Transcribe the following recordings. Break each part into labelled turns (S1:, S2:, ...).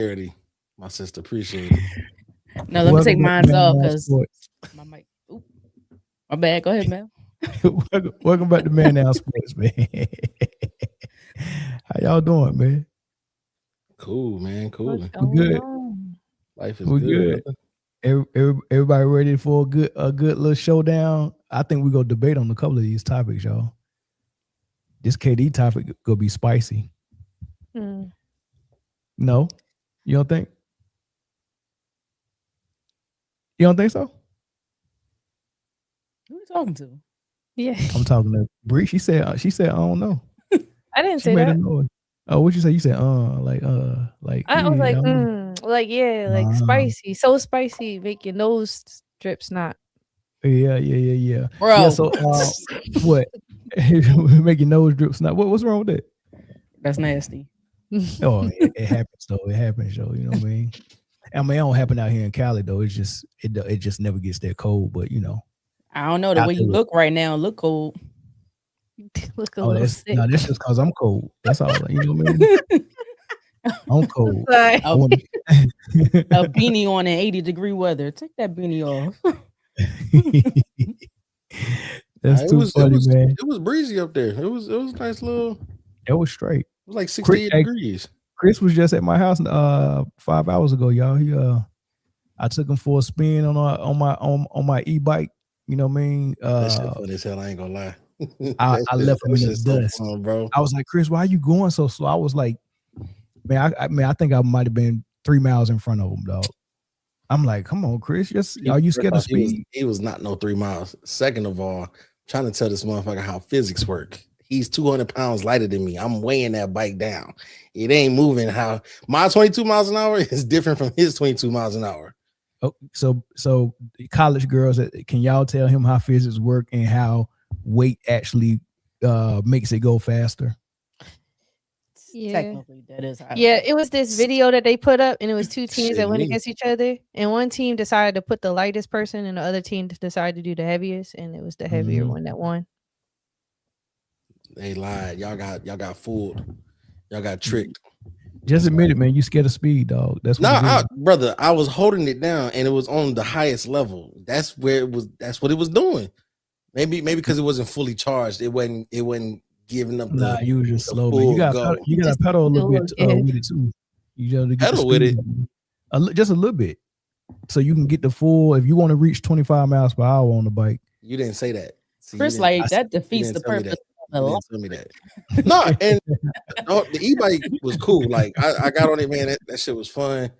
S1: Charity, my sister, appreciate it.
S2: No, let me take mine off because my mic. Oop, my bad. Go ahead, Mel.
S3: Welcome back to Man Down Sports, man. How y'all doing, man?
S1: Cool, man. Cool.
S3: We good.
S1: Life is
S3: We
S1: good.
S3: good. Everybody ready for a good little showdown? I think we go debate on a couple of these topics, y'all. This KD topic gonna be spicy. No, you don't think? You don't think so?
S2: Who are you talking to?
S4: Yeah,
S3: I'm talking to Bree. She said I don't know.
S4: I didn't
S3: She
S4: say
S3: made
S4: that.
S3: a noise. Oh, what you say? You said
S4: I was like, like spicy, so spicy, make your nose drip snot.
S3: Yeah.
S2: Bro.
S3: Yeah. So what? Make your nose drip snot. What's wrong with that?
S2: That's nasty.
S3: Oh, it happens though. It happens though. You know what I mean? I mean, it don't happen out here in Cali though. It's just it just never gets that cold. But you know,
S2: I don't know the way you look right now. Look cold.
S4: Look a little sick.
S3: No, that's just because I'm cold. That's all. You know what I mean? I'm cold.
S4: Like,
S2: A beanie on in 80-degree weather. Take that beanie off.
S3: That's too funny, man.
S1: It was breezy up there. It was nice little.
S3: It was straight.
S1: It was like 68 degrees.
S3: Chris was just at my house 5 hours ago, y'all. He I took him for a spin on my e-bike. You know what I mean?
S1: That shit funny as hell. I ain't gonna lie.
S3: I left him in the dust,
S1: so fun, bro.
S3: I was like, Chris, why are you going so slow? I was like, man, I think I might have been 3 miles in front of him, dog. I'm like, come on, Chris, are you scared of speed?
S1: He was not no 3 miles. Second of all, I'm trying to tell this motherfucker how physics work. He's 200 pounds lighter than me. I'm weighing that bike down. It ain't moving. How my 22 miles an hour is different from his 22 miles an hour.
S3: Oh, so college girls, can y'all tell him how physics work and how weight actually makes it go faster?
S4: yeah.
S2: Technically, that is how.
S4: Yeah, it was this video that they put up, and it was two teams that went against each other, and one team decided to put the lightest person, and the other team decided to do the heaviest, and it was the heavier one that won.
S1: They lied. Y'all got fooled. Y'all got tricked.
S3: Just admit it, man. You scared of speed, dog. That's
S1: what brother. I was holding it down, and it was on the highest level. That's where it was. That's what it was doing. Maybe because it wasn't fully charged. It wasn't giving up.
S3: You was just slow, man. You got to pedal a little bit with it too. You got to
S1: pedal with it,
S3: just a little bit, so you can get the full. If you want to reach 25 miles per hour on the bike,
S1: you didn't say that.
S2: See, Chris, like that defeats the purpose.
S1: Tell me that. No, and the e-bike was cool. Like I got on it, man. That shit was fun.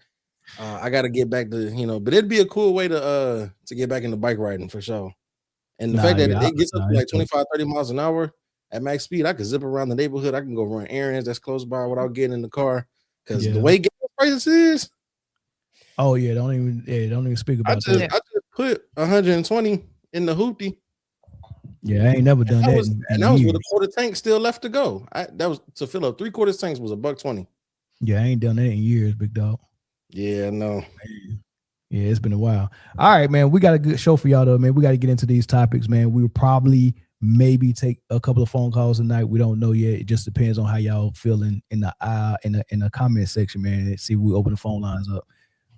S1: I got to get back to but it'd be a cool way to get back into bike riding for sure. And the fact that it gets up to like 25, 30 miles an hour at max speed, I could zip around the neighborhood. I can go run errands that's close by without getting in the car. Because the way gas prices is.
S3: Oh yeah, don't even speak about that.
S1: I just put 120 in the hoopty.
S3: Yeah, I ain't never done that.
S1: That was with a quarter tank still left to go. That was to fill up 3/4 tanks was $120.
S3: Yeah, I ain't done that in years, big dog.
S1: Yeah, no.
S3: Yeah, it's been a while. All right, man. We got a good show for y'all though, man. We got to get into these topics, man. We will probably maybe take a couple of phone calls tonight. We don't know yet. It just depends on how y'all feeling in the comment section, man. Let's see if we open the phone lines up.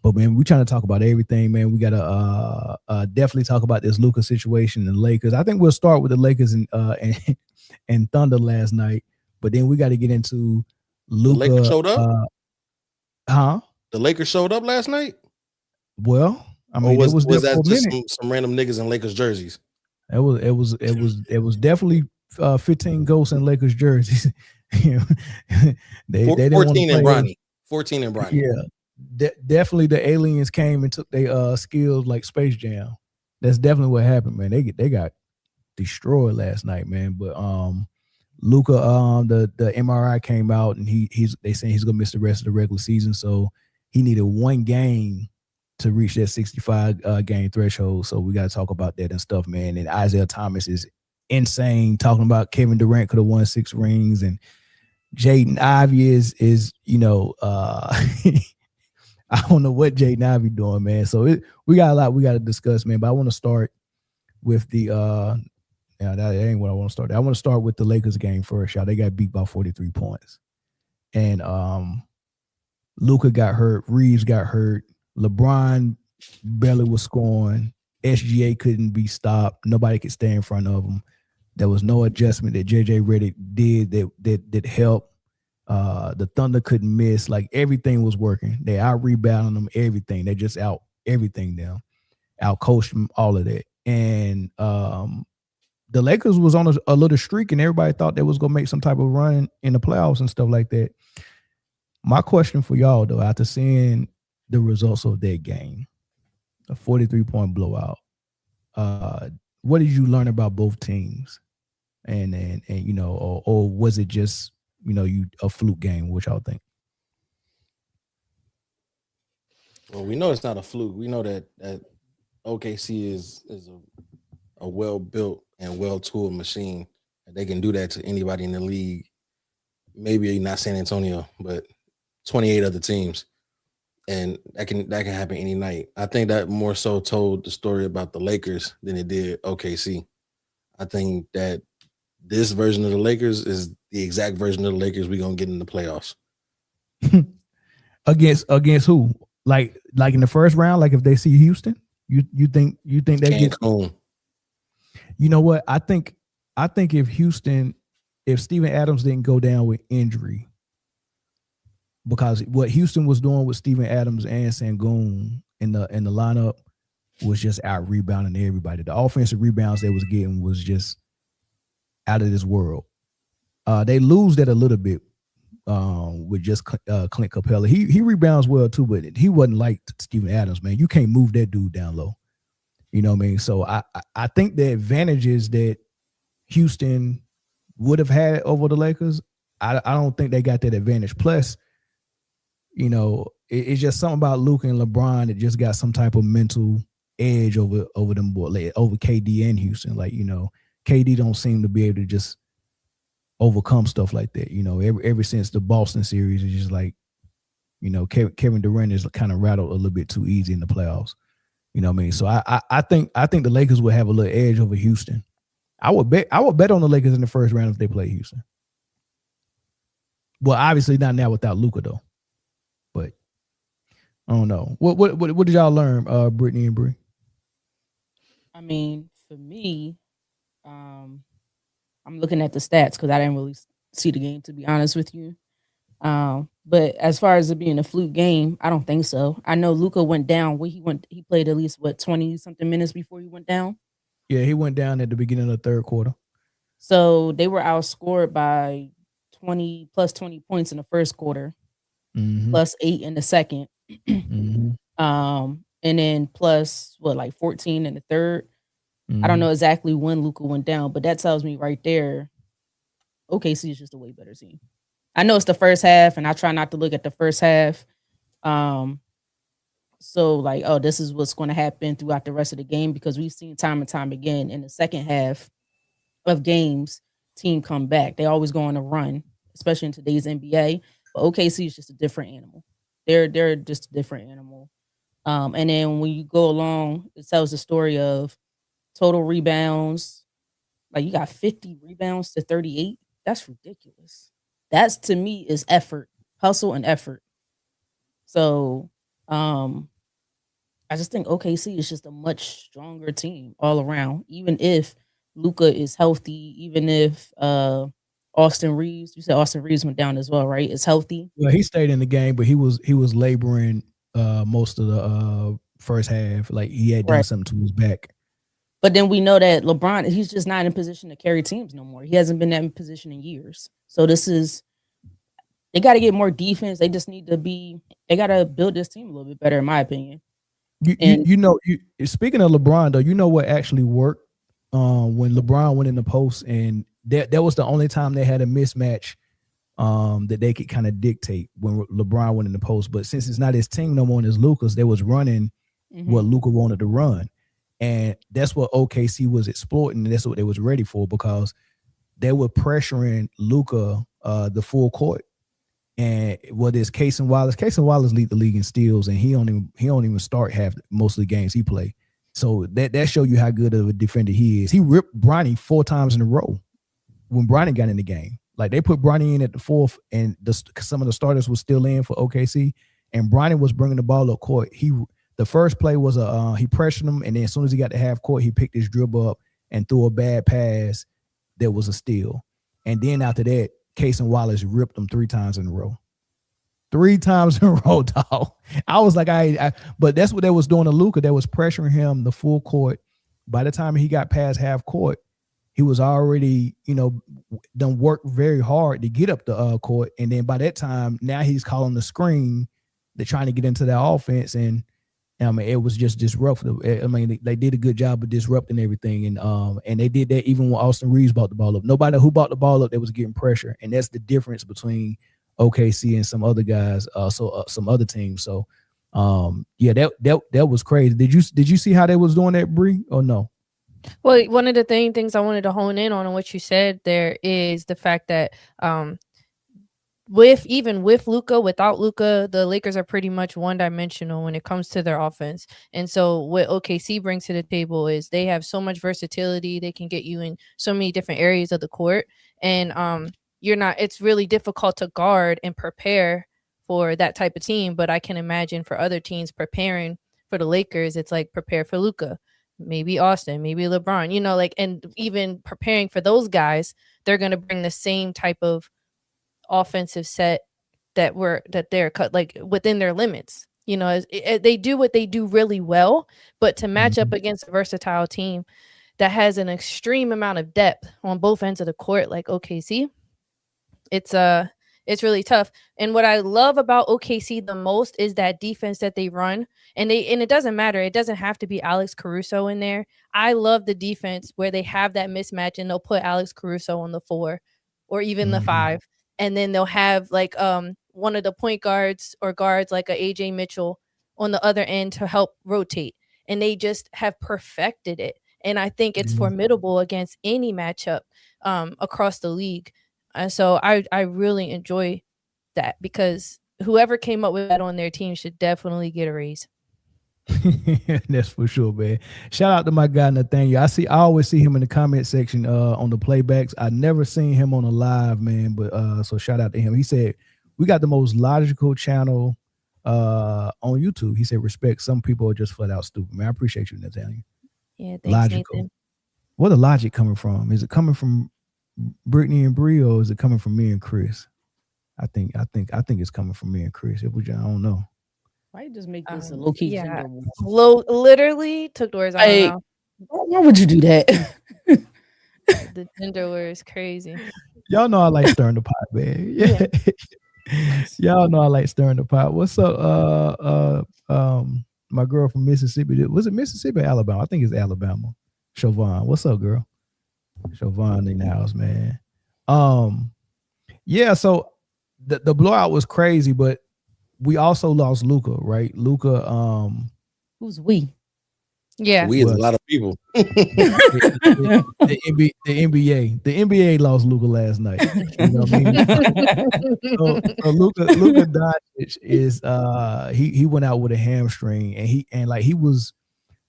S3: But man, we're trying to talk about everything, man. We gotta definitely talk about this Luka situation and the Lakers. I think we'll start with the Lakers and Thunder last night, but then we got to get into Luka.
S1: The Lakers showed up.
S3: The
S1: Lakers showed up last night.
S3: Well, I mean,
S1: was that just some random niggas in Lakers jerseys?
S3: It was definitely 15 ghosts in Lakers jerseys. they
S1: 14 and Bronny. 14 and Bronny.
S3: Yeah. Definitely the aliens came and took their skills like Space Jam. That's definitely what happened, man. They got destroyed last night, man. But Luka, the MRI came out and they saying he's gonna miss the rest of the regular season. So he needed one game to reach that 65 game threshold. So we got to talk about that and stuff, man. And Isaiah Thomas is insane, talking about Kevin Durant could have won 6 rings, and Jaden Ivey is I don't know what Jaden Ivey doing, man. So we got a lot we got to discuss, man. But I want to start with that ain't what I want to start. I want to start with the Lakers game first, y'all. They got beat by 43 points. And Luka got hurt. Reeves got hurt. LeBron barely was scoring. SGA couldn't be stopped. Nobody could stay in front of him. There was no adjustment that JJ Redick did that helped. The Thunder couldn't miss. Like everything was working. They out rebounding them. Everything. They just out everything down. Out coached them. All of that. And the Lakers was on a little streak, and everybody thought they was gonna make some type of run in the playoffs and stuff like that. My question for y'all though, after seeing the results of that game, a 43-point blowout, what did you learn about both teams? And you know, or was it just, you know, a fluke game? What y'all think?
S1: Well, we know it's not a fluke. We know that OKC is a well-built and well-tooled machine. They can do that to anybody in the league. Maybe not San Antonio, but 28 other teams. And that can happen any night. I think that more so told the story about the Lakers than it did OKC. I think that this version of the Lakers is the exact version of the Lakers we're gonna get in the playoffs.
S3: Against who? Like in the first round, like if they see Houston, you think they get
S1: Cancun.
S3: You know what? I think if Steven Adams didn't go down with injury, because what Houston was doing with Steven Adams and Sengun in the lineup was just out rebounding everybody. The offensive rebounds they was getting was just out of this world. They lose that a little bit with just Clint Capella. He rebounds well too, but he wasn't like Steven Adams, man. You can't move that dude down low. You know what I mean? So I think the advantages that Houston would have had over the Lakers, I don't think they got that advantage. Plus, you know, it's just something about Luka and LeBron that just got some type of mental edge over them boys, over KD and Houston. Like, you know, KD don't seem to be able to just overcome stuff like that. You know, ever since the Boston series, it's just like, you know, Kevin Durant is kind of rattled a little bit too easy in the playoffs. You know what I mean? So I think the Lakers would have a little edge over Houston. I would bet on the Lakers in the first round if they play Houston. Well, obviously not now without Luka though. But I don't know. What did y'all learn, Britne and Bree?
S2: I mean, for me, I'm looking at the stats because I didn't really see the game, to be honest with you. But as far as it being a fluke game, I don't think so. I know Luka went down. He played at least 20 something minutes before he went down.
S3: Yeah, he went down at the beginning of the third quarter.
S2: So they were outscored by 20 points in the first quarter, plus 8 in the second, and then plus 14 in the third. I don't know exactly when Luka went down, but that tells me right there, OKC is just a way better team. I know it's the first half, and I try not to look at the first half. So like, oh, this is what's going to happen throughout the rest of the game, because we've seen time and time again in the second half of games, team come back. They always go on a run, especially in today's NBA. But OKC is just a different animal. They're just a different animal. And then when you go along, it tells the story of total rebounds. Like, you got 50 rebounds to 38. That's ridiculous. That's, to me, is effort, hustle and effort. So I just think OKC is just a much stronger team all around. Even if Luka is healthy, even if Austin Reeves, you said Austin Reeves went down as well, right? Is healthy.
S3: Well, he stayed in the game, but he was laboring most of the first half. Like, he had done something to his back.
S2: But then we know that LeBron, he's just not in position to carry teams no more. He hasn't been in position in years. So they got to get more defense. They just need to they got to build this team a little bit better, in my opinion.
S3: Speaking of LeBron, though, you know what actually worked when LeBron went in the post, and that was the only time they had a mismatch that they could kind of dictate when LeBron went in the post. But since it's not his team no more and it's Luka's, they was running what Luka wanted to run. And that's what OKC was exploiting, and that's what they was ready for, because they were pressuring Luka the full court. And whether it's Casey Wallace lead the league in steals, and he don't even start most of the games he play. So that show you how good of a defender he is. He ripped Bronny 4 times in a row when Bronny got in the game. Like they put Bronny in at the 4th, and some of the starters were still in for OKC, and Bronny was bringing the ball up court. The first play was he pressured him, and then as soon as he got to half court, he picked his dribble up and threw a bad pass that was a steal. And then after that, Case and Wallace ripped him 3 times in a row. 3 times in a row, dog. I was like, but that's what they was doing to Luka. They was pressuring him the full court. By the time he got past half court, he was already, done worked very hard to get up the court. And then by that time, now he's calling the screen. They're trying to get into that offense, and it was just disruptive. I mean, they did a good job of disrupting everything, and they did that even when Austin Reeves brought the ball up. Nobody who brought the ball up, they was getting pressure, and that's the difference between OKC and some other guys, some other teams. So, that was crazy. Did you see how they was doing that, Bree, or no?
S4: Well, one of the things I wanted to hone in on what you said there is the fact that with Luka, without Luka, the Lakers are pretty much one-dimensional when it comes to their offense. And so what OKC brings to the table is they have so much versatility. They can get you in so many different areas of the court, and it's really difficult to guard and prepare for that type of team. But I can imagine for other teams preparing for the Lakers, it's like prepare for Luka, maybe Austin, maybe LeBron, and even preparing for those guys, they're going to bring the same type of offensive set that they're cut like within their limits. They do what they do really well, but to match up against a versatile team that has an extreme amount of depth on both ends of the court, like OKC, it's really tough. And what I love about OKC the most is that defense that they run. And it doesn't matter. It doesn't have to be Alex Caruso in there. I love the defense where they have that mismatch and they'll put Alex Caruso on the 4 or even the 5. And then they'll have like one of the point guards or guards like a AJ Mitchell on the other end to help rotate. And they just have perfected it. And I think it's formidable against any matchup across the league. And so I really enjoy that, because whoever came up with that on their team should definitely get a raise.
S3: That's for sure, man. Shout out to my guy Nathaniel. I always see him in the comment section on the playbacks. I never seen him on a live, man, but so shout out to him. He said we got the most logical channel on YouTube. He said respect. Some people are just flat out stupid, man. I appreciate you, Nathaniel.
S4: Yeah, thanks,
S3: logical.
S4: Nathan.
S3: Where the logic coming from? Is it coming from Britne and Bree, or is it coming from me and Chris? I think it's coming from me and Chris. I don't know.
S2: Why you just make this a low-key gender
S4: war? Literally took the words out of my mouth.
S2: Why would you do that?
S4: The gender war is crazy.
S3: Y'all know I like stirring the pot, man. Yeah. Y'all know I like stirring the pot. What's up? My girl from Mississippi. Was it Mississippi or Alabama? I think it's Alabama. Chauvin. What's up, girl? Chauvin in the house, man. Yeah, so the blowout was crazy, but we also lost Luka, right? Luka,
S2: who's we?
S4: Yeah,
S1: we is a lot of people.
S3: the NBA lost Luka last night. You know what I mean? so Luka Doncic is he went out with a hamstring, and he was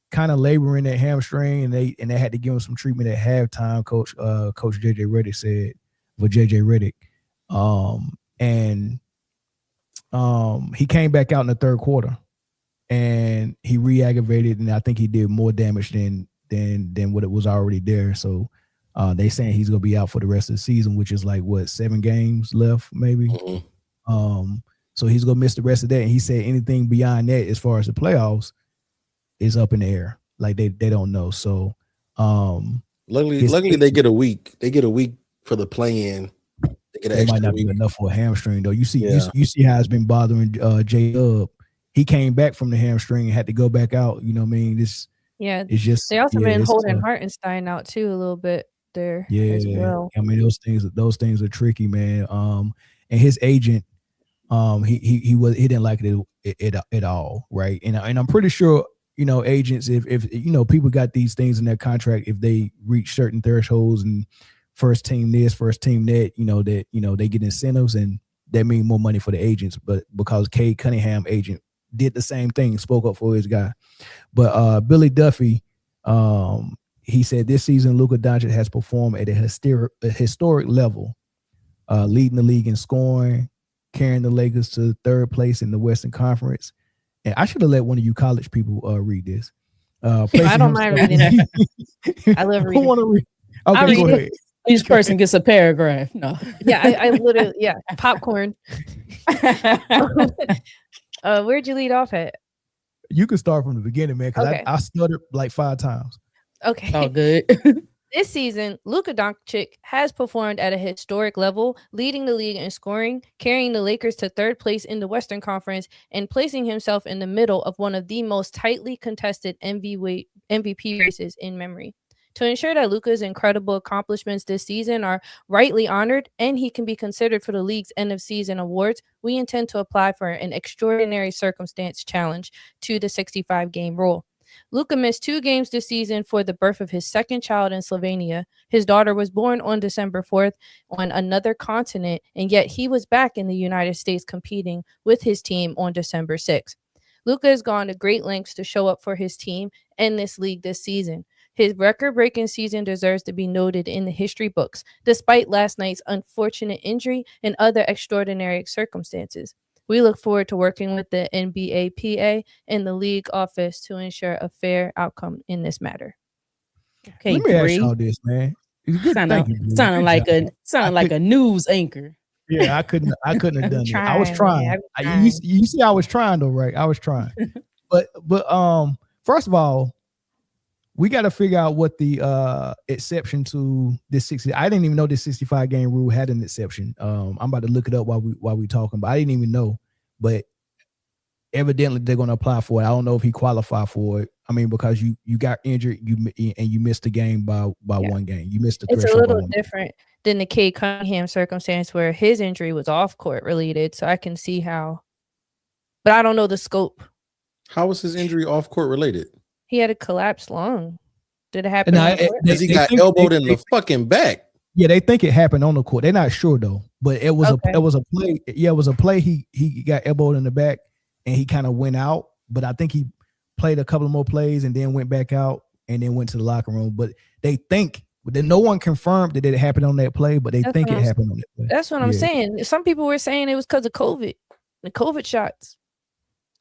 S3: kind of laboring that hamstring, and they had to give him some treatment at halftime. Coach JJ Redick said for JJ Redick, he came back out in the third quarter, and he re-aggravated, and I think he did more damage than what it was already there. So they saying he's gonna be out for the rest of the season, which is like 7 games left, maybe. Mm-hmm. So he's gonna miss the rest of that. And he said anything beyond that, as far as the playoffs, is up in the air. Like they don't know. So
S1: luckily they get a week. They get a week for the play-in.
S3: It might not be enough for a hamstring though. You see how it's been bothering J-Up. He came back from the hamstring and had to go back out. You know what I mean? It's just
S4: they also been holding Hartenstein out too a little bit there as well.
S3: I mean those things are tricky, man. And his agent, he didn't like it at all, right? And I'm pretty sure, agents, if people got these things in their contract, if they reach certain thresholds and first team this, first team that, they get incentives, and that mean more money for the agents. But because Cade Cunningham agent did the same thing, spoke up for his guy. But Billy Duffy, he said this season Luka Doncic has performed at a historic level. leading the league in scoring, carrying the Lakers to third place in the Western Conference. And I should have let one of you college people read this.
S4: I don't mind reading it. I love reading.
S3: Read. Okay, go ahead.
S2: Each person gets a paragraph. No.
S4: Yeah, I literally, popcorn. Where'd you lead off at?
S3: You can start from the beginning, man, because
S4: Okay.
S3: I stuttered like 5 times.
S4: Okay.
S2: Oh, good.
S4: This season, Luka Doncic has performed at a historic level, leading the league in scoring, carrying the Lakers to third place in the Western Conference, and placing himself in the middle of one of the most tightly contested MVP races in memory. To ensure that Luka's incredible accomplishments this season are rightly honored and he can be considered for the league's end of season awards, we intend to apply for an extraordinary circumstance challenge to the 65-game rule. Luka missed 2 games this season for the birth of his second child in Slovenia. His daughter was born on December 4th on another continent, and yet he was back in the United States competing with his team on December 6th. Luka has gone to great lengths to show up for his team and this league this season. His record-breaking season deserves to be noted in the history books, despite last night's unfortunate injury and other extraordinary circumstances. We look forward to working with the NBAPA and the league office to ensure a fair outcome in this matter.
S2: Okay,
S3: Let me ask y'all this, man.
S2: Sounding like a news anchor.
S3: Yeah, I couldn't have done it. I was trying.
S4: trying.
S3: You see, I was trying though, right? I was trying. but first of all, we got to figure out what the exception to this 60. I didn't even know this 65-game rule had an exception. I'm about to look it up while we talking, but I didn't even know. But evidently they're going to apply for it. I don't know if he qualified for it. I mean, because you got injured, you missed the game by one game. You missed the threshold.
S4: It's a little different than the Cade Cunningham circumstance where his injury was off court related. So I can see how, but I don't know the scope.
S1: How was his injury off court related?
S4: He had a collapsed lung. Did it happen?
S1: Because he got elbowed in the fucking back.
S3: Yeah, they think it happened on the court. They're not sure though. But it was a play. Yeah, it was a play. He got elbowed in the back and he kind of went out. But I think he played a couple of more plays and then went back out and then went to the locker room. But they think, but no one confirmed that it happened on that play. But they think it happened on that play.
S4: That's what I'm saying. Some people were saying it was because of COVID, the COVID shots.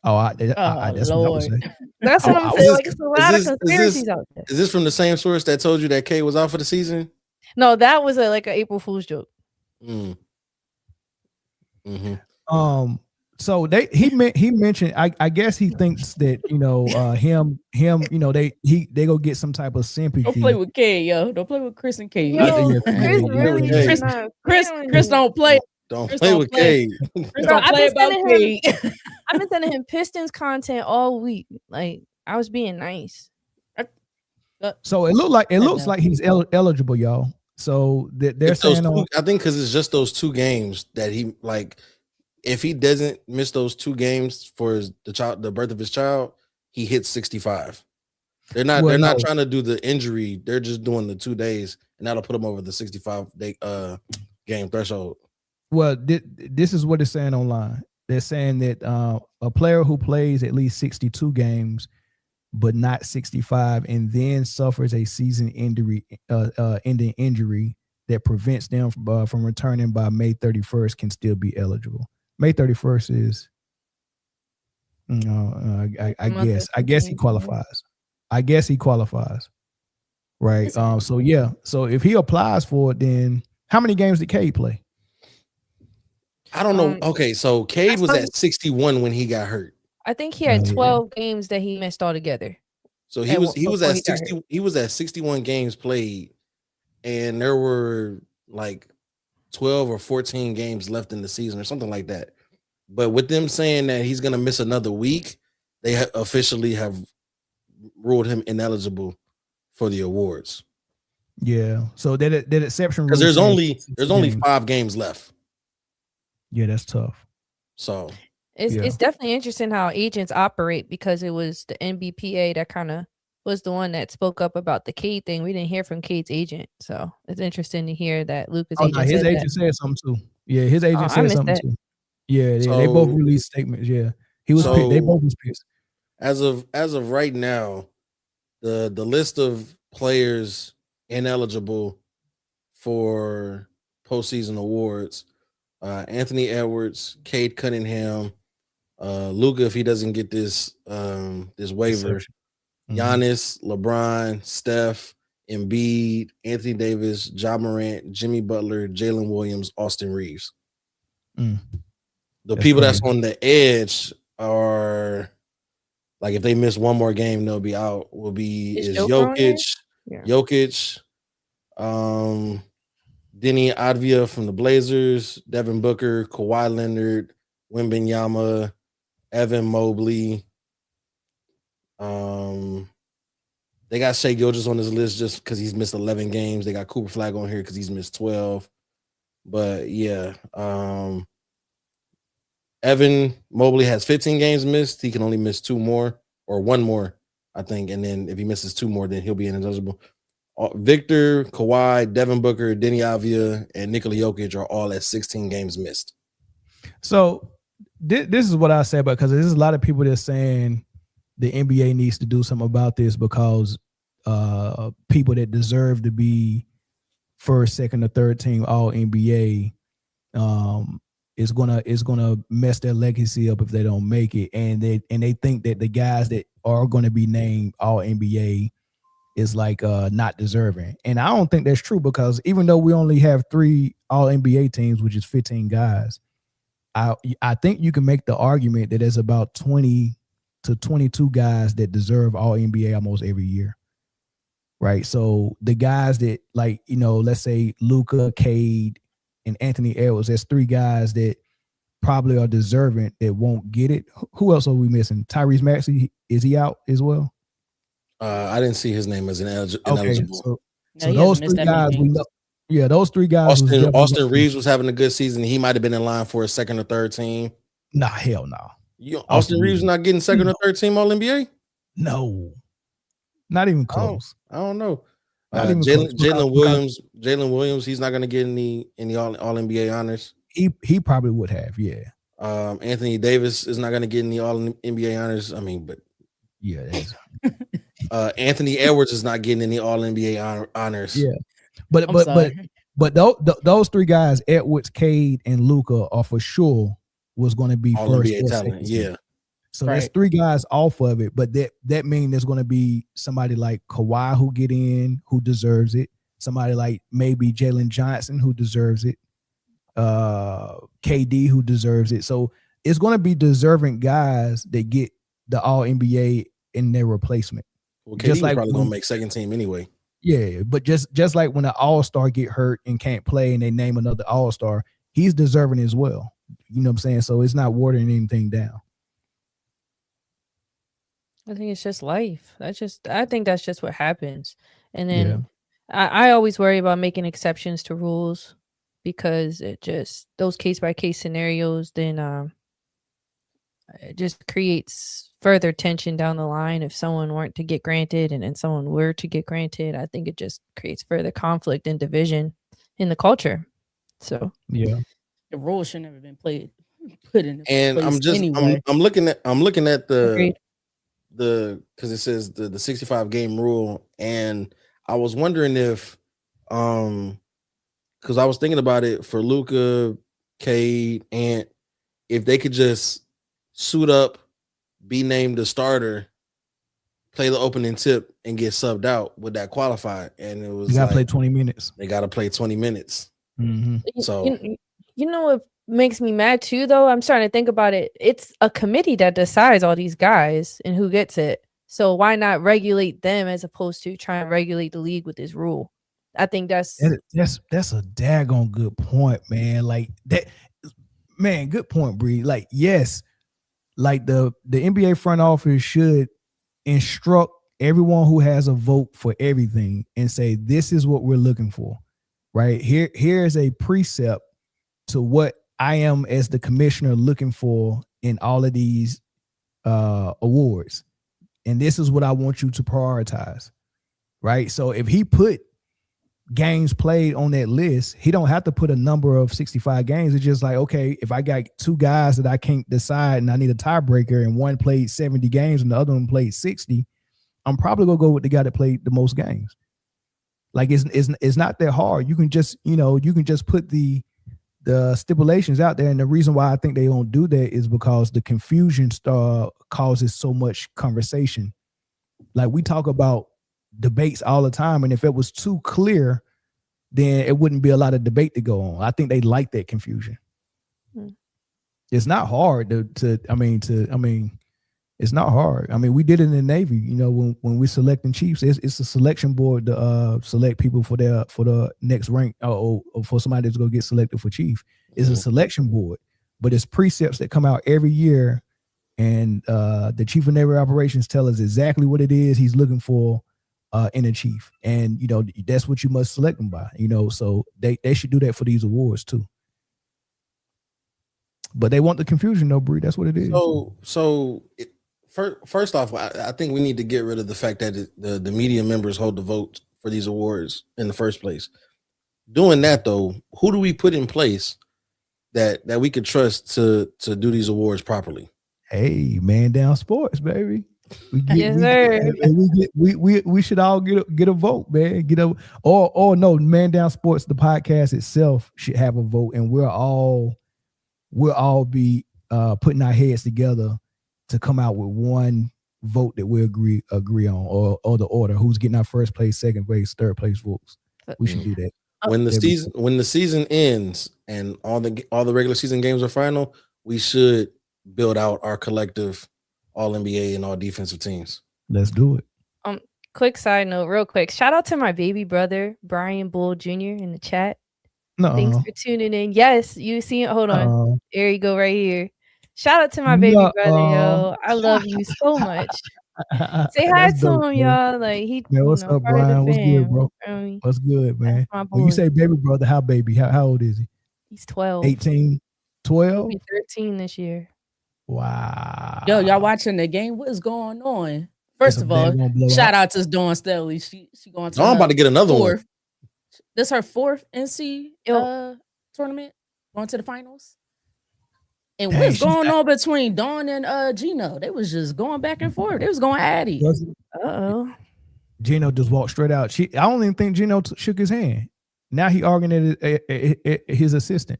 S3: That's what I would say.
S4: That's what I'm saying. Like, it's a lot of conspiracies out there.
S1: Is this from the same source that told you that K was out for the season?
S4: No, that was like an April Fool's joke.
S1: Mm-hmm.
S3: So he mentioned. I guess he thinks that him. They go get some type of sympathy.
S2: Don't play with K, yo. Don't play with Chris and K.
S4: Yo, Chris really
S2: Chris don't play.
S1: Don't play with Cade.
S4: I've been sending him Pistons content all week. Like, I was being nice.
S3: So it looks like he's eligible, y'all. So they're saying,
S1: I think because it's just those 2 games that he like. If he doesn't miss those 2 games for the birth of his child, he hits 65. They're not trying to do the injury. They're just doing the 2 days, and that'll put him over the 65-day game threshold.
S3: Well, this is what it's saying online. They're saying that a player who plays at least 62 games, but not 65, and then suffers a season-ending injury that prevents them from returning by May 31st can still be eligible. May 31st is, I guess he qualifies. Right. So if he applies for it, then how many games did Cade play?
S1: I don't know. Okay, so Cade was at 61 when he got hurt.
S4: I think he had 12 games that he missed altogether.
S1: So he was at 60. He was at 61 games played, and there were like 12 or 14 games left in the season or something like that. But with them saying that he's gonna miss another week, they officially have ruled him ineligible for the awards.
S3: Yeah. So that exception
S1: because there's only 5 games left.
S3: Yeah, that's tough.
S1: So
S4: it's definitely interesting how agents operate, because it was the NBPA that kind of was the one that spoke up about the Cade thing. We didn't hear from Cade's agent, so it's interesting to hear that Luka's agent.
S3: His agent said something too. Yeah, his agent said something too. Yeah, they both released statements. Yeah, he was. They both was pissed.
S1: As of right now, the list of players ineligible for postseason awards. Anthony Edwards, Cade Cunningham, Luka if he doesn't get this waiver, Giannis, LeBron, Steph, Embiid, Anthony Davis, Ja Morant, Jimmy Butler, Jalen Williams, Austin Reeves. The people
S3: crazy.
S1: that's on the edge are like if they miss one more game, they'll be out. Is Jokic, Denny Advia from the Blazers, Devin Booker, Kawhi Leonard, Wembanyama, Evan Mobley. They got Shai Gilgeous on this list just because he's missed 11 games. They got Cooper Flag on here because he's missed 12. But yeah, Evan Mobley has 15 games missed. He can only miss 2 more or 1 more, I think. And then if he misses 2 more, then he'll be ineligible. Victor, Kawhi, Devin Booker, Denny Avia, and Nikola Jokic are all at 16 games missed.
S3: So this is what I say about, because there's a lot of people that are saying the NBA needs to do something about this because people that deserve to be first, second, or third team All NBA is gonna mess their legacy up if they don't make it, and they think that the guys that are going to be named All NBA is like not deserving. And I don't think that's true, because even though we only have 3 All NBA teams, which is 15 guys, I think you can make the argument that there's about 20 to 22 guys that deserve All NBA almost every year. Right. So the guys that, like, let's say Luka, Cade, and Anthony Edwards, there's 3 guys that probably are deserving that won't get it. Who else are we missing? Tyrese Maxey, is he out as well?
S1: I didn't see his name as ineligible.
S3: Okay, so those 3 guys we know. Yeah, those 3 guys.
S1: Austin Reeves was having a good season. He might have been in line for a second or third team.
S3: Nah, hell no.
S1: Austin Reeves not getting second or third team All NBA?
S3: No, not even close.
S1: I don't know. Jalen Williams, he's not going to get any All NBA honors.
S3: He probably would have, yeah.
S1: Anthony Davis is not going to get any All NBA honors. I mean, but
S3: yeah, that's
S1: Anthony Edwards is not getting any All NBA honors.
S3: Yeah, but those 3 guys, Edwards, Cade, and Luka, are for sure was going to be
S1: All
S3: first
S1: NBA talent. Yeah.
S3: So there's 3 guys off of it, but that means there's going to be somebody like Kawhi who get in, who deserves it. Somebody like maybe Jalen Johnson who deserves it. KD who deserves it. So it's going to be deserving guys that get the All NBA in their replacement.
S1: Well, KD just like probably going to make second team anyway.
S3: Yeah, but just like when an All-Star get hurt and can't play and they name another All-Star, he's deserving as well. You know what I'm saying? So it's not watering anything down.
S4: I think it's just life. I think that's just what happens. And then I always worry about making exceptions to rules, because it just, those case by case scenarios, then it just creates further tension down the line. If someone weren't to get granted and then someone were to get granted, I think it just creates further conflict and division in the culture. So
S3: yeah,
S2: the rules should never been put in.
S1: And I'm just anyway. I'm looking at the because it says the 65 game rule, and I was wondering if because I was thinking about it for Luka, Cade, and if they could just suit up, be named the starter, play the opening tip, and get subbed out, would that qualify? And it was
S3: you gotta play 20 minutes.
S1: They gotta play 20 minutes.
S3: Mm-hmm.
S4: So you know what makes me mad too, though? I'm starting to think about it. It's a committee that decides all these guys and who gets it. So why not regulate them as opposed to trying to regulate the league with this rule? I think that's a daggone good point, man. Like that, man. Good point, Bree. Like, yes, like the NBA front office should instruct everyone who has a vote for everything and say, this is what we're looking for, right? Here's a precept to what I am as the commissioner looking for in all of these awards. And this is what I want you to prioritize, right? So if he put games played on that list, he don't have to put a number of 65 games. It's just like, okay, if I got 2 guys that I can't decide and I need a tiebreaker and one played 70 games and the other one played 60, I'm probably gonna go with the guy that played the most games.
S3: Like it's not that hard. You can just put the stipulations out there, and the reason why I think they don't do that is because the confusion causes so much conversation. Like we talk about debates all the time, and if it was too clear, then it wouldn't be a lot of debate to go on. I think they like that confusion. It's not hard it's not hard. I mean, we did it in the Navy. You know, when we're selecting chiefs, it's a selection board to select people for the next rank or for somebody that's going to get selected for chief. It's a selection board, but it's precepts that come out every year, and the chief of naval operations tell us exactly what it is he's looking for in a chief, and you know that's what you must select them by. You know, so they should do that for these awards too. But they want the confusion, though, Bree. That's what it is.
S1: First off, I think we need to get rid of the fact that the media members hold the vote for these awards in the first place. Doing that, though, who do we put in place that we could trust to do these awards properly?
S3: Hey, Man Down Sports, baby. We should all get a vote, man. No, Man Down Sports, the podcast itself should have a vote, and we'll all be putting our heads together to come out with one vote that we agree on, or the order, who's getting our first place, second place, third place votes. We should do that.
S1: When the season ends and all the regular season games are final, we should build out our collective all NBA and all defensive teams.
S3: Let's do it.
S4: Quick side note, real quick. Shout out to my baby brother, Brian Bull Jr. in the chat. Thanks for tuning in. Yes, you see it. Hold on. There you go, right here. Shout out to my baby brother, yo. I love you so much. Say hi to him, y'all. Like
S3: what's up, Brian? What's good, bro? What's good, man? When you say baby brother, how old is he?
S4: He's 12.
S3: 18, 12?
S4: He'll be 13 this year.
S3: Wow.
S2: Yo, y'all watching the game? What is going on? First of all, shout out to Dawn Staley. She going to.
S1: I'm about to get another one.
S2: This her fourth NC tournament, going to the finals. And what's going on between Dawn and Gino? They was just going back and forth. They was going at it.
S4: Uh-oh.
S3: Gino just walked straight out. I don't even think Gino shook his hand. Now he arguing at his assistant.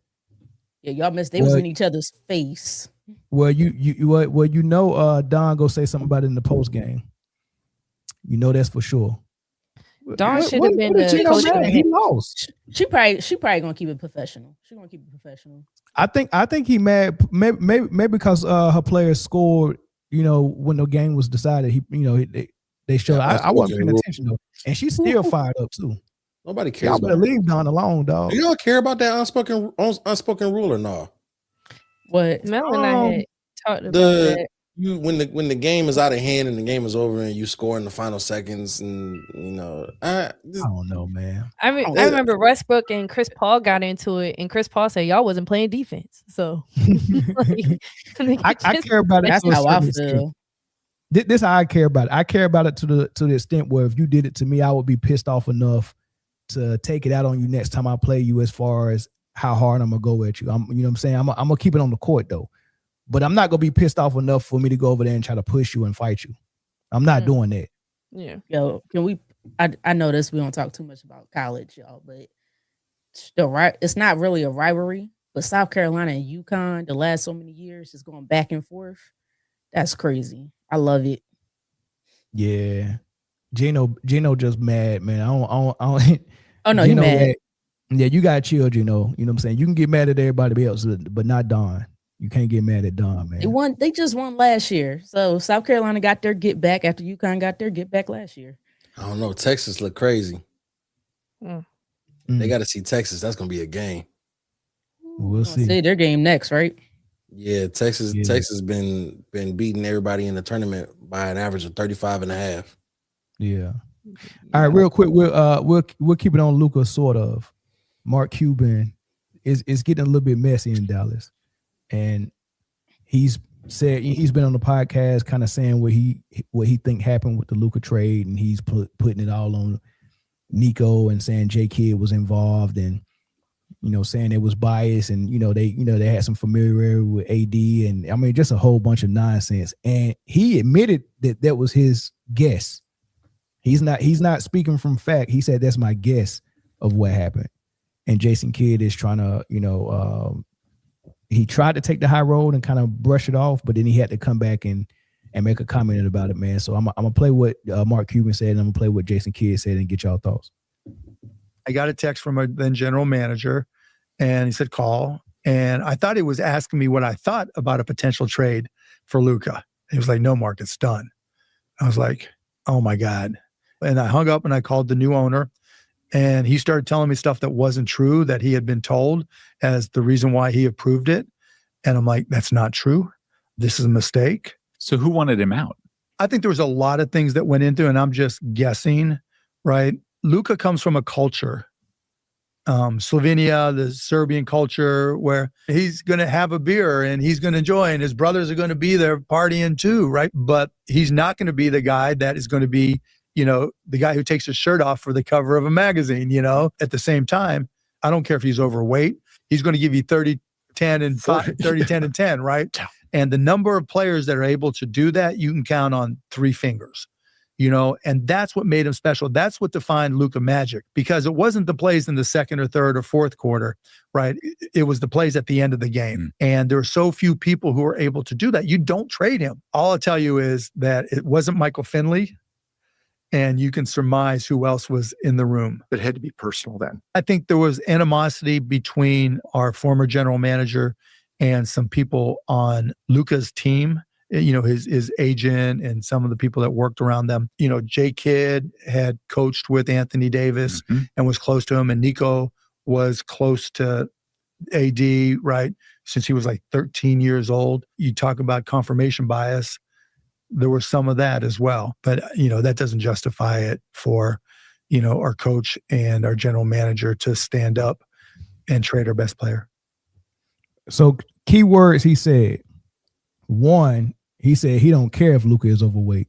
S2: Yeah, y'all missed. They was in each other's face.
S3: Well, Don go say something about it in the post game. You know that's for sure.
S4: Don should have been the coach.
S3: He lost.
S2: She probably gonna keep it professional. She's gonna keep it professional.
S3: I think he mad maybe because her players scored. You know when the game was decided. They showed. I wasn't paying attention though, and she's still fired up too.
S1: Nobody cares.
S3: Y'all better leave Don alone, dog.
S1: Do y'all care about that unspoken rule or no?
S2: What?
S4: Mel and I had talked about that.
S1: When the game is out of hand and the game is over and you score in the final seconds, and I
S3: don't know, man.
S4: I remember Westbrook and Chris Paul got into it, and Chris Paul said y'all wasn't playing defense. So
S3: I care about it.
S2: That's how I feel.
S3: This how I care about it. I care about it to the extent where if you did it to me, I would be pissed off enough to take it out on you next time I play you, as far as how hard I'm gonna go at you. You know what I'm saying? I'm gonna keep it on the court though. But I'm not gonna be pissed off enough for me to go over there and try to push you and fight you. I'm not doing that.
S4: Yeah.
S2: Yo, can we? I know this. We don't talk too much about college, y'all, but it's not really a rivalry. But South Carolina and UConn, the last so many years, is going back and forth. That's crazy. I love it.
S3: Yeah, Gino just mad, man. I don't.
S2: Oh no, he mad.
S3: Yeah, you got to chill, Gino. You know what I'm saying? You can get mad at everybody else, but not Don. You can't get mad at Don, man.
S2: They just won last year. So South Carolina got their get back after UConn got their get back last year.
S1: I don't know. Texas look crazy. They got to see Texas. That's gonna be a game.
S3: We'll see.
S2: Their game next, right?
S1: Yeah, Texas been beating everybody in the tournament by an average of 35.5.
S3: Yeah. All right, real quick, we'll keep it on Luka, sort of. Mark Cuban is getting a little bit messy in Dallas. And he's been on the podcast kind of saying what he think happened with the Luka trade, and he's putting it all on Nico and saying J Kidd was involved, and saying it was biased, and they had some familiarity with AD, and I mean just a whole bunch of nonsense. And he admitted that was his guess. He's not speaking from fact. He said that's my guess of what happened. And Jason Kidd is trying to, he tried to take the high road and kind of brush it off, but then he had to come back and make a comment about it, man. So I'm gonna play what Mark Cuban said, and I'm gonna play what Jason Kidd said, and get y'all thoughts.
S5: I got a text from a then general manager, and he said call, and I thought he was asking me what I thought about a potential trade for Luka. He was like, "No, Mark, it's done." I was like, "Oh my God!" And I hung up and I called the new owner, and he started telling me stuff that wasn't true that he had been told as the reason why he approved it. And I'm like, "That's not true. This is a mistake."
S6: So who wanted him out?
S5: I think there was a lot of things that went into it, and I'm just guessing, right? Luka comes from a culture, Slovenia, the Serbian culture, where he's going to have a beer and he's going to enjoy, and his brothers are going to be there partying too, right? But he's not going to be the guy that is going to be, the guy who takes his shirt off for the cover of a magazine, At the same time, I don't care if he's overweight. He's going to give you 30, 10, and 5, 30, 10, and 10, right? And the number of players that are able to do that, you can count on 3 fingers. And that's what made him special. That's what defined Luka magic, because it wasn't the plays in the second or third or fourth quarter, right? It was the plays at the end of the game. And there are so few people who are able to do that. You don't trade him. All I'll tell you is that it wasn't Michael Finley, and you can surmise who else was in the room.
S6: It had to be personal then.
S5: I think there was animosity between our former general manager and some people on Luka's team. His agent and some of the people that worked around them. Jay Kidd had coached with Anthony Davis and was close to him, and Nico was close to AD, right? Since he was like 13 years old. You talk about confirmation bias. There was some of that as well. But, that doesn't justify it for, our coach and our general manager to stand up and trade our best player.
S3: So key words he said. One, he said he don't care if Luka is overweight,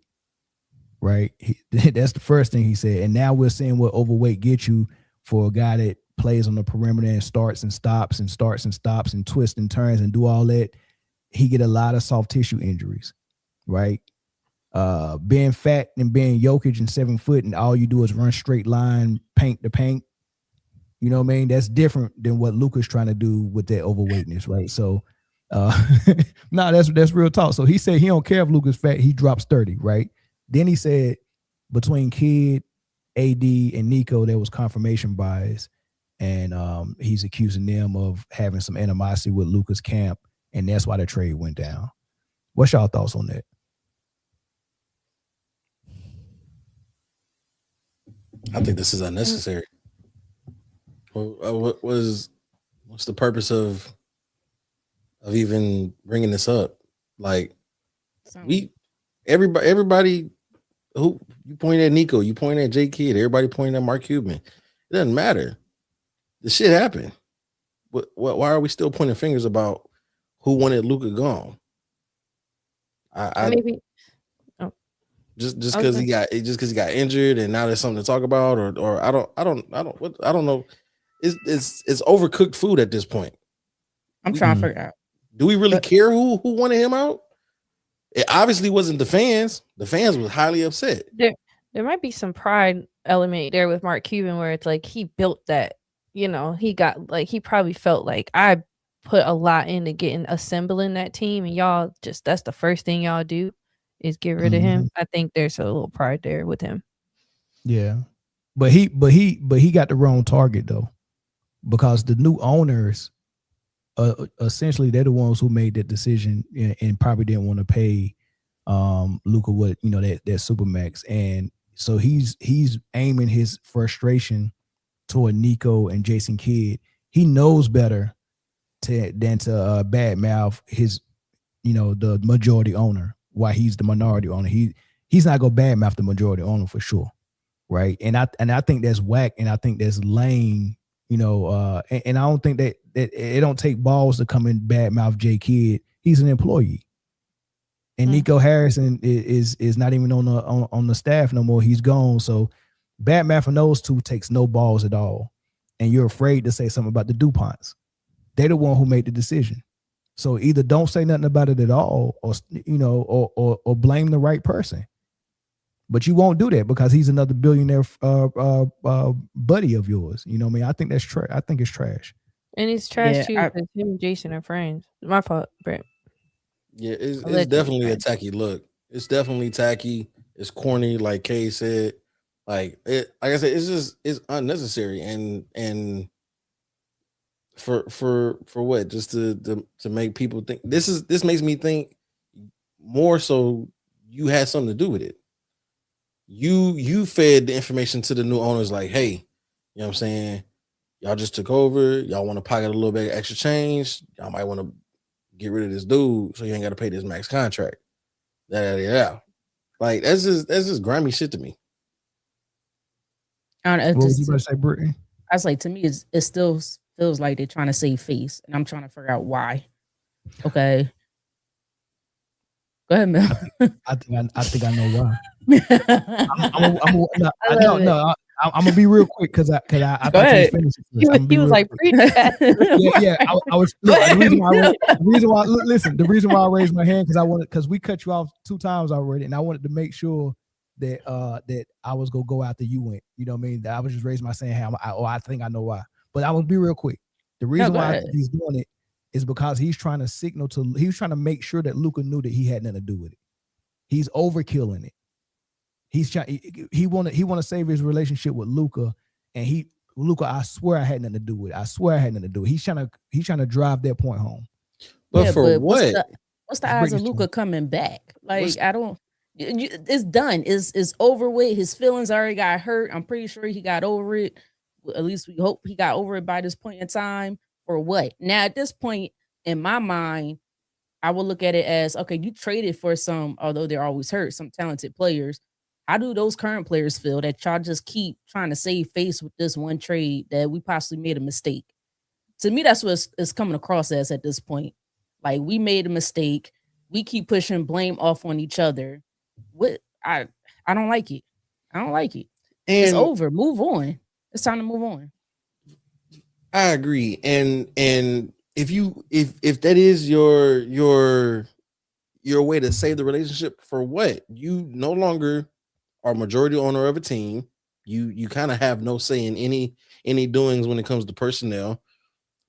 S3: right? That's the first thing he said. And now we're seeing what overweight gets you for a guy that plays on the perimeter and starts and stops and twists and turns and do all that. He get a lot of soft tissue injuries, right? Being fat and being Jokic and 7 foot and all you do is run straight line, paint to paint. You know what I mean? That's different than what Luka's trying to do with that overweightness, right? So that's real talk. So he said he don't care if Luka's fat, he drops 30, right? Then he said between Kidd, AD, and Nico, there was confirmation bias, and he's accusing them of having some animosity with Luka's camp, and that's why the trade went down. What's y'all thoughts on that?
S1: I think this is unnecessary. Well, what's the purpose of even bringing this up? Like, everybody who you point at Nico, you point at J Kidd, everybody pointing at Mark Cuban. It doesn't matter. The shit happened. Why are we still pointing fingers about who wanted Luka gone? Just because he got injured and now there's something to talk about, or I don't know. It's overcooked food at this point.
S2: I'm trying to figure out.
S1: Do we really care who wanted him out? It obviously wasn't the fans. The fans was highly upset.
S4: There might be some pride element there with Mark Cuban where it's like he built that, he got like he probably felt like I put a lot into assembling that team, and y'all that's the first thing y'all do is get rid of him. I think there's a little pride there with him. Yeah.
S3: But he got the wrong target though, because the new owners essentially they're the ones who made that decision and probably didn't want to pay Luka what that supermax, and so he's aiming his frustration toward Nico and Jason Kidd. He knows better than to badmouth his the majority owner while he's the minority owner. He's not gonna badmouth the majority owner for sure, right? And I think that's whack, and I think that's lame. And I don't think that it don't take balls to come and badmouth J Kidd. He's an employee, and Nico Harrison is not even on the staff no more. He's gone. So badmouthing those two takes no balls at all. And you're afraid to say something about the DuPonts. They're the one who made the decision. So either don't say nothing about it at all, or blame the right person. But you won't do that because he's another billionaire buddy of yours. You know what I mean? I think that's trash. I think it's trash.
S4: And it's trash
S2: Yeah,
S4: too because him and Jason are friends. My fault, Brett.
S1: Yeah, it's
S4: Allegedly
S1: definitely a
S4: friends.
S1: tacky look. It's definitely tacky. It's corny, like Kay said. Like I said, it's unnecessary and for what? Just to make people think this makes me think more so you had something to do with it. You fed the information to the new owners like, hey, you know what I'm saying? Y'all just took over. Y'all want to pocket a little bit of extra change. Y'all might want to get rid of this dude so you ain't got to pay this max contract. Yeah. Like that's just grimy shit to me.
S2: I don't know,
S3: What was you about to say, Britne?
S2: I was like, to me, it still feels like they're trying to save face, and I'm trying to figure out why. Okay, go ahead, Mel.
S3: I think I know why.
S2: I
S3: I'm gonna be real quick because I thought
S2: Go
S3: you
S2: ahead.
S3: finished.
S4: He was like, preach that.
S3: I was. Look, the reason why I raised my hand because we cut you off 2 times already, and I wanted to make sure that that I was gonna go after you went. You know what I mean? That I was just raising my hand. I think I know why, but I'm gonna be real quick. The reason why I think he's doing it is because he's trying to make sure that Luka knew that he had nothing to do with it. He's overkilling it. He's trying. He want to save his relationship with Luka, and Luka. I swear I had nothing to do with it. I swear I had nothing to do. He's trying to drive that point home.
S1: But for what?
S2: What's the odds of Luka coming back? Like I don't. It's done. It's over with. His feelings already got hurt. I'm pretty sure he got over it. At least we hope he got over it by this point in time. Or what? Now at this point in my mind, I will look at it as okay. You traded for some, although they're always hurt, some talented players. How do those current players feel that y'all just keep trying to save face with this one trade that we possibly made a mistake? To me, that's what it's coming across as at this point. Like we made a mistake. We keep pushing blame off on each other. What I don't like it. I don't like it. And it's over. Move on. It's time to move on.
S1: I agree. And if that is your way to save the relationship, for what? You no longer are majority owner of a team. You kind of have no say in any doings when it comes to personnel.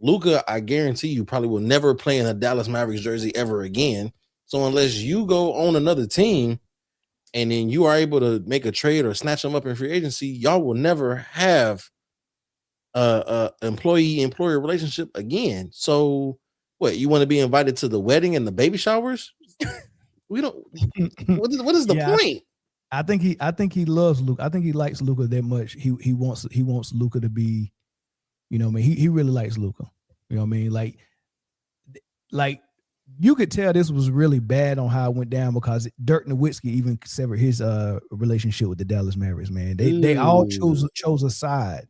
S1: Luka, I guarantee you probably will never play in a Dallas Mavericks jersey ever again. So unless you go own another team and then you are able to make a trade or snatch them up in free agency, y'all will never have a employee-employer relationship again. So what, you want to be invited to the wedding and the baby showers? We don't. What is the point?
S3: I think he loves Luka. I think he likes Luka that much. He wants Luka to be, you know what I mean? He really likes Luka. You know what I mean? Like you could tell this was really bad on how it went down because Dirk Nowitzki even severed his relationship with the Dallas Mavericks, man. They all chose a side.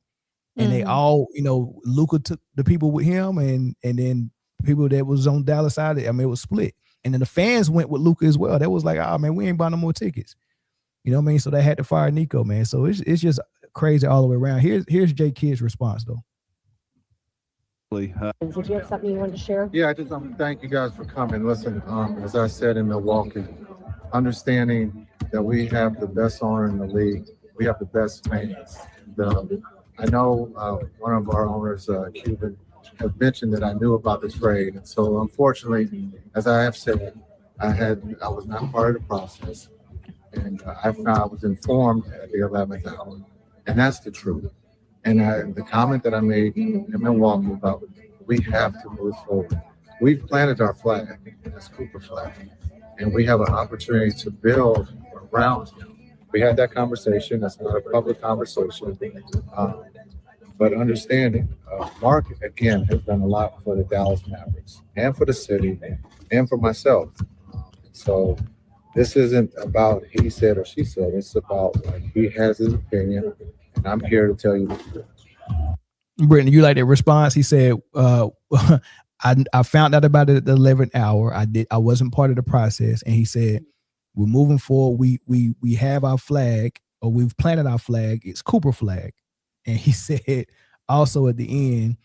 S3: And they all, you know, Luka took the people with him and then people that was on Dallas side, I mean, it was split. And then the fans went with Luka as well. That was like, oh man, we ain't buying no more tickets. You know what I mean? So they had to fire Nico, man. So it's just crazy all the way around. Here's J Kidd's response though.
S7: Did you have something you wanted to share? Yeah, I just thank you guys for coming. Listen, as I said in Milwaukee, understanding that we have the best owner in the league, we have the best fans. I know one of our owners, Cuban, has mentioned that I knew about the trade, and so unfortunately, as I have said, I was not part of the process, and I was informed at the 11th hour, and that's the truth. And the comment that I made in Milwaukee about we have to move forward. We've planted our flag, that's Cooper flag, and we have an opportunity to build around him. We had that conversation. That's not a public conversation. But understanding, Mark, again, has done a lot for the Dallas Mavericks and for the city and for myself. So this isn't about he said or she said. It's about he has his opinion, and I'm here to tell you the truth.
S3: Britne, you like that response? He said, I found out about it at the 11th hour. I wasn't part of the process. And he said, we're moving forward. We have our flag, or we've planted our flag. It's Cooper flag. And he said also at the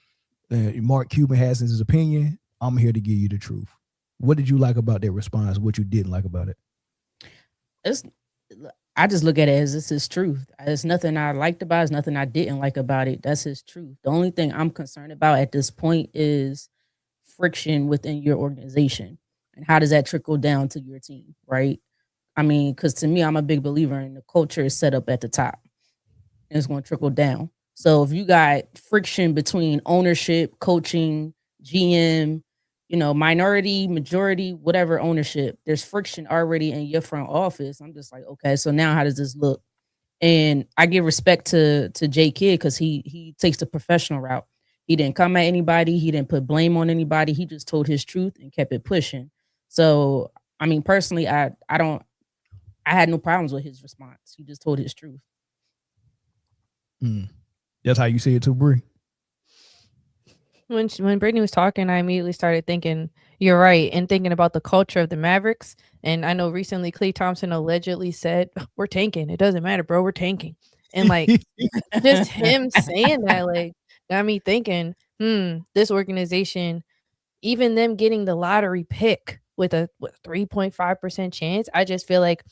S3: end, Mark Cuban has his opinion. I'm here to give you the truth. What did you like about that response? What you didn't like about it?
S2: I just look at it as this is truth. There's nothing I liked about it. There's nothing I didn't like about it. That's his truth. The only thing I'm concerned about at this point is friction within your organization. And how does that trickle down to your team, right? I mean, because to me, I'm a big believer in the culture is set up at the top. And it's going to trickle down. So if you got friction between ownership, coaching, GM, minority, majority, whatever ownership, there's friction already in your front office. I'm just like, okay, so now how does this look? And I give respect to J Kidd because he takes the professional route. He didn't come at anybody. He didn't put blame on anybody. He just told his truth and kept it pushing. So, I mean, personally, I had no problems with his response. He just told his truth.
S3: That's how you see it too, Bree.
S4: When Britne was talking, I immediately started thinking, you're right, and thinking about the culture of the Mavericks. And I know recently Klay Thompson allegedly said, we're tanking. It doesn't matter, bro. We're tanking. And like, just him saying that, like, got me thinking, this organization, even them getting the lottery pick with a 3.5% chance, I just feel like,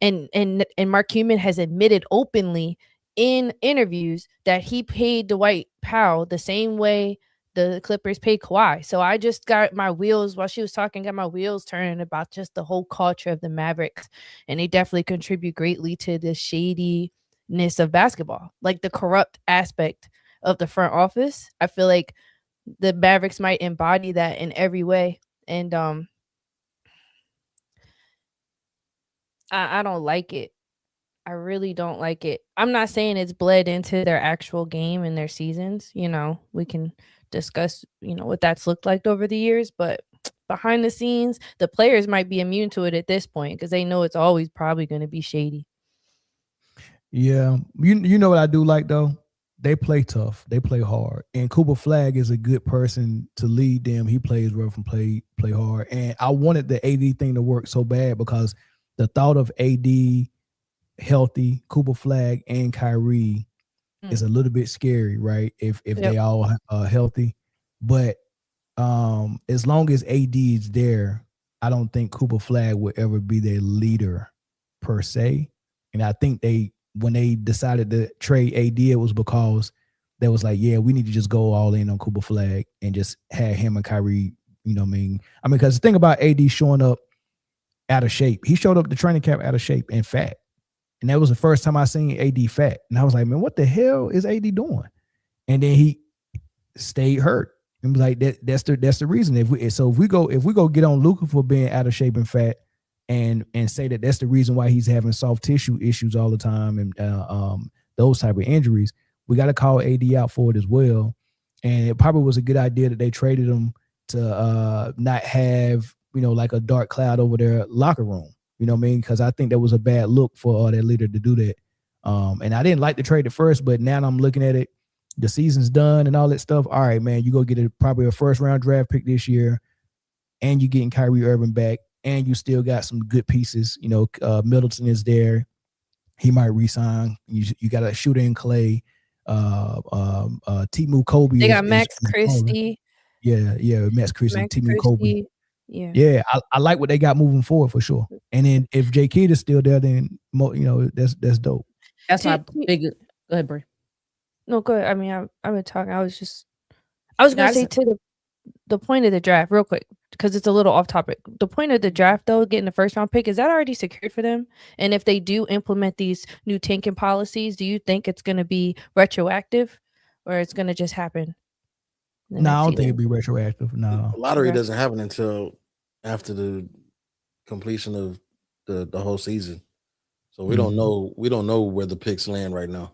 S4: and Mark Cuban has admitted openly in interviews that he paid Dwight Powell the same way the Clippers paid Kawhi. So I just got my wheels, while she was talking, got my wheels turning about just the whole culture of the Mavericks. And they definitely contribute greatly to the shadiness of basketball, like the corrupt aspect of the front office. I feel like the Mavericks might embody that in every way. And I don't like it. I really don't like it. I'm not saying it's bled into their actual game and their seasons. We can discuss, what that's looked like over the years, but behind the scenes, the players might be immune to it at this point because they know it's always probably going to be shady.
S3: Yeah. You know what I do like though? They play tough. They play hard. And Cooper Flag is a good person to lead them. He plays rough and play hard. And I wanted the AD thing to work so bad because the thought of AD healthy, Cooper Flag and Kyrie is a little bit scary, right? If they all are healthy. But as long as AD is there, I don't think Cooper Flag will ever be their leader per se. And I think when they decided to trade AD, it was because they was like, yeah, we need to just go all in on Cooper Flag and just have him and Kyrie, what I mean, because the thing about AD showing up out of shape, he showed up the training camp out of shape and fat. And that was the first time I seen AD fat. And I was like, man, what the hell is AD doing? And then he stayed hurt. And was like, that's the reason. If we go get on Luka for being out of shape and fat and say that that's the reason why he's having soft tissue issues all the time and those type of injuries, we got to call AD out for it as well. And it probably was a good idea that they traded him to not have, like a dark cloud over their locker room. You know what I mean? Because I think that was a bad look for that leader to do that. And I didn't like the trade at first, but now I'm looking at it. The season's done and all that stuff. All right, man, you go get probably a first-round draft pick this year, and you getting Kyrie Irving back, and you still got some good pieces. Middleton is there. He might resign. You got a shooter in Clay. Timu Kobe.
S4: They got Max Christie.
S3: Yeah, Max Christie, Timu Kobe.
S4: Yeah,
S3: I like what they got moving forward for sure. And then if J Kidd is still there, then that's dope.
S2: That's my big. Go ahead, Brie.
S4: No, go ahead. I mean, I've been talking. I was going to say to the point of the draft real quick, because it's a little off topic. The point of the draft, though, getting the first round pick, is that already secured for them? And if they do implement these new tanking policies, do you think it's going to be retroactive or it's going to just happen?
S3: No, I don't think it'd be retroactive. No,
S1: the lottery doesn't happen until after the completion of the whole season, so we don't know. We don't know where the picks land right now.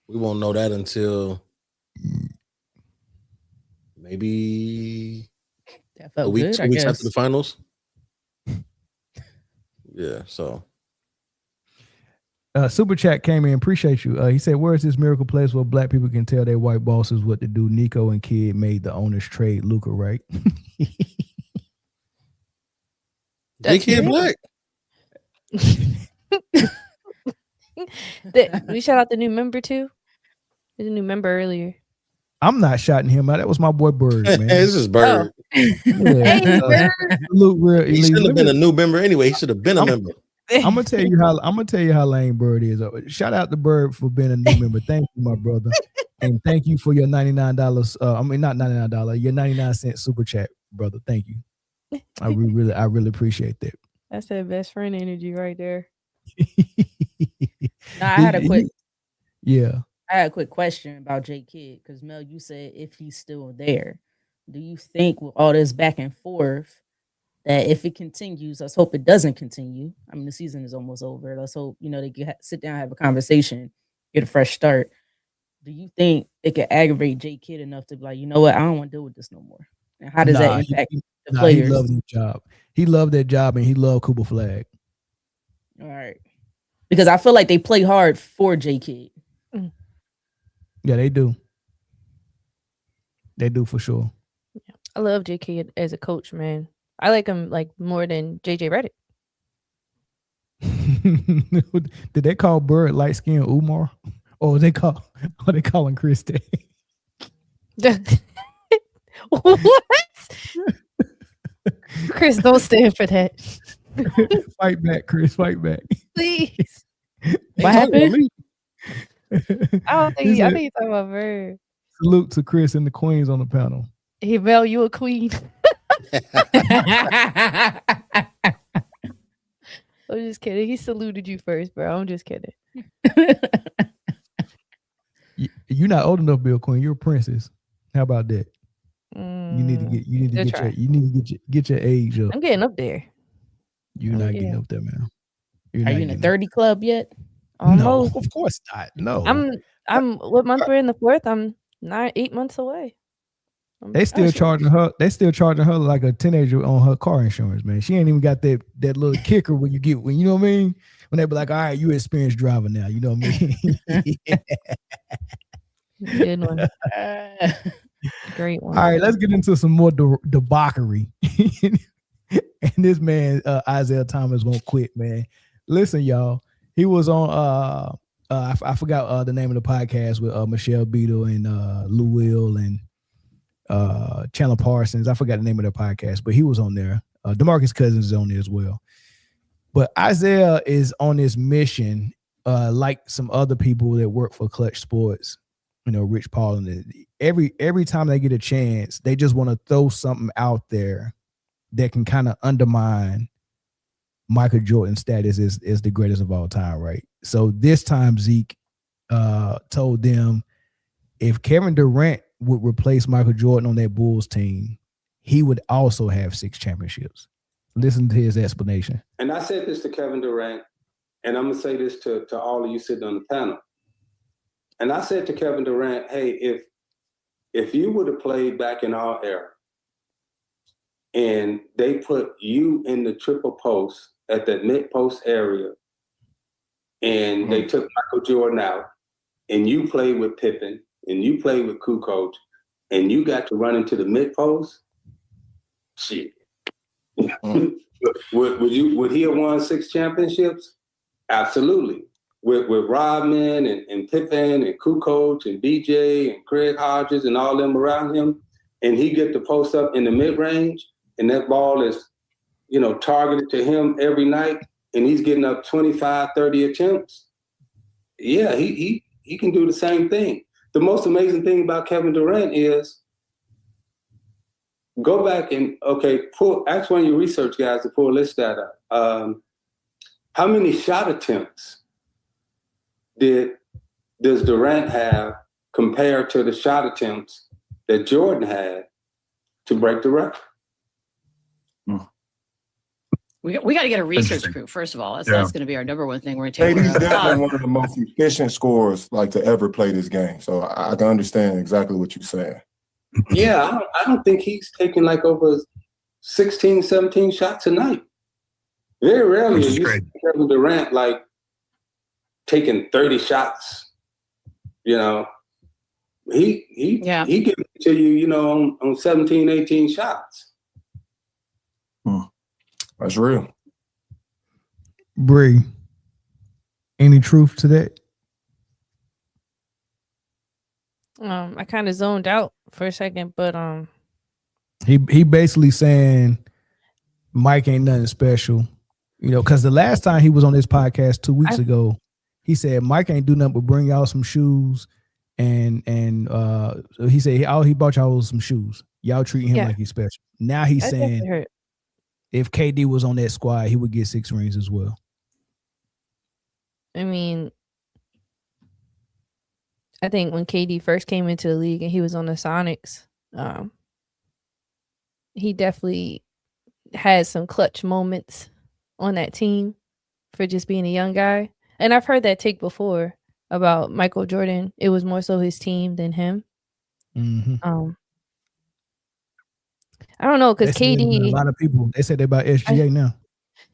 S1: We won't know that until maybe a week, 2 weeks after the finals. Yeah. So.
S3: Super Chat came in. Appreciate you. He said, where is this miracle place where black people can tell their white bosses what to do? Nico and Kidd made the owners trade Luka, right?
S1: They Kidd black.
S4: We shout out the new member too. There's a new member earlier.
S3: I'm not shouting him out. That was my boy Bird, man.
S1: This is Bird.
S4: Hey, Bird.
S1: He should have been a new member anyway. He should have been a member.
S3: I'm gonna tell you how lame Bird is. Shout out to Bird for being a new member. Thank you, my brother, and thank you for your $99. Not $99, your 99-cent super chat, brother. Thank you. I really appreciate that.
S4: That's that best friend energy right there.
S2: Now, I had a quick question about J Kidd, because Mel, you said if he's still there, do you think with all this back and forth that if it continues, let's hope it doesn't continue. I mean, the season is almost over. Let's hope, they can sit down, have a conversation, get a fresh start. Do you think it could aggravate J Kidd enough to be like, you know what, I don't want to deal with this no more? And how does that impact the players?
S3: He loved his job. He loved that job, and he loved Cooper Flag.
S2: All right. Because I feel like they play hard for J Kidd.
S3: Yeah, they do. They do for sure.
S4: Yeah. I love J Kidd as a coach, man. I like him more than JJ Redick.
S3: Did they call Bird light skinned Umar? Or they calling Chris Day?
S4: What? Chris, don't stand for that.
S3: Fight back, Chris. Fight back.
S4: Please.
S2: What happened?
S4: I think you're talking about Bird.
S3: Salute to Chris and the Queens on the panel.
S4: Hey, Mel, you a queen. I'm just kidding. He saluted you first, bro. I'm just kidding.
S3: You're not old enough, Bill Queen. You're a princess. How about that? You need to get your age up.
S4: I'm getting up there.
S3: You're not getting up there, man.
S2: Are you in the 30 club yet?
S3: No, of course not. No.
S4: I'm what month we're in the 4th? I'm 8 months away.
S3: They still charging her like a teenager on her car insurance, man. She ain't even got that little kicker when you know what I mean? When they be like, all right, you experienced driver now, you know what I mean?
S4: Good one. Great one.
S3: All right, let's get into some more debauchery. And this man, Isaiah Thomas, won't quit, man. Listen, y'all. He was on I forgot the name of the podcast with Michelle Beadle and Lou Will and Chandler Parsons. I forgot the name of their podcast, but he was on there. DeMarcus Cousins is on there as well. But Isaiah is on this mission, like some other people that work for Clutch Sports, Rich Paul, and every time they get a chance, they just want to throw something out there that can kind of undermine Michael Jordan's status as the greatest of all time, right? So this time Zeke told them if Kevin Durant would replace Michael Jordan on that Bulls team, he would also have 6 championships. Listen to his explanation.
S8: And I said this to Kevin Durant, and I'm going to say this to all of you sitting on the panel. And I said to Kevin Durant, hey, if you would have played back in our era and they put you in the triple post at that mid-post area and they took Michael Jordan out and you played with Pippen and you played with Kukoc and you got to run into the mid-post, shit. Would he have won 6 championships? Absolutely. With Rodman and Pippen and Kukoc and BJ and Craig Hodges and all them around him, and he get to post up in the mid-range and that ball is, targeted to him every night and he's getting up 25, 30 attempts. Yeah, he can do the same thing. The most amazing thing about Kevin Durant is go back and, ask one of your research guys to pull this data. How many shot attempts does Durant have compared to the shot attempts that Jordan had to break the record?
S9: We got to get a research group, first of all. That's going to be our number one thing we're going to take.
S10: He's definitely one of the most efficient scorers to ever play this game. So I can understand exactly what you're saying.
S8: Yeah, I don't think he's taking over 16, 17 shots a night. Very rarely is you see Kevin Durant taking 30 shots. He gives it to you, on 17, 18 shots.
S10: That's real.
S3: Bree, any truth to that?
S4: I kind of zoned out for a second, but
S3: he basically saying Mike ain't nothing special. You know, because the last time he was on this podcast 2 weeks ago, he said Mike ain't do nothing but bring y'all some shoes, and he said all he bought y'all was some shoes. Y'all treating him like he's special. Now he's saying if KD was on that squad, he would get 6 rings as well.
S4: I mean, I think when KD first came into the league and he was on the Sonics, he definitely had some clutch moments on that team for just being a young guy. And I've heard that take before about Michael Jordan. It was more so his team than him.
S3: Mm-hmm.
S4: I don't know, because KD,
S3: a lot of people, they said they're about SGA now.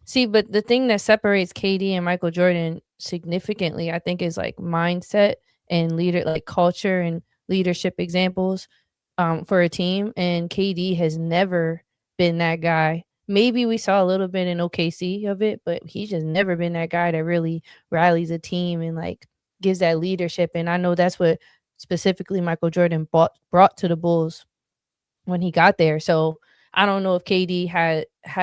S4: See, but the thing that separates KD and Michael Jordan significantly, I think, is like mindset and leader, like culture and leadership examples for a team. And KD has never been that guy. Maybe we saw a little bit in OKC of it, but he's just never been that guy that really rallies a team and like gives that leadership. And I know that's what specifically Michael Jordan brought to the Bulls when he got there. So I don't know if KD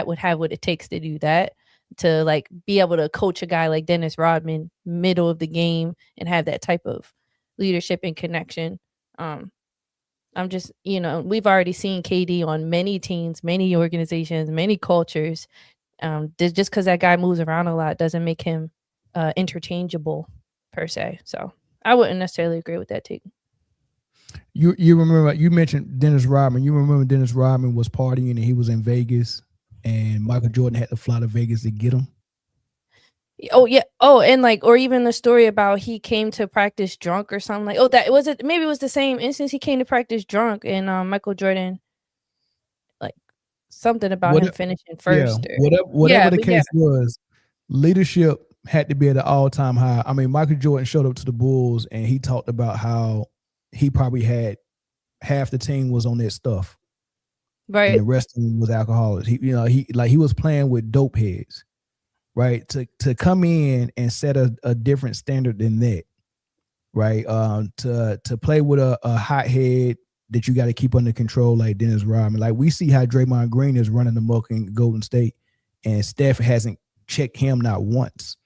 S4: would have what it takes to do that, to like be able to coach a guy like Dennis Rodman middle of the game and have that type of leadership and connection. I'm just, we've already seen KD on many teams, many organizations, many cultures. Just because that guy moves around a lot doesn't make him interchangeable per se. So I wouldn't necessarily agree with that take.
S3: You remember, you mentioned Dennis Rodman. You remember Dennis Rodman was partying and he was in Vegas and Michael Jordan had to fly to Vegas to get him?
S4: Oh yeah. Oh, and like, or even the story about he came to practice drunk or something like. Oh, that was it. Maybe it was the same instance. He came to practice drunk, and Michael Jordan, like something about him finishing first.
S3: Yeah, whatever the case was, leadership had to be at an all-time high. I mean, Michael Jordan showed up to the Bulls, and he talked about how he probably had half the team was on that stuff,
S4: right?
S3: And the rest of them was alcoholics. He was playing with dope heads. Right, to come in and set a different standard than that, right? To play with a hot head that you got to keep under control, like Dennis Rodman. Like we see how Draymond Green is running the muck in Golden State, and Steph hasn't checked him not once,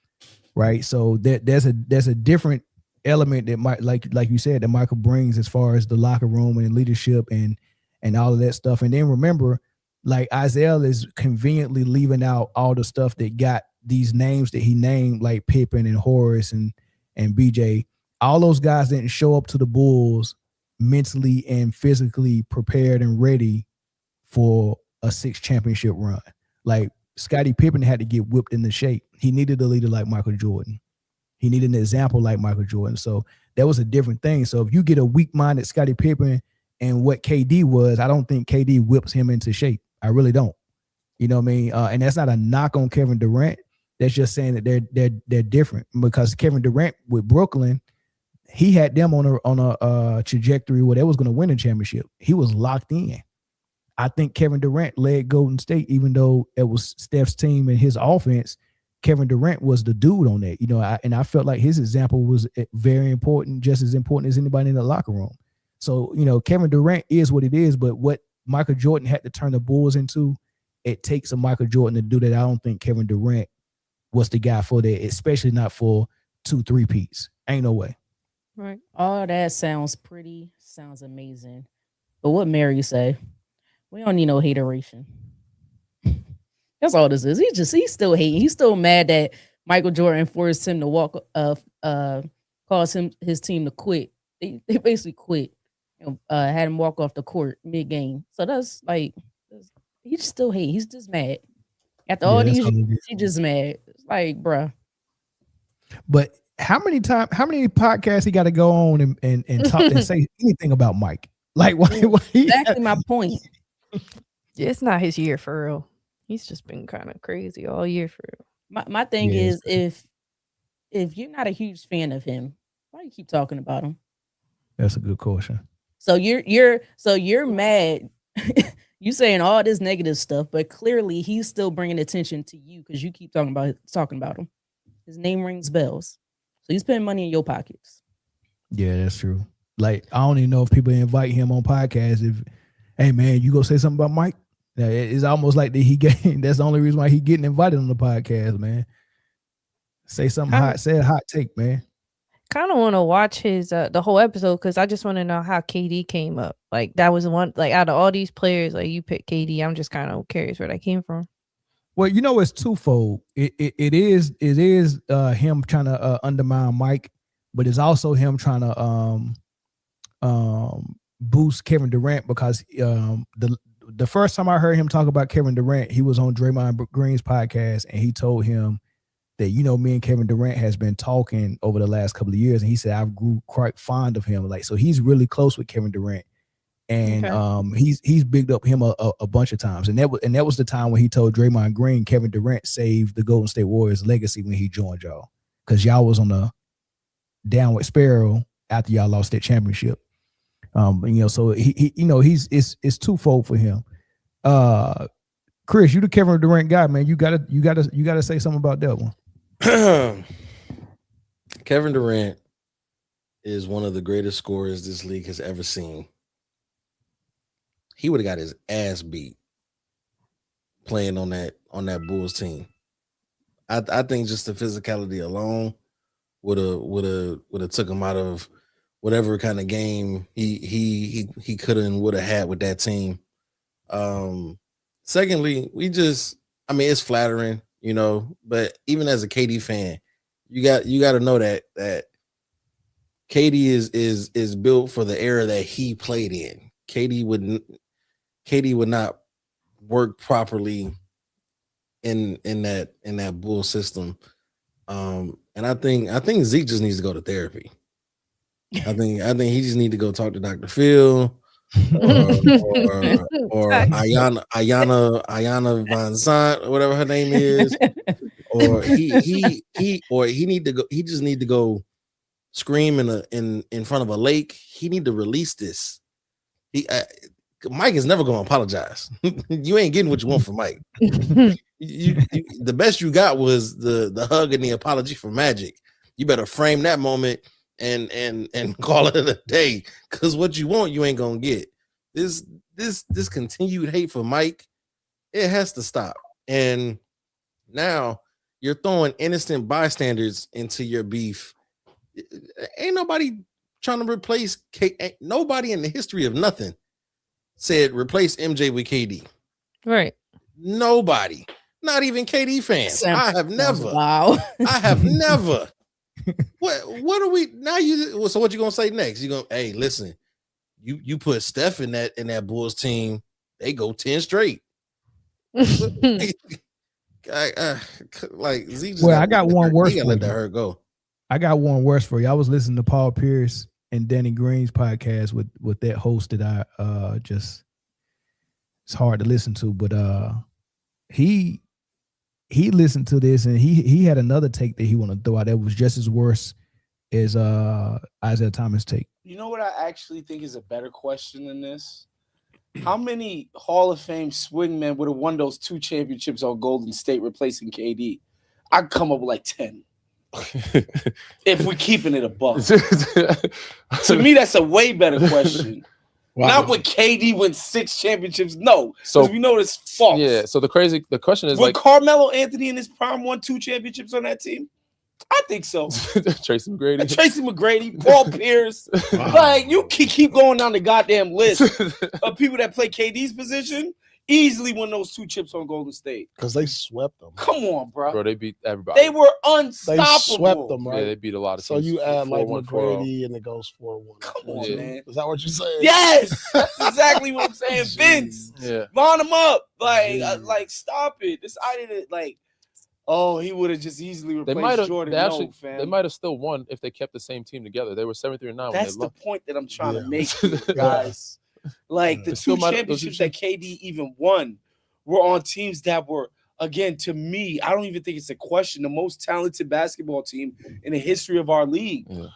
S3: right? So there's a different element that might, like you said, that Michael brings as far as the locker room and leadership and all of that stuff. And then remember, like Isaiah is conveniently leaving out all the stuff that got these names that he named, like Pippen and Horace and BJ. All those guys didn't show up to the Bulls mentally and physically prepared and ready for a 6 championship run. Like Scottie Pippen had to get whipped into shape. He needed a leader like Michael Jordan. He needed an example like Michael Jordan. So that was a different thing. So if you get a weak-minded Scottie Pippen and what KD was, I don't think KD whips him into shape. I really don't. You know what I mean? And that's not a knock on Kevin Durant. That's just saying that they're different, because Kevin Durant with Brooklyn, he had them on a trajectory where they was going to win a championship. He was locked in. I think Kevin Durant led Golden State, even though it was Steph's team and his offense. Kevin Durant was the dude on that, and I felt like his example was very important, just as important as anybody in the locker room. So, Kevin Durant is what it is, but what Michael Jordan had to turn the Bulls into, it takes a Michael Jordan to do that. I don't think Kevin Durant was the guy for that, especially not for 2 3-peats. Ain't no way.
S2: Right. All that sounds amazing. But what Mary say? We don't need no hateration. That's all this is. He's still hating. He's still mad that Michael Jordan forced him to walk caused his team to quit. They basically quit. Had him walk off the court mid-game. So that's like, he's still hating. He's just mad. After all these years, he's just mad. It's like, bruh.
S3: But how many podcasts he got to go on and talk and say anything about Mike? Like, why
S2: exactly my point.
S4: It's not his year for real. He's just been kind of crazy all year for real.
S2: My thing is, if you're not a huge fan of him, why do you keep talking about him?
S3: That's a good question. So
S2: you're mad. You saying all this negative stuff, but clearly he's still bringing attention to you because you keep talking about him. His name rings bells, so he's putting money in your pockets.
S3: Yeah, that's true. Like, I don't even know if people invite him on podcasts. Hey man, you go say something about Mike? Yeah, it's almost like that's the only reason why he getting invited on the podcast, man. Say something hot. Say a hot take, man.
S4: Kind of want to watch his the whole episode because I just want to know how KD came up. Like that was one. Like out of all these players, like you picked KD. I'm just kind of curious where that came from.
S3: Well, it's twofold. It is him trying to undermine Mike, but it's also him trying to boost Kevin Durant because the first time I heard him talk about Kevin Durant, he was on Draymond Green's podcast, and he told him that, me and Kevin Durant has been talking over the last couple of years, and he said I grew quite fond of him. Like, so he's really close with Kevin Durant, and he's bigged up him a bunch of times, and that was the time when he told Draymond Green Kevin Durant saved the Golden State Warriors legacy when he joined y'all, because y'all was on a downward spiral after y'all lost that championship. So it's twofold for him. Chris, you the Kevin Durant guy, man. You gotta say something about that one.
S1: Kevin Durant is one of the greatest scorers this league has ever seen. He would have got his ass beat playing on that Bulls team. I think just the physicality alone would have took him out of whatever kind of game he could and would have had with that team. Secondly, it's flattering, but even as a KD fan, you got to know that KD is built for the era that he played in. KD would not work properly in that Bull system. And I think Zeke just needs to go to therapy. I think he just need to go talk to Dr. Phil or Ayana Von Sant, whatever her name is. Or he just need to go scream in front of a lake. He need to release this. Mike is never going to apologize. You ain't getting what you want from Mike. The best you got was the hug and the apology from Magic. You better frame that moment and call it a day, because what you want you ain't gonna get. This continued hate for Mike, it has to stop. And now you're throwing innocent bystanders into your beef. Ain't nobody trying to replace nobody in the history of nothing said replace MJ with KD.
S4: Right.
S1: Nobody. Not even KD fans. I have never.
S2: Wow.
S1: I have never. What are we now? So what you gonna say next? You gonna, hey, listen, you put Steph in that Bulls team, they go 10 straight. Like Z just
S3: I got one worse.
S1: Let that hurt go.
S3: I got one worse for you. I was listening to Paul Pierce and Danny Green's podcast with that host that I just, it's hard to listen to, but he listened to this and he had another take that he wanted to throw out that was just as worse as Isaiah Thomas' take.
S11: You know what I actually think is a better question than this? How many Hall of Fame swingmen would have won those 2 championships on Golden State replacing KD? I'd come up with like 10. If we're keeping it above. To me, that's a way better question. Wow. Not when KD wins 6 championships. No, because we know it's false.
S12: Yeah. So the question is,
S11: when Carmelo Anthony in his prime won 2 championships on that team, I think so.
S12: Tracy McGrady, Paul Pierce.
S11: Wow. Like, you keep going down the goddamn list of people that play KD's position. Easily won those 2 chips on Golden State.
S13: Because they swept them.
S11: Come on, bro.
S12: Bro, they beat everybody.
S11: They were unstoppable.
S13: They swept them, right?
S12: Yeah, they beat a lot of
S13: teams. So you add like McGrady and it goes 4-1.
S11: Come on, man.
S13: Is that what you're saying?
S11: Yes. That's exactly what I'm saying. Vince.
S12: Yeah.
S11: Line them up. Like, stop it. This idea that, he would have just easily replaced Jordan.
S12: They might have still won if they kept the same team together. They were 7-3-9.
S11: That's the point that I'm trying to make, guys. Like, the 2 championships that KD even won were on teams that were, again, to me, I don't even think it's a question, the most talented basketball team in the history of our league. Yeah.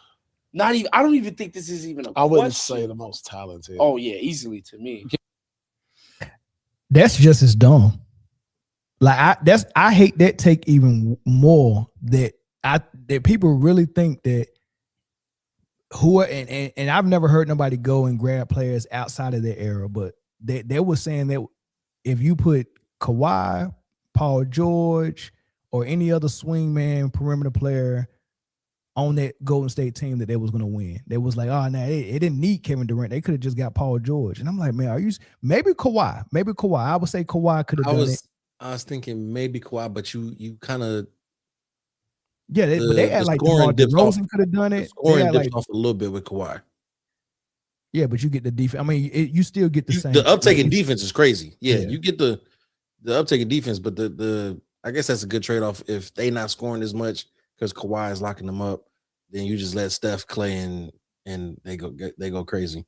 S11: I don't even think this is even a question.
S13: I wouldn't say the most talented.
S11: Oh, yeah, easily to me.
S3: That's just as dumb. Like, I hate that take even more, that people really think that and I've never heard nobody go and grab players outside of their era, but they were saying that if you put Kawhi, Paul George, or any other swingman perimeter player on that Golden State team, that they was going to win. They was like, oh, no, it didn't need Kevin Durant. They could have just got Paul George. And I'm like, man, maybe Kawhi. I would say Kawhi could have done it.
S1: I was thinking maybe Kawhi, but you kind of.
S3: Yeah, but they act like DeRozan could have done it.
S1: Scoring dipped off a little bit with Kawhi.
S3: Yeah, but you get the defense. I mean, you still get the same.
S1: The uptake in defense is crazy. Yeah, you get the uptake in defense, but the I guess that's a good trade-off. If they not scoring as much because Kawhi is locking them up, then you just let Steph, Clay, and they go crazy.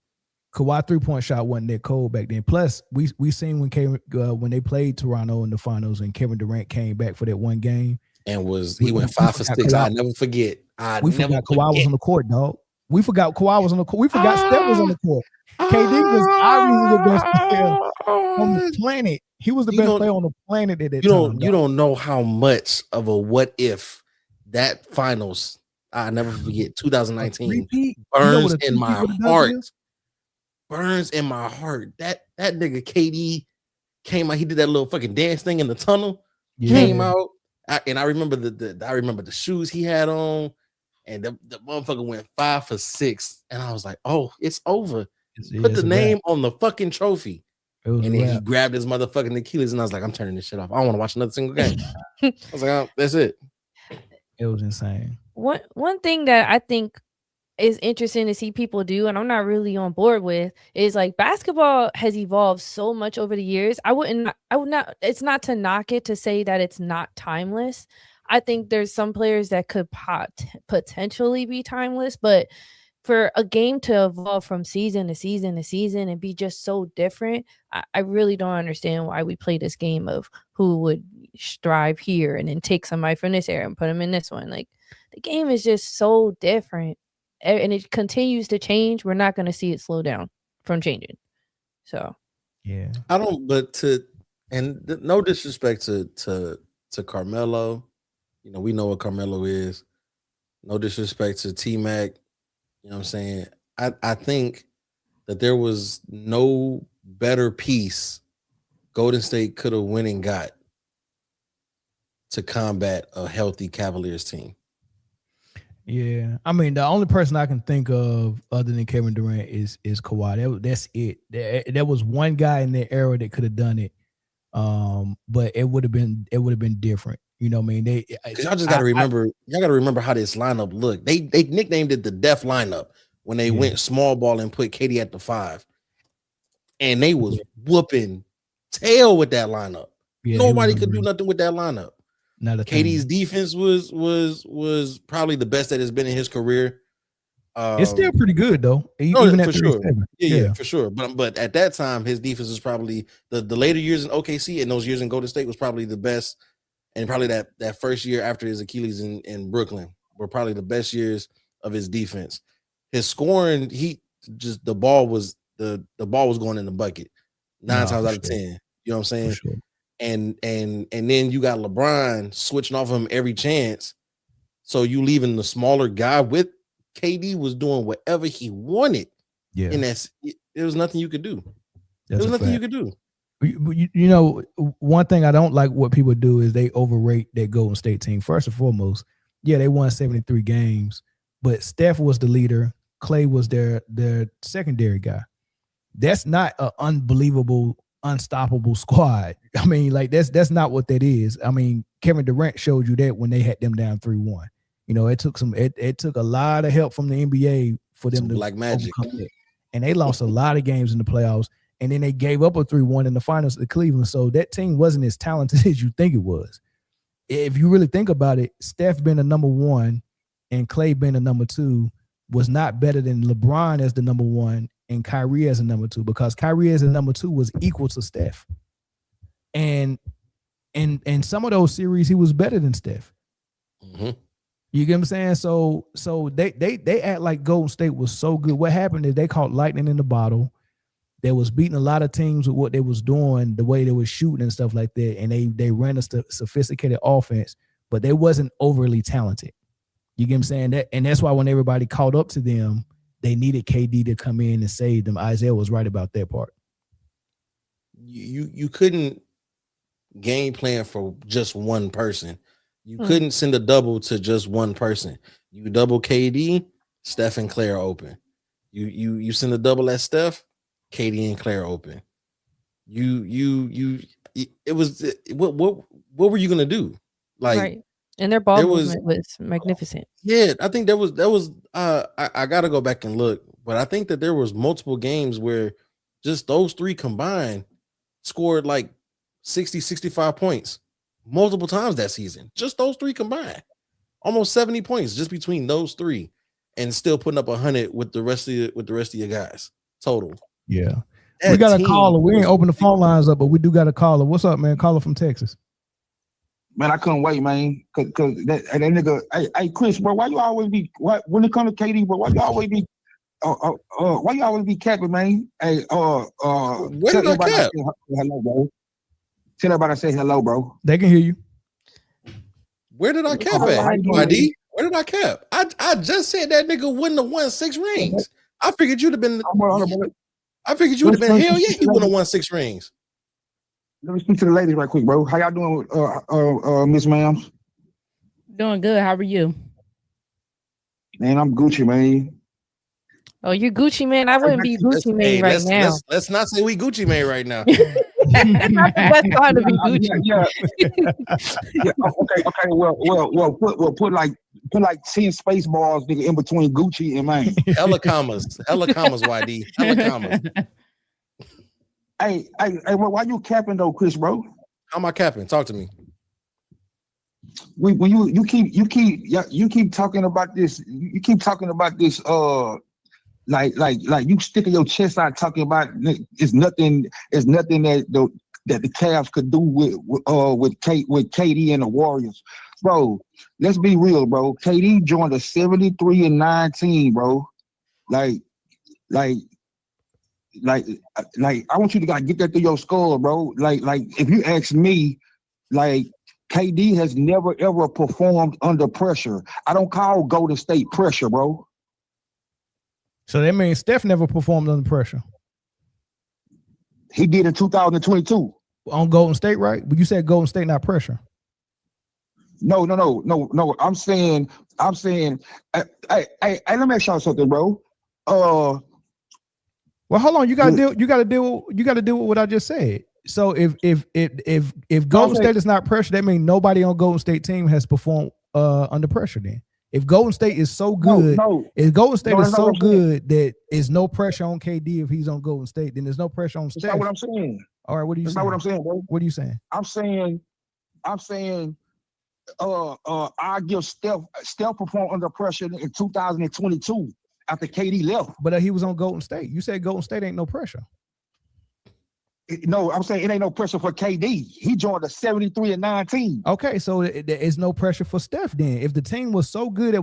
S3: Kawhi 3-point shot wasn't that cold back then. Plus, we seen when they played Toronto in the finals and Kevin Durant came back for that one game
S1: and he went 5 for 6. I never forget.
S3: We forgot Kawhi was on the court, dog. We forgot Kawhi was on the court. We forgot Steph was on the court. KD was obviously the best player on the planet. He was the best player on the planet at that time.
S1: You don't know how much of a what if that finals. I never forget 2019 burns in my heart. Burns in my heart. That nigga KD came out. He did that little fucking dance thing in the tunnel. Yeah. Came out, and I remember the shoes he had on, and the motherfucker went 5 for 6, and I was like, oh, it's over. Put the name on the fucking trophy. And then he grabbed his motherfucking Achilles, and I was like, I'm turning this shit off. I don't want to watch another single game. I was like, oh, that's it.
S3: It was insane.
S4: One thing that I think is interesting to see people do, and I'm not really on board with, is like basketball has evolved so much over the years. I would not. It's not to knock it to say that it's not timeless. I think there's some players that could potentially be timeless, but for a game to evolve from season to season to season and be just so different, I really don't understand why we play this game of who would strive here and then take somebody from this area and put them in this one. Like, the game is just so different, and it continues to change. We're not going to see it slow down from changing. So,
S3: yeah,
S1: I don't. But no disrespect to Carmelo, we know what Carmelo is. No disrespect to T-Mac. You know what I'm saying? I think that there was no better piece Golden State could have went and got to combat a healthy Cavaliers team.
S3: Yeah. I mean, the only person I can think of other than Kevin Durant is Kawhi. That's it. There was one guy in that era that could have done it. But it would have been different. You know what I mean?
S1: Because y'all just gotta remember how this lineup looked. They nicknamed it the death lineup when they went small ball and put KD at the 5. And they was whooping tail with that lineup. Yeah, nobody could do nothing with that lineup. KD's defense was probably the best that has been in his career.
S3: It's still pretty good though.
S1: Even for sure. Yeah, for sure. But at that time, his defense was probably the later years in OKC and those years in Golden State was probably the best. And probably that first year after his Achilles in Brooklyn were probably the best years of his defense. His scoring, the ball was going in the bucket 9 times out of 10. You know what I'm saying?
S3: Sure.
S1: And then you got LeBron switching off him every chance. So you leaving the smaller guy with KD was doing whatever he wanted.
S3: Yeah.
S1: And there was nothing you could do. There was nothing you could do.
S3: You know, one thing I don't like what people do is they overrate that Golden State team. First and foremost, yeah, they won 73 games, but Steph was the leader. Clay was their secondary guy. That's not an unbelievable, unstoppable squad. I mean, like that's not what that is. I mean, Kevin Durant showed you that when they had them down 3-1. You know, it took a lot of help from the NBA for them to
S1: like magic.
S3: And they lost a lot of games in the playoffs. And then they gave up a 3-1 in the finals to Cleveland. So that team wasn't as talented as you think it was. If you really think about it, Steph being the number 1 and Clay being the number 2 was not better than LeBron as the number 1 and Kyrie as the number 2, because Kyrie as the number 2 was equal to Steph. And in some of those series, he was better than Steph.
S1: Mm-hmm.
S3: You get what I'm saying? So they act like Golden State was so good. What happened is they caught lightning in the bottle. They was beating a lot of teams with what they was doing, the way they was shooting and stuff like that. And they ran a sophisticated offense, but they wasn't overly talented. You get what I'm saying? And that's why when everybody caught up to them, they needed KD to come in and save them. Isaiah was right about that part.
S1: you couldn't game plan for just one person. You couldn't send a double to just one person. You double KD, Steph and Claire open. You send a double at Steph, KD and Claire open. It was what were you gonna do? Like,
S4: right. And their ball movement was magnificent.
S1: Yeah, I think there was I gotta go back and look, but I think that there was multiple games where just those three combined scored like 60, 65 points multiple times that season. Just those three combined. Almost 70 points just between those three, and still putting up 100 with the rest of your guys total.
S3: Yeah. We got a caller. We ain't open the phone lines up, but we do got a caller. What's up, man? Caller from Texas.
S14: Man, I couldn't wait, man. Cause that nigga, hey Chris, bro, why you always be when it comes to KD, bro? Why you always be why you always be capping, man? Hey,
S1: where did I cap?
S14: Hello, bro. Tell everybody I say hello, bro.
S3: They can hear you.
S1: Where did I cap at? ID? Where did I cap? I just said that nigga wouldn't have won 6 rings. I figured you'd have been. I figured you would have been. Hell yeah, he wouldn't have won 6 rings.
S14: Let me speak to the ladies right quick, bro. How y'all doing, Miss Ma'ams?
S2: Doing good. How are you?
S14: Man, I'm Gucci, man.
S4: Oh, you're Gucci, man. I wouldn't be Gucci, man, right now.
S1: Let's not say we Gucci, man, right now.
S4: That's hard to be Gucci.
S14: Yeah. Okay. Well, put like 10 space bars, nigga, in between Gucci and mine.
S1: Hella commas, YD. Hella commas.
S14: Hey, why you capping though, Chris, bro?
S1: How am I capping? Talk to me.
S14: When you keep talking about this, like you sticking your chest out talking about it's nothing that the Cavs could do with KD and the Warriors, bro. Let's be real, bro. KD joined a 73-19, bro. Like I want you to get that through your skull, bro. Like if you ask me, like KD has never ever performed under pressure. I don't call Golden State pressure, bro.
S3: So that means Steph never performed under pressure.
S14: He did in 2022
S3: on Golden State, right? But you said Golden State not pressure.
S14: No. I'm saying. Hey, let me ask y'all something, bro.
S3: Well, hold on. You gotta deal with what I just said. So if Golden State is not pressure, that means nobody on Golden State team has performed under pressure. Then, if Golden State is so good, if Golden State is so good that is no pressure on KD if he's on Golden State, then there's no pressure on Steph.
S14: That's not what I'm saying.
S3: All right, what are you saying?
S14: That's not what I'm saying, bro.
S3: What are you saying?
S14: I'm saying. I give Steph performed under pressure in 2022 after KD left.
S3: But he was on Golden State. You said Golden State ain't no pressure.
S14: No, I'm saying it ain't no pressure for KD. He joined a 73-19.
S3: Okay, so there is no pressure for Steph then. If the team was so good,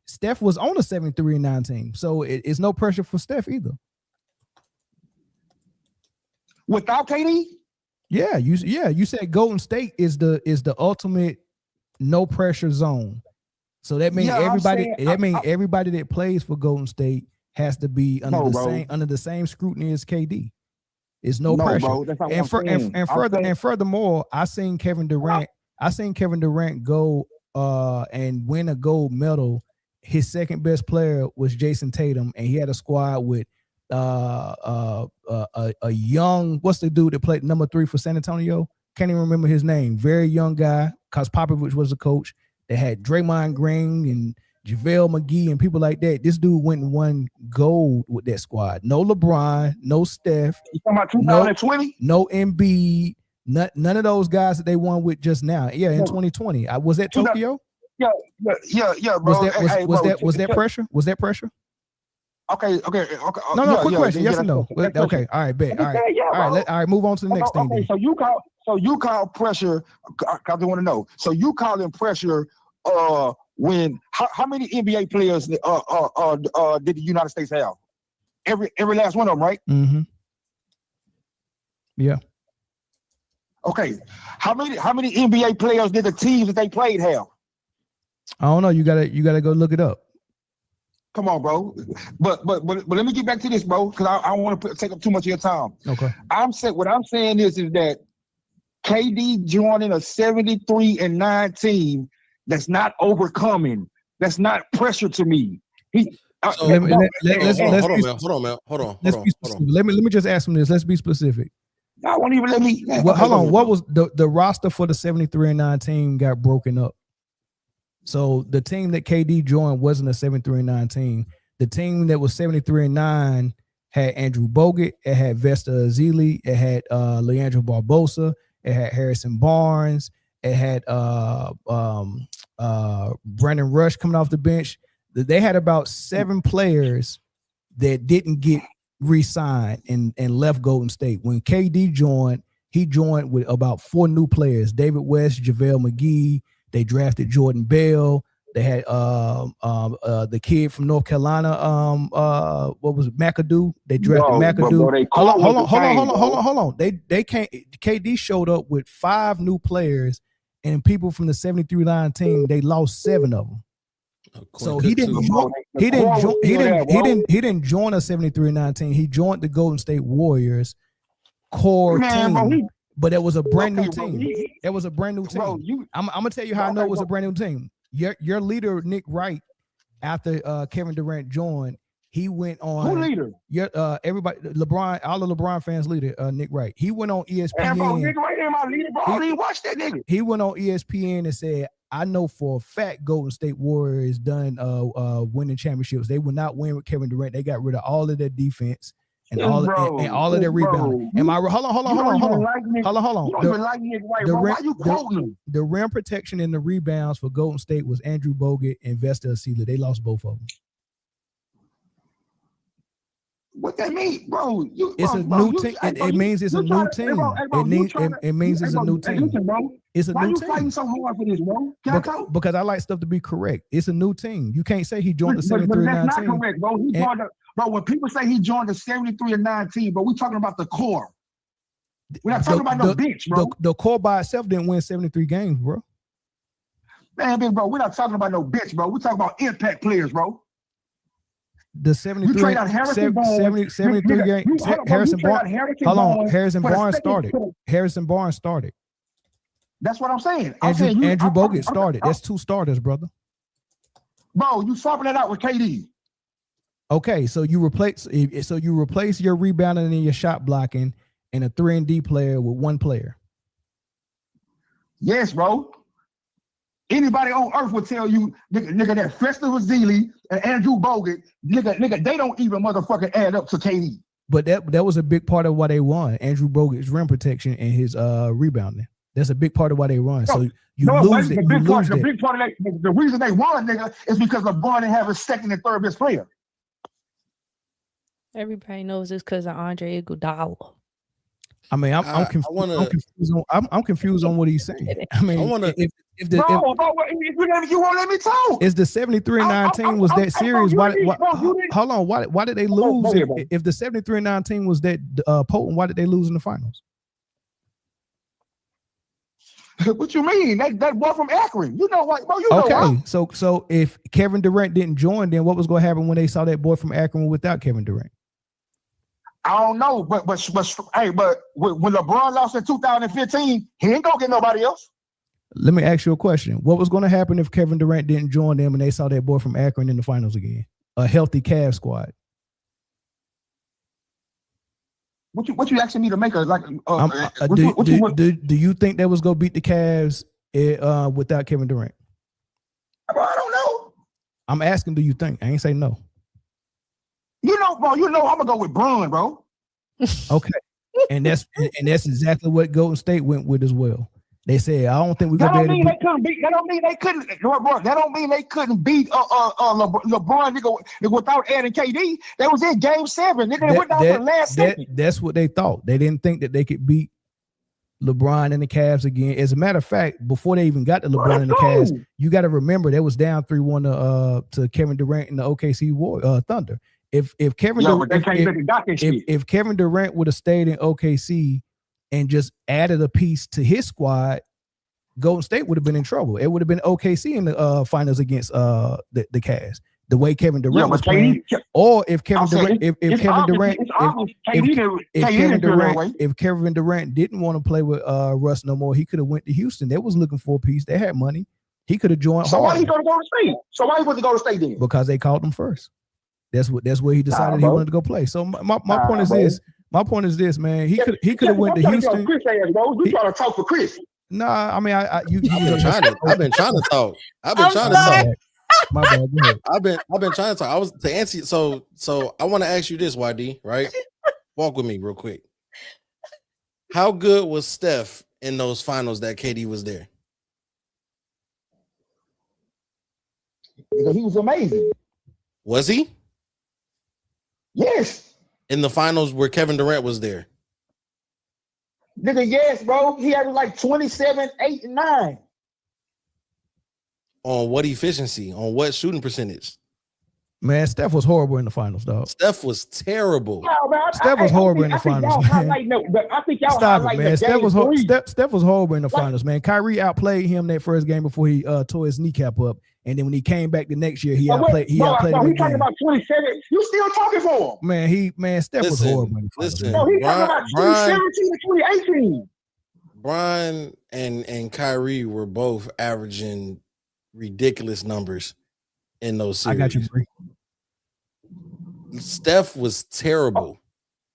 S3: Steph was on a 73-19. So it's no pressure for Steph either.
S14: Without KD?
S3: Yeah, you said Golden State is the ultimate no pressure zone. So that means everybody that plays for Golden State has to be under the same scrutiny as KD. It's no pressure. Bro, that's not and furthermore, I seen Kevin Durant go and win a gold medal. His second best player was Jason Tatum, and he had a squad with a young, what's the dude that played number 3 for San Antonio? Can't even remember his name. Very young guy, because Popovich was the coach. They had Draymond Green and JaVale McGee and people like that. This dude went and won gold with that squad. No LeBron, no Steph.
S14: You talking about 2020?
S3: No Embiid. None of those guys that they won with just now. Yeah, in 2020. Was that Tokyo?
S14: Yeah, bro.
S3: Was that pressure? Was that pressure?
S14: Okay.
S3: No, quick question. Yes or no? Okay, all right, bet. All right, move on to the next thing.
S14: Okay, so you call pressure, I want to know. So you calling pressure when how many NBA players did the United States have? Every last one of them, right?
S3: Mm-hmm. Yeah.
S14: Okay. How many NBA players did the teams that they played have?
S3: I don't know. You gotta go look it up.
S14: Come on, bro. But let me get back to this, bro, because I don't want to take up too much of your time.
S3: Okay.
S14: What I'm saying is that KD joining a 73-9 team that's not overcoming, that's not pressure to me.
S1: Hold on, man.
S3: Let me just ask him this. Let's be specific.
S14: I won't even let me.
S3: Well, hold on. What was the roster for the 73-9 team got broken up? So the team that KD joined wasn't a 73-9 team. The team that was 73-9 had Andrew Bogut, it had Vesta Azili, it had Leandro Barbosa, it had Harrison Barnes, it had Brandon Rush coming off the bench. They had about 7 players that didn't get re-signed and left Golden State. When KD joined, he joined with about 4 new players: David West, JaVale McGee. They drafted Jordan Bell. They had the kid from North Carolina. What was it, McAdoo? They drafted McAdoo. Hold on. They can't. KD showed up with 5 new players, and people from the 73-9 team. They lost 7 of them. So he didn't join a 73-9 team. He joined the Golden State Warriors core team. But it was a brand new team. It was a brand new team. Bro, I'm gonna tell you how I know it was a brand new team. Your leader, Nick Wright, after Kevin Durant joined, he went on. Who leader? Everybody, LeBron, all the LeBron fans' leader, Nick Wright. He went on ESPN. Bro, Nick Wright ain't my leader, bro. I didn't watch that nigga. He went on ESPN and said, "I know for a fact Golden State Warriors done winning championships. They would not win with Kevin Durant. They got rid of all of their defense." And all of their rebounding. Am I hold on. The rim protection and the rebounds for Golden State was Andrew Bogut and Vesta Azili. They lost both of them.
S14: What that mean, bro?
S3: It's a new team. It means it's a new team. It means it's a new team. It's a new team. Why you fighting so hard for this, bro? Because I like stuff to be correct. It's a new team. You can't say he joined the 73-9 team.
S14: That's not correct, bro. He joined Bro, when people say he joined the 73-9 team, bro, we're talking about the core. We're not talking about no bench, bro.
S3: The core by itself didn't win 73 games, bro.
S14: Man, big bro, we're not talking about no bench, bro. We're talking about impact players, bro.
S3: The 73 games. Harrison Barnes started. Harrison Barnes started.
S14: That's what I'm saying.
S3: Andrew Bogut started. That's 2 starters, brother.
S14: Bro, you swapping that out with KD.
S3: Okay, so you replace your rebounding and your shot blocking and a 3-and-D player with 1 player.
S14: Yes, bro. Anybody on earth would tell you, nigga, that Vesta Azili and Andrew Bogut, nigga, they don't even motherfucking add up to KD.
S3: But that was a big part of why they won. Andrew Bogut's rim protection and his rebounding. That's a big part of why they won. So lose it.
S14: The reason they won, nigga, is because LeBron didn't have his second and third best player.
S4: Everybody knows this because of Andre Iguodala.
S3: I mean, I'm confused on what he's saying. I mean,
S14: you won't let me talk.
S3: Is the 73-9 team was that serious? Hold on. Why did they lose? If the 73-9 team was that potent, why did they lose in the finals?
S14: What you mean? That boy from Akron. You know what, bro? You know what?
S3: So if Kevin Durant didn't join, then what was going to happen when they saw that boy from Akron without Kevin Durant?
S14: I don't know, but when LeBron lost in 2015, he ain't gonna get nobody else.
S3: Let me ask you a question. What was going to happen if Kevin Durant didn't join them and they saw that boy from Akron in the finals again? A healthy Cavs squad.
S14: What you asking me to make a like?
S3: Do you think they was gonna beat the Cavs without Kevin Durant?
S14: Bro, I don't know.
S3: I'm asking, do you think? I ain't say no.
S14: You know, bro. You know, I'm gonna go with Bron, bro.
S3: Okay, and that's exactly what Golden State went with as well. They said, I don't think we're gonna be able to beat.
S14: That don't mean they couldn't beat LeBron nigga without adding KD. They was in Game 7. They went down to the last second.
S3: That's what they thought. They didn't think that they could beat LeBron and the Cavs again. As a matter of fact, before they even got to LeBron and the Cavs, you got to remember they was down 3-1 to Kevin Durant and the OKC Thunder. If Kevin Durant would have stayed in OKC and just added a piece to his squad, Golden State would have been in trouble. It would have been OKC in the finals against the Cavs. The way Kevin Durant was playing, or if Kevin Durant, if Kevin Durant didn't want to play with Russ no more, he could have went to Houston. They was looking for a piece. They had money. He could have joined.
S14: So why he going to go to state? So why he wasn't going to state then?
S3: Because they called him first. That's where he decided he wanted to go play. So my point is this. My point is this, man. He could have went to Houston.
S14: Chris ass, bro. You trying to talk for Chris?
S3: Nah, I mean, I've
S1: been trying to talk. I've been trying to talk.
S3: My bad. Go ahead.
S1: I've been trying to talk. I was to answer. So I want to ask you this, YD. Right? Walk with me real quick. How good was Steph in those finals that KD was there?
S14: He was amazing.
S1: Was he?
S14: Yes.
S1: In the finals where Kevin Durant was there.
S14: Nigga, yes, bro. He had like 27, 8, and 9.
S3: On what efficiency? On what shooting percentage? Man, Steph was horrible in the finals, dog.
S1: Steph was terrible.
S3: Steph was horrible in the finals, man.
S14: I think y'all
S3: Stop it,
S14: highlight
S3: man. Steph was horrible in the
S14: Like-
S3: finals, man. Kyrie outplayed him that first game before he tore his kneecap up, and then when he came back the next year, he outplayed him
S14: He talking
S3: again.
S14: about 27. You still talking for him?
S3: Man, Steph was horrible in the finals.
S1: Listen,
S14: No, he talking about 2017 and 2018.
S1: Brian and Kyrie were both averaging ridiculous numbers in those series.
S3: I got you, Bree.
S1: Steph was terrible.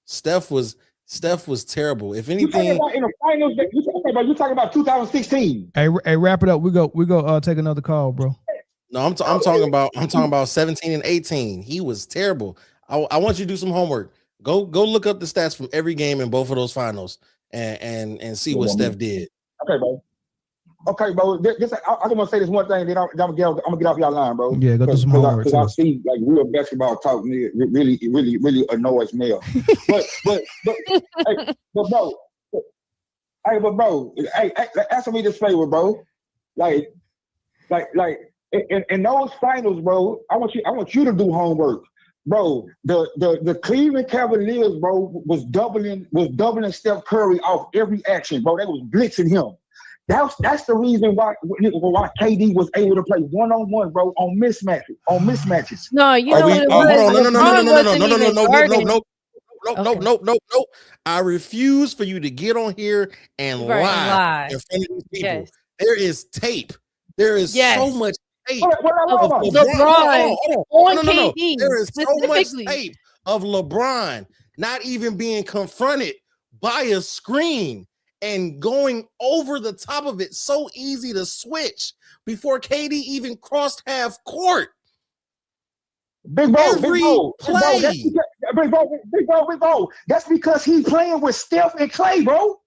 S1: Steph was terrible. If
S14: You talking
S1: anything,
S14: about in the finals? You talking about 2016?
S3: Hey, wrap it up. We go take another call, bro.
S1: no, I'm talking about 17 and 18. He was terrible. I want you to do some homework. Go look up the stats from every game in both of those finals and see what Steph did.
S14: Okay, bro. Okay, bro. I just want to say this one thing. Then I'm gonna get off y'all line, bro.
S3: Yeah, go do some homework.
S14: Because I see like real basketball talk really annoys me. but bro. Hey, answer me this favor, bro. Like in those finals, bro. I want you to do homework, bro. The Cleveland Cavaliers, bro, was doubling Steph Curry off every action, bro. They was blitzing him. That's the reason why KD was able to play one-on-one, bro, on mismatches.
S4: No, you know what it was.
S1: No. I refuse for you to get on here and lie in front of these people.
S4: Yes.
S1: There is tape. There is so much tape of
S4: LeBron on KD.
S1: There is so much
S4: specifically.
S1: tape of LeBron not even being confronted by a screen and going over the top of it. So easy to switch before KD even crossed half court.
S14: Big bro,
S1: play.
S14: Big bro. That's because he's playing with Steph and Clay, bro.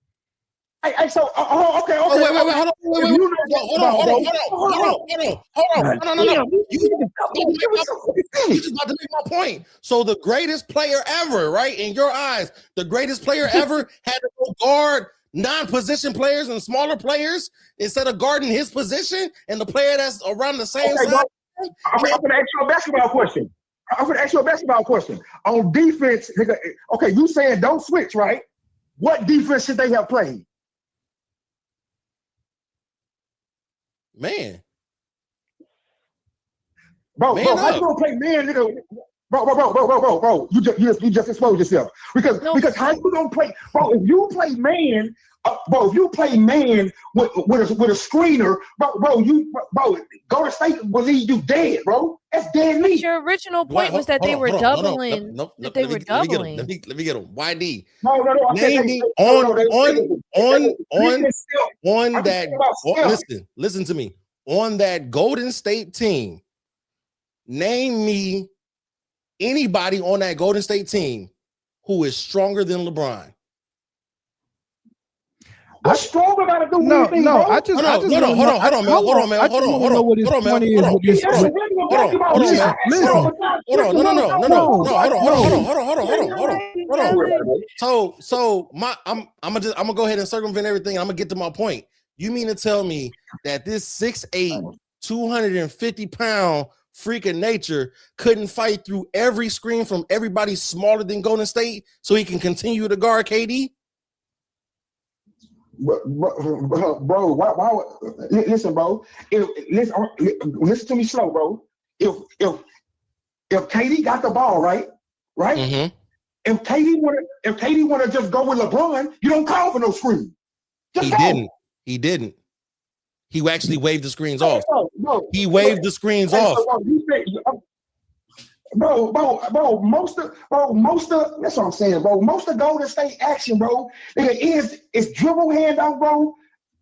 S14: Hey, so okay.
S1: Oh, wait, hold on. You just about to make my point. So the greatest player ever, right? In your eyes, the greatest player ever had to go guard non-position players and smaller players instead of guarding his position and the player that's around the same side.
S14: I'm going to ask you a basketball question. On defense, nigga, okay, you saying don't switch, right? What defense should they have played?
S1: Man.
S14: Bro, how you gonna play man, nigga? Bro, you just exposed yourself. Because how you gonna play, bro? If you play man, with a screener, bro, go to state will leave you dead, bro. That's dead meat.
S4: Your original point was that they were doubling. Let me get
S1: him. YD.
S14: No.
S1: Name me on that. Listen to me. On that Golden State team, name me anybody on that Golden State team who is stronger than LeBron.
S14: What's stronger got to do with anything, bro?
S1: Hold on, man. So I'm gonna go ahead and circumvent everything. I'm gonna get to my point. You mean to tell me that this 6'8", 250-pound freak of nature couldn't fight through every screen from everybody smaller than Golden State so he can continue to guard KD?
S14: Bro, why listen, bro. Listen to me slow, bro. If if KD got the ball, right?
S1: Mm-hmm.
S14: If KD wanna just go with LeBron, you don't call for no screen. Just go.
S1: He didn't. He actually waved the screens off.
S14: No,
S1: He waved the screens off.
S14: Most of that's what I'm saying, bro. Most of Golden State action, bro, is dribble handoff, bro.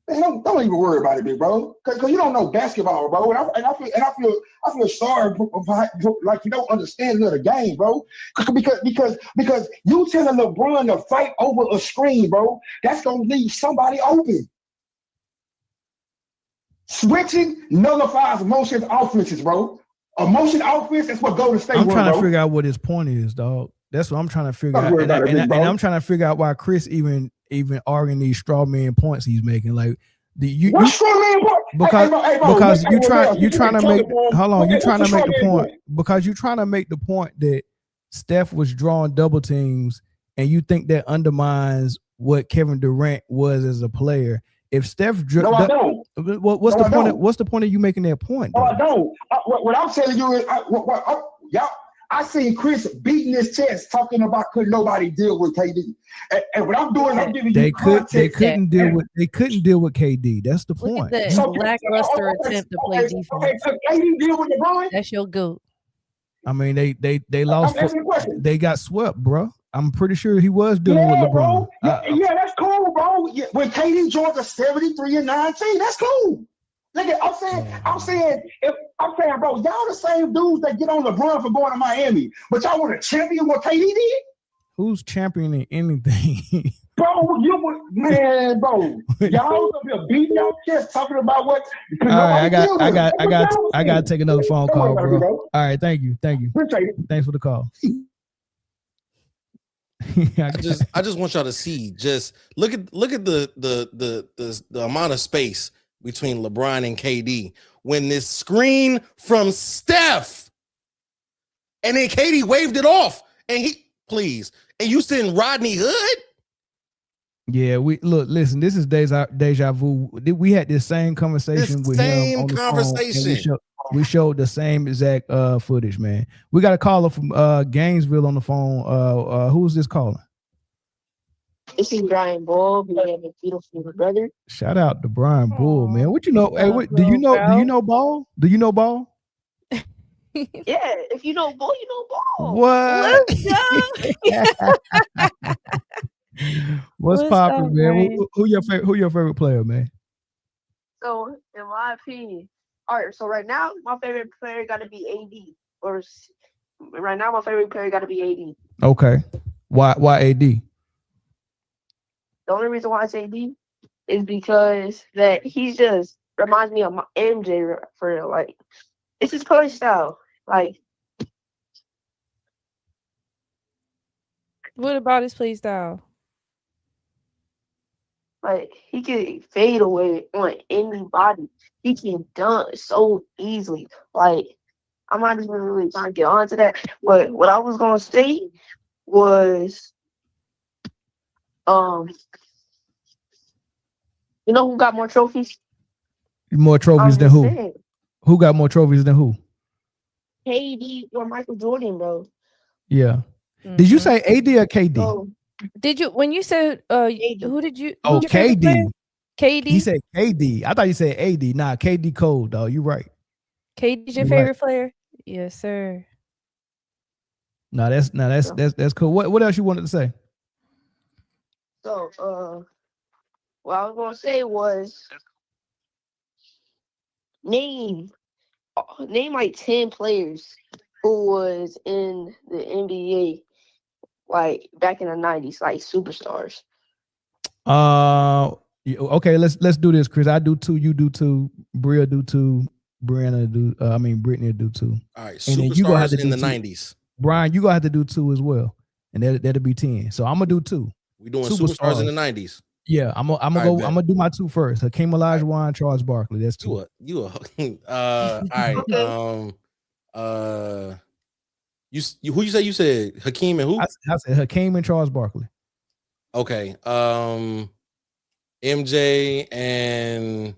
S14: Man, don't even worry about it, big bro, because you don't know basketball, bro. And I feel sorry for like you don't understand the game, bro. Because you telling LeBron to fight over a screen, bro, that's gonna leave somebody open. Switching nullifies motion offenses, bro. A motion offense, that's what Golden State.
S3: I'm trying to figure out what his point is, dog. That's what I'm trying to figure out. And I'm trying to figure out why Chris even arguing these straw man points he's making. Like
S14: what straw man point?
S3: Because you're trying to make the point because you're trying to make the point that Steph was drawing double teams, and you think that undermines what Kevin Durant was as a player. If Steph,
S14: I don't.
S3: What's the point? What's the point of you making that point?
S14: No, I don't. What I'm telling you is, I seen Chris beating his chest talking about could nobody deal with KD, and what I'm doing, I'm giving you context.
S3: They couldn't deal with KD. That's the point.
S4: Look at that lackluster attempt to play defense.
S14: Okay, so KD deal with LeBron.
S4: That's your goat.
S3: I mean, they lost. They got swept, bro. I'm pretty sure he was dealing with LeBron.
S14: Yeah, that's cool, bro. When KD joined the 73-19, that's cool. Look at, I'm saying, bro, y'all the same dudes that get on LeBron for going to Miami, but y'all want to champion what KD did?
S3: Who's championing anything?
S14: Bro, bro, y'all up here beating your chest talking about what.
S3: All right, I got to take another phone call, bro. All right, thank you.
S14: Appreciate it.
S3: Thanks for the call.
S1: I just want y'all to see. Just look at the amount of space between LeBron and KD when this screen from Steph, and then KD waved it off, and and you send Rodney Hood.
S3: Yeah, listen. This is deja vu. We had this same conversation with him on the phone, we showed the same exact footage, man. We got a caller from Gainesville on the phone. Who's this calling?
S15: This is Brian Bull. We have a beautiful brother.
S3: Shout out to Brian Bull, man. What you know? Hey, do you know Ball? Do you know Ball?
S15: Yeah, if you know Bull, you know Ball.
S3: What? What's poppin', man? Who your favorite player, man?
S15: So, in my opinion, all right. So right now, my favorite player got to be AD.
S3: Okay. Why AD?
S15: The only reason why it's AD is because that he just reminds me of my MJ for like it's his play style. Like,
S4: what about his play style?
S15: Like, he can fade away on anybody. He can dunk so easily. Like, I'm not even really trying to get onto that. But what I was gonna say was, you know who got more trophies?
S3: More trophies than who?
S15: Saying.
S3: Who got more trophies than who?
S15: KD or Michael Jordan, bro.
S3: Yeah. Mm-hmm. Did you say AD or KD?
S15: Oh.
S4: Did you when you said who did you?
S3: Oh, KD.
S4: KD.
S3: He said KD. I thought you said AD. Nah, KD cold, dog. You right.
S4: KD's your favorite player? Yes, sir.
S3: No, that's cool. What else you wanted to say?
S15: So, what I was gonna say was name like 10 players who was in the NBA like back in the 90s, like superstars.
S3: Okay, let's do this, Chris. I do 2, you do 2, Bria do 2, Briana do Britne do 2.
S1: All right, and superstars you gonna have to in the 90s.
S3: Brian, you gonna have to do 2 as well. And that'll be 10. So I'm gonna do 2.
S1: We doing superstars in the 90s.
S3: Yeah, I'm gonna do my 2 first. Hakeem Olajuwon, Charles Barkley. That's 2.
S1: All right. Who you said Hakeem and who?
S3: I said Hakeem and Charles Barkley.
S1: Okay. MJ and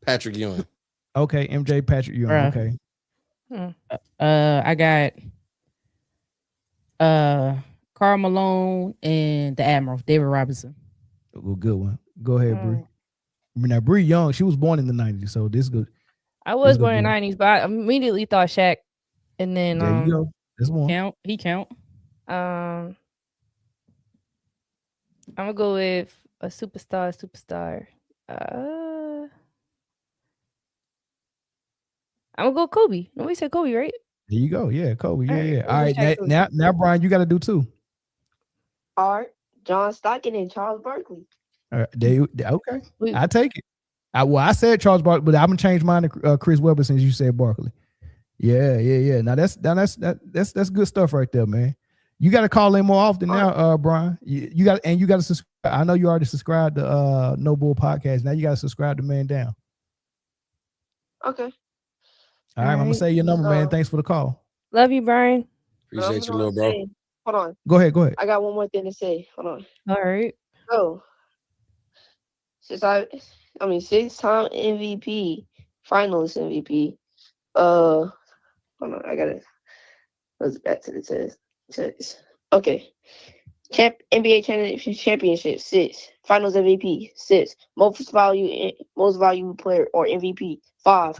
S1: Patrick Ewing.
S3: Okay, MJ, Patrick Ewing.
S2: Bruh.
S3: Okay.
S2: I got Karl Malone and the Admiral, David Robinson.
S3: Well, good one. Go ahead, Bree. Now, Bree Young, she was born in the 90s, so this is good.
S4: I was born in the 90s, but I immediately thought Shaq. And then
S3: There you go. That's one.
S2: He count.
S4: I'm gonna go with a superstar. I'm gonna go Kobe. Nobody said Kobe, right?
S3: There you go. Yeah, Kobe. Yeah.
S4: All right,
S3: All right. Now, Brian, you got to do two.
S15: All right, John Stockton and Charles Barkley.
S3: All right. Okay. I take it. I said Charles Barkley, but I'm gonna change mine to Chris Webber since you said Barkley. Yeah. Now that's good stuff right there, man. You got to call in more often now, Brian. You got to subscribe. I know you already subscribed to No Bull Podcast. Now you got to subscribe to Man Down.
S15: Okay.
S3: All right, I'm gonna say your number, man. Thanks for the call.
S4: Love you, Brian.
S1: Appreciate you, little bro.
S15: Hold on.
S3: Go ahead.
S15: I got one more thing to say. Hold on.
S4: All right.
S15: So, six-time MVP, finalist MVP. Hold on. I gotta go back to the test. Okay. NBA championship 6. Finals MVP 6. Most valuable player or MVP 5.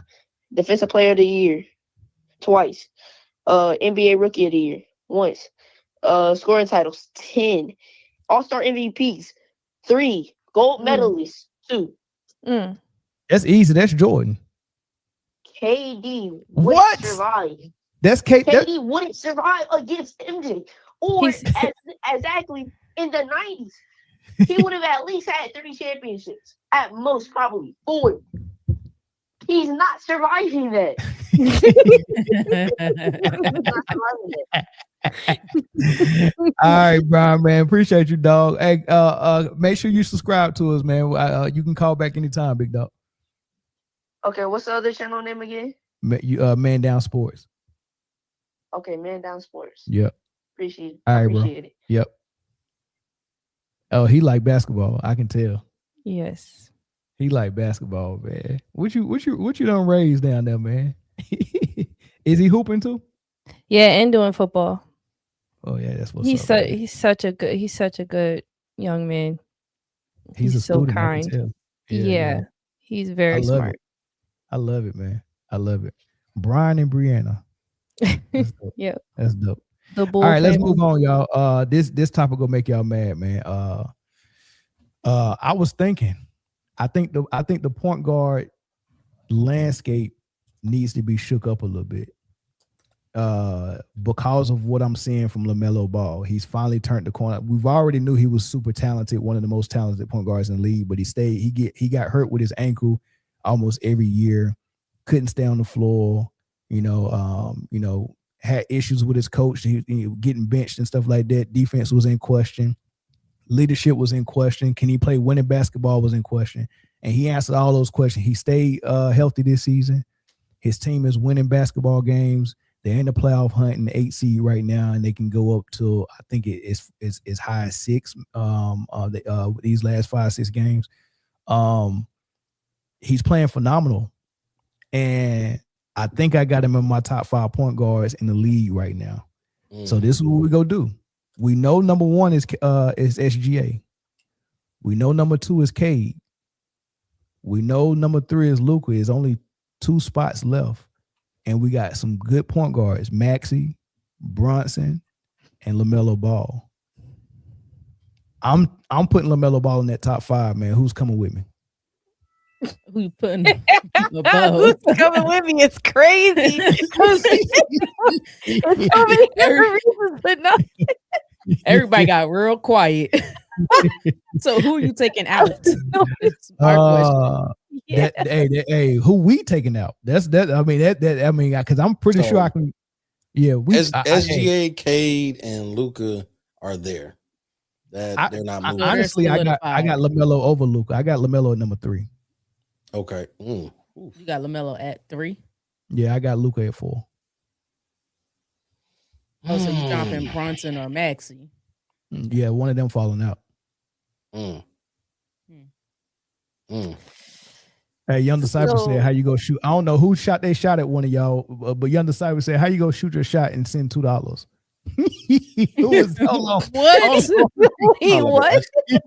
S15: Defensive player of the year twice. NBA rookie of the year once. Scoring titles 10. All-star MVPs 3. Gold medalists 2.
S3: That's easy. That's Jordan.
S15: KD
S3: What?
S15: wouldn't survive.
S3: That's
S15: KD wouldn't survive against MJ or exactly in the 90s. He would have at least had 30 championships. At most, probably 4. He's not surviving that.
S3: All right, Brian, man. Appreciate you, dog. Hey, make sure you subscribe to us, man. You can call back anytime, big dog.
S15: Okay, what's the other channel name again?
S3: Man Down Sports.
S15: Okay, Man Down Sports.
S3: Yep.
S15: Appreciate it.
S3: All right,
S15: Appreciate it.
S3: Yep. Oh, he like basketball. I can tell.
S4: Yes.
S3: He like basketball, man. What you done raised down there, man? Is he hooping too?
S4: Yeah, and doing football.
S3: Oh yeah, that's what's up.
S4: He's such a good young man.
S3: He's a
S4: so
S3: student, I can
S4: kind.
S3: tell.
S4: Yeah. He's very smart.
S3: I love it, man. I love it. Brian and Briana. That's dope.
S4: Yeah.
S3: That's dope.
S4: The Bull
S3: All right, let's
S4: family.
S3: move on, y'all. This topic will make y'all mad, man. I was thinking, I think the point guard landscape needs to be shook up a little bit. Because of what I'm seeing from LaMelo Ball. He's finally turned the corner. We've already knew he was super talented, one of the most talented point guards in the league, but he got hurt with his ankle almost every year, couldn't stay on the floor, had issues with his coach, getting benched and stuff like that. Defense was in question. Leadership was in question. Can he play winning basketball was in question. And he answered all those questions. He stayed healthy this season. His team is winning basketball games. They're in the playoff hunt in the 8 seed right now, and they can go up to, I think it's as high as 6 these last 5-6 games. He's playing phenomenal. And I think I got him in my top 5 point guards in the league right now. So this is what we go do. We know number 1 is SGA. We know number 2 is Cade. We know number 3 is Luka. There's only 2 spots left. And we got some good point guards, Maxey, Brunson, and LaMelo Ball. I'm putting LaMelo Ball in that top 5, man. Who's coming with me?
S2: Who you putting
S4: above? Who's coming with me? It's crazy. It's so many different reasons, but no.
S2: Everybody got real quiet. So who are you taking out? It's our question.
S4: Yeah.
S3: Hey, who we taking out? That's that. I mean, because I'm pretty sure I can. Yeah,
S1: SGA, Cade, and Luka are there. They're not moving.
S3: Honestly, I got LaMelo over Luka. I got LaMelo at number 3.
S1: Okay.
S2: You got LaMelo at 3.
S3: Yeah, I got Luka at 4.
S2: Oh, so you dropping Brunson or Maxey?
S3: Yeah, one of them falling out. Hey, Young Disciple said, "How you go shoot?" I don't know who shot. They shot at one of y'all, but Young Disciple said, "How you go shoot your shot and send $2?" Who was hold on.
S2: What?
S4: Wait, what?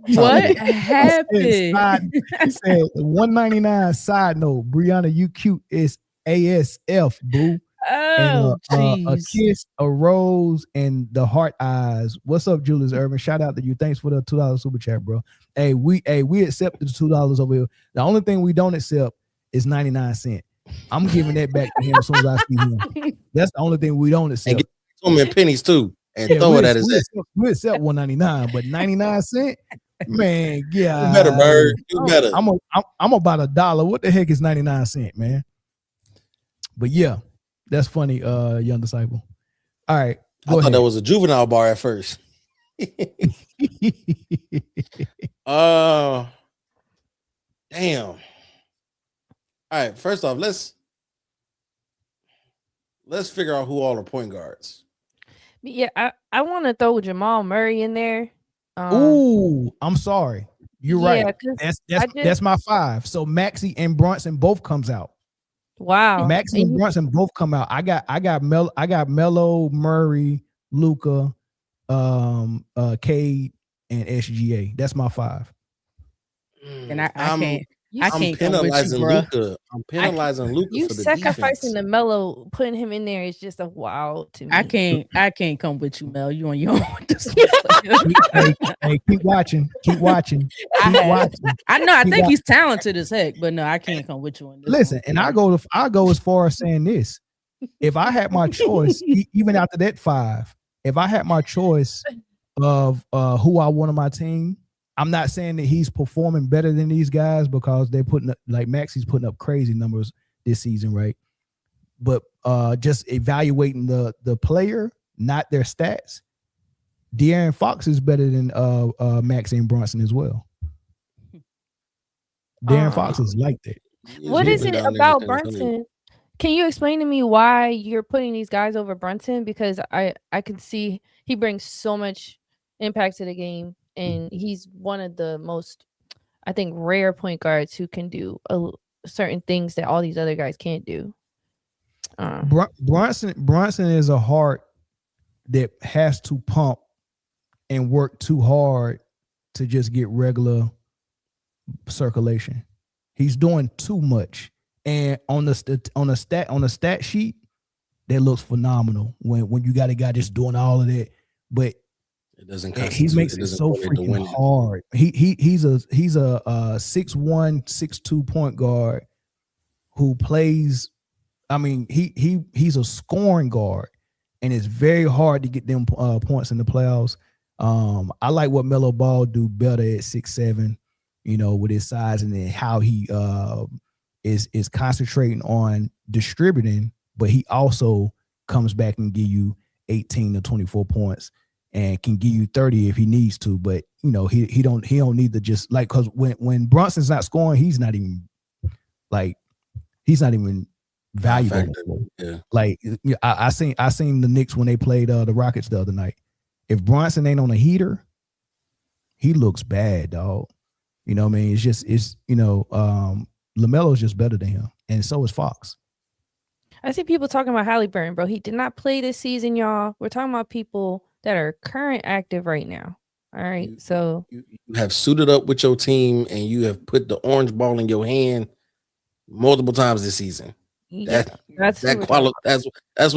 S2: What happened?
S3: He said, "199." Side note: Briana, you cute. It's ASF, boo.
S2: Oh,
S3: And a kiss, a rose, and the heart eyes. What's up, Julius Irvin? Shout out to you. Thanks for the $2 super chat, bro. Hey, we accept the $2 over here. The only thing we don't accept is 99 cents. I'm giving that back to him as soon as I see him. That's the only thing we don't accept.
S1: And get him in pennies too, and throw it at his ass.
S3: We accept 199, but 99 cents, man, yeah.
S1: You better, Bird. You better.
S3: I'm about $1. What the heck is 99 cents, man? But yeah. That's funny, Young Disciple. All right.
S1: I thought that was a juvenile bar at first. Damn. All right. First off, let's figure out who all are point guards.
S4: Yeah, I want to throw Jamal Murray in there.
S3: Ooh, I'm sorry. You're
S4: yeah,
S3: right. That's my 5. So Maxey and Brunson both comes out.
S4: Wow.
S3: Maxey and Brunson both come out. I got Melo, Murray, Luka, Cade, and SGA. That's my 5.
S2: And I can't. I
S1: I'm
S2: can't
S1: penalizing
S2: come with you,
S1: Luka. I'm penalizing Luka
S4: You
S1: for the
S4: sacrificing
S1: defense.
S4: the Melo, putting him in there is just a wow to me.
S2: I can't come with you, Mel. You on your own with this.
S3: Hey, keep watching. Keep watching.
S2: I
S3: Keep watching.
S2: know. I
S3: Keep
S2: think
S3: watching.
S2: he's talented as heck, but no, I can't come with you on this.
S3: Listen, and I go as far as saying this. If I had my choice, even after that 5, if I had my choice of who I want on my team, I'm not saying that he's performing better than these guys because they're putting up, like Maxey's putting up crazy numbers this season, right? But just evaluating the player, not their stats. De'Aaron Fox is better than Maxey and Brunson as well. De'Aaron Fox is like that.
S4: What is it about Brunson? Can you explain to me why you're putting these guys over Brunson? Because I can see he brings so much impact to the game, and he's one of the most, I think, rare point guards who can do certain things that all these other guys can't do.
S3: Brunson is a heart that has to pump and work too hard to just get regular circulation. He's doing too much, and on the stat sheet, that looks phenomenal when you got a guy just doing all of that, but
S1: it doesn't.
S3: He makes it so freaking hard. He's a 6'1", 6'2" point guard who plays. I mean, he's a scoring guard, and it's very hard to get them points in the playoffs. I like what Melo Ball do better at 6'7", with his size, and then how he is concentrating on distributing, but he also comes back and give you 18 to 24 points and can give you 30 if he needs to. But he don't need to just like, because when Brunson's not scoring, he's not even valuable.
S1: Yeah.
S3: Like I seen the Knicks when they played the Rockets the other night. If Brunson ain't on a heater, he looks bad, dog. You know what I mean? LaMelo's just better than him, and so is Fox.
S4: I see people talking about Halliburton, bro. He did not play this season, y'all. We're talking about people that are current active right now. All right, so
S1: you have suited up with your team, and you have put the orange ball in your hand multiple times this season.
S4: Yeah, that's
S1: what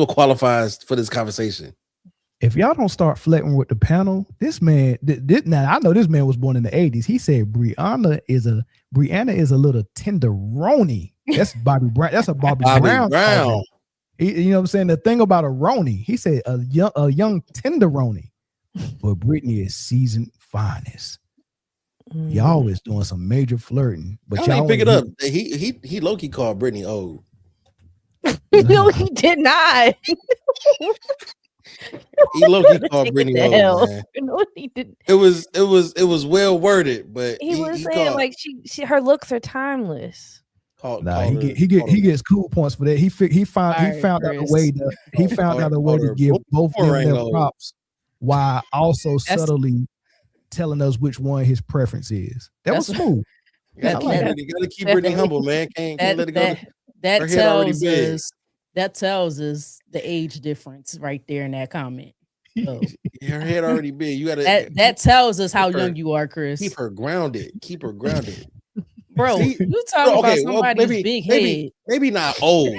S1: qualifies for this conversation.
S3: If y'all don't start flirting with the panel, this man. Now I know this man was born in the 80s. He said Briana is a little tenderoni. That's Bobby Brown. That's a Bobby Brown. You know what I'm saying? The thing about a Roni, he said a young tenderoni, but Britne is seasoned finest. Y'all is doing some major flirting, but y'all
S1: ain't pick it up. He low-key called Britne old.
S4: No, he did not.
S1: He low-key called Britne old, man.
S4: No, he didn't.
S1: It was well worded, but
S4: he was saying like she her looks are timeless.
S3: He gets cool points for that. He found out a way to give both of them their props while also subtly telling us which one his preference is. That was smooth.
S1: You gotta keep Britney humble, man. Can't let it go.
S2: That
S1: Her head already
S2: tells
S1: big.
S2: us the age difference right there in that comment. So,
S1: Her head already big. You gotta
S2: that tells us how young you are, Chris.
S1: Keep her grounded.
S2: Bro, you talking about somebody's big head.
S1: Maybe not old.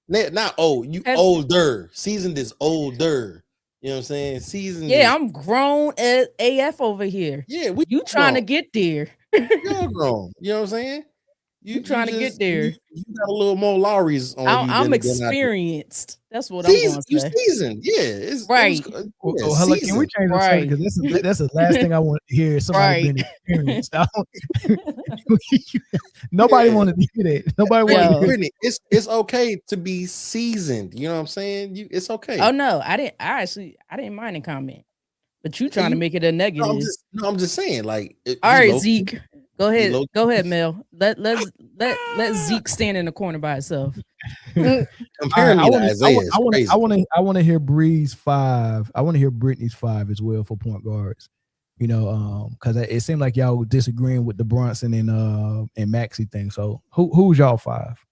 S1: Not old. You older. Seasoned is older. You know what I'm saying? Seasoned.
S2: Yeah, I'm grown as AF over here.
S1: Yeah,
S2: you trying to get there.
S1: You're grown. You know what I'm saying?
S2: You trying to get there.
S1: You got a little more Lowry's on you.
S2: I'm experienced. That's what I'm going to say.
S1: You seasoned. Yeah. It's
S2: right.
S1: Can
S3: we change the subject? Because that's the last thing I want to hear. Somebody been experienced. Nobody wanted to hear that. Nobody wanted to hear
S1: it. It's okay to be seasoned. You know what I'm saying? It's okay.
S2: Oh no, I didn't mind the comment. But you trying to make it a negative.
S1: I'm just saying, like,
S2: all right, Zeke. Go ahead, Mel. Let Zeke stand in the corner by himself.
S3: I want to hear Bree's 5. I want to hear Britney's 5 as well for point guards. You know, because it seemed like y'all were disagreeing with the Brunson and Maxey thing. So who's y'all 5?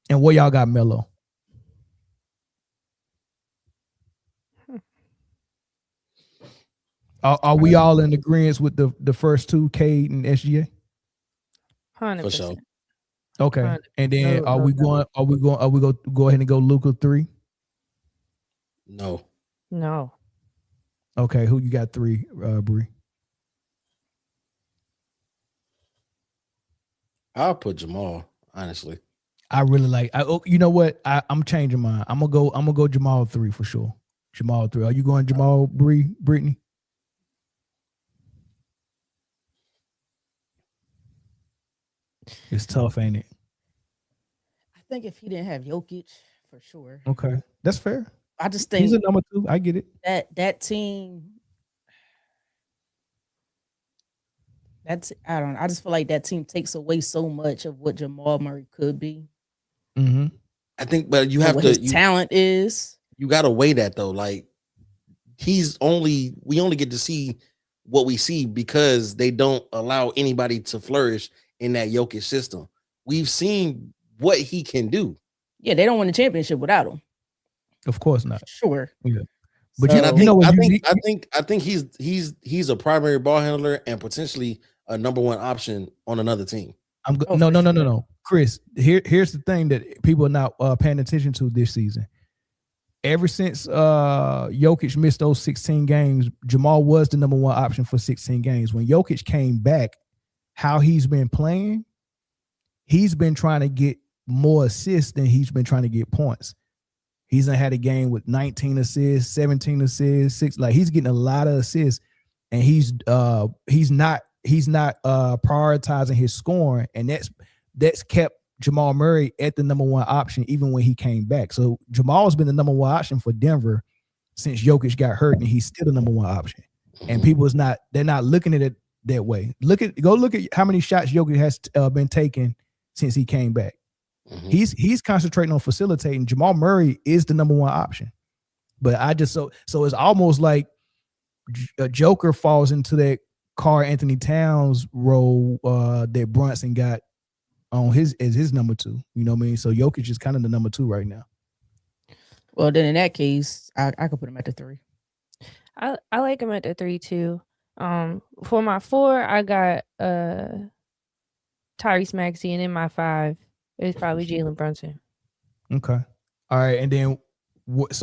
S3: And where y'all got Melo? Are we all in agreement with the first two, Cade and SGA?
S4: 100%.
S1: For sure.
S3: Okay. 100%. And then are we going to go ahead and go Luka 3?
S1: No.
S3: Okay, who you got 3, Bree?
S1: I'll put Jamal, honestly.
S3: I really like you know what? I'm changing mine. I'm gonna go Jamal 3 for sure. Jamal 3. Are you going Jamal, Bree, Britney? It's tough, ain't it?
S2: I think if he didn't have Jokic, for sure.
S3: Okay, that's fair.
S2: I just think
S3: he's a number 2. I get it.
S2: That team. I don't know. I just feel like that team takes away so much of what Jamal Murray could be.
S3: Mm-hmm.
S1: I think, but you have
S2: what
S1: to.
S2: His talent is.
S1: You got to weigh that though. Like we only get to see what we see because they don't allow anybody to flourish in that Jokic system. We've seen what he can do.
S2: Yeah, they don't win the championship without him.
S3: Of course not.
S2: Sure.
S3: Yeah.
S1: But I think he's a primary ball handler and potentially a number 1 option on another team.
S3: No. Chris, here's the thing that people are not paying attention to this season. Ever since Jokic missed those 16 games, Jamal was the number 1 option for 16 games. When Jokic came back, how he's been playing, he's been trying to get more assists than he's been trying to get points. He's had a game with 19 assists, 17 assists, 6. Like he's getting a lot of assists, and he's not prioritizing his scoring, and that's kept Jamal Murray at the number 1 option even when he came back. So Jamal's been the number 1 option for Denver since Jokic got hurt, and he's still the number 1 option. And they're not looking at it that way. Go look at how many shots Jokic has been taking since he came back. Mm-hmm. He's concentrating on facilitating. Jamal Murray is the number 1 option, but so it's almost like a Joker falls into that Karl Anthony Towns role that Brunson got on his number 2. You know what I mean? So Jokic is kind of the number 2 right now.
S2: Well, then in that case, I could put him at the 3.
S4: I like him at the 3 too. For my 4, I got Tyrese Maxey, and in my 5, it's probably Jalen Brunson.
S3: Okay. All right. And then, what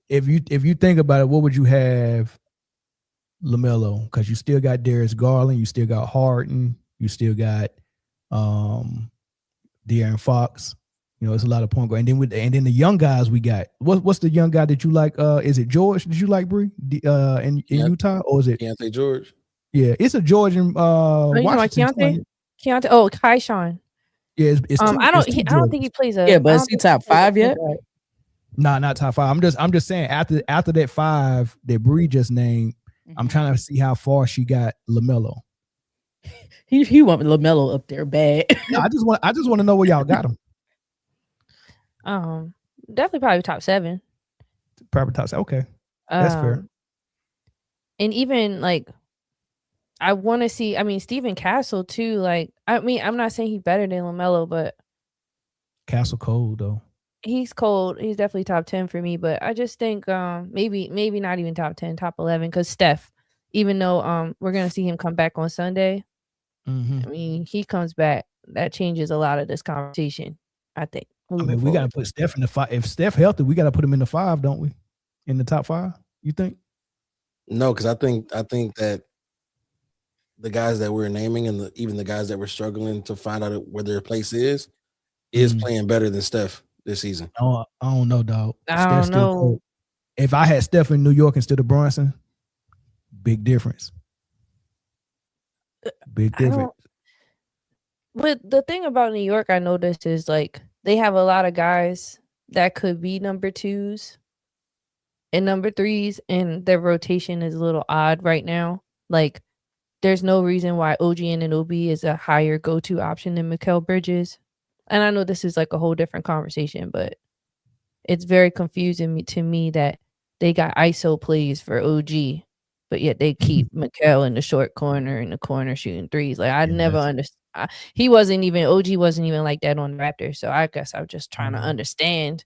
S3: if you think about it? What would you have LaMelo? Because you still got Darius Garland, you still got Harden, you still got De'Aaron Fox. You know, it's a lot of point guard. And then the young guys we got. What's the young guy that you like? Is it George? Did you like Bree in Utah, or is it
S1: Keontae George?
S3: Yeah, it's a George in Washington.
S4: Keontae. Oh, Kaishan.
S3: Yeah, it's
S4: I don't think he plays a.
S2: Yeah, but is he top 5 yet?
S3: Nah, not top 5. I'm just saying after that 5 that Bree just named, I'm trying to see how far she got LaMelo.
S2: He want LaMelo up there bad.
S3: No, I just want to know where y'all got him.
S4: Definitely probably top 7.
S3: Probably top 7. Okay, that's fair.
S4: And even like I want to see. I mean, Stephen Castle too. Like, I mean, I'm not saying he's better than LaMelo, but
S3: Castle cold though.
S4: he's cold. He's definitely top 10 for me. But I just think maybe not even top 10, top 11. Because Steph, even though we're gonna see him come back on Sunday, I mean, he comes back. That changes a lot of this conversation, I think.
S3: I mean, we gotta put Steph in the 5. If Steph healthy, we gotta put him in the 5, don't we? In the top 5, you think?
S1: No, because I think that the guys that we're naming and even the guys that we're struggling to find out where their place is playing better than Steph this season.
S3: I don't know, dog.
S4: I don't know.
S3: Cold. If I had Steph in New York instead of Brunson, big difference. Big difference.
S4: But the thing about New York I noticed is like they have a lot of guys that could be number 2s and number 3s, and their rotation is a little odd right now. Like, there's no reason why OG Anunoby is a higher go-to option than Mikal Bridges. And I know this is like a whole different conversation, but it's very confusing to me that they got ISO plays for OG, but yet they keep Mikal in the short corner, in the corner shooting threes. Like, I never understood. OG wasn't even like that on the Raptors. So I guess I'm just trying to understand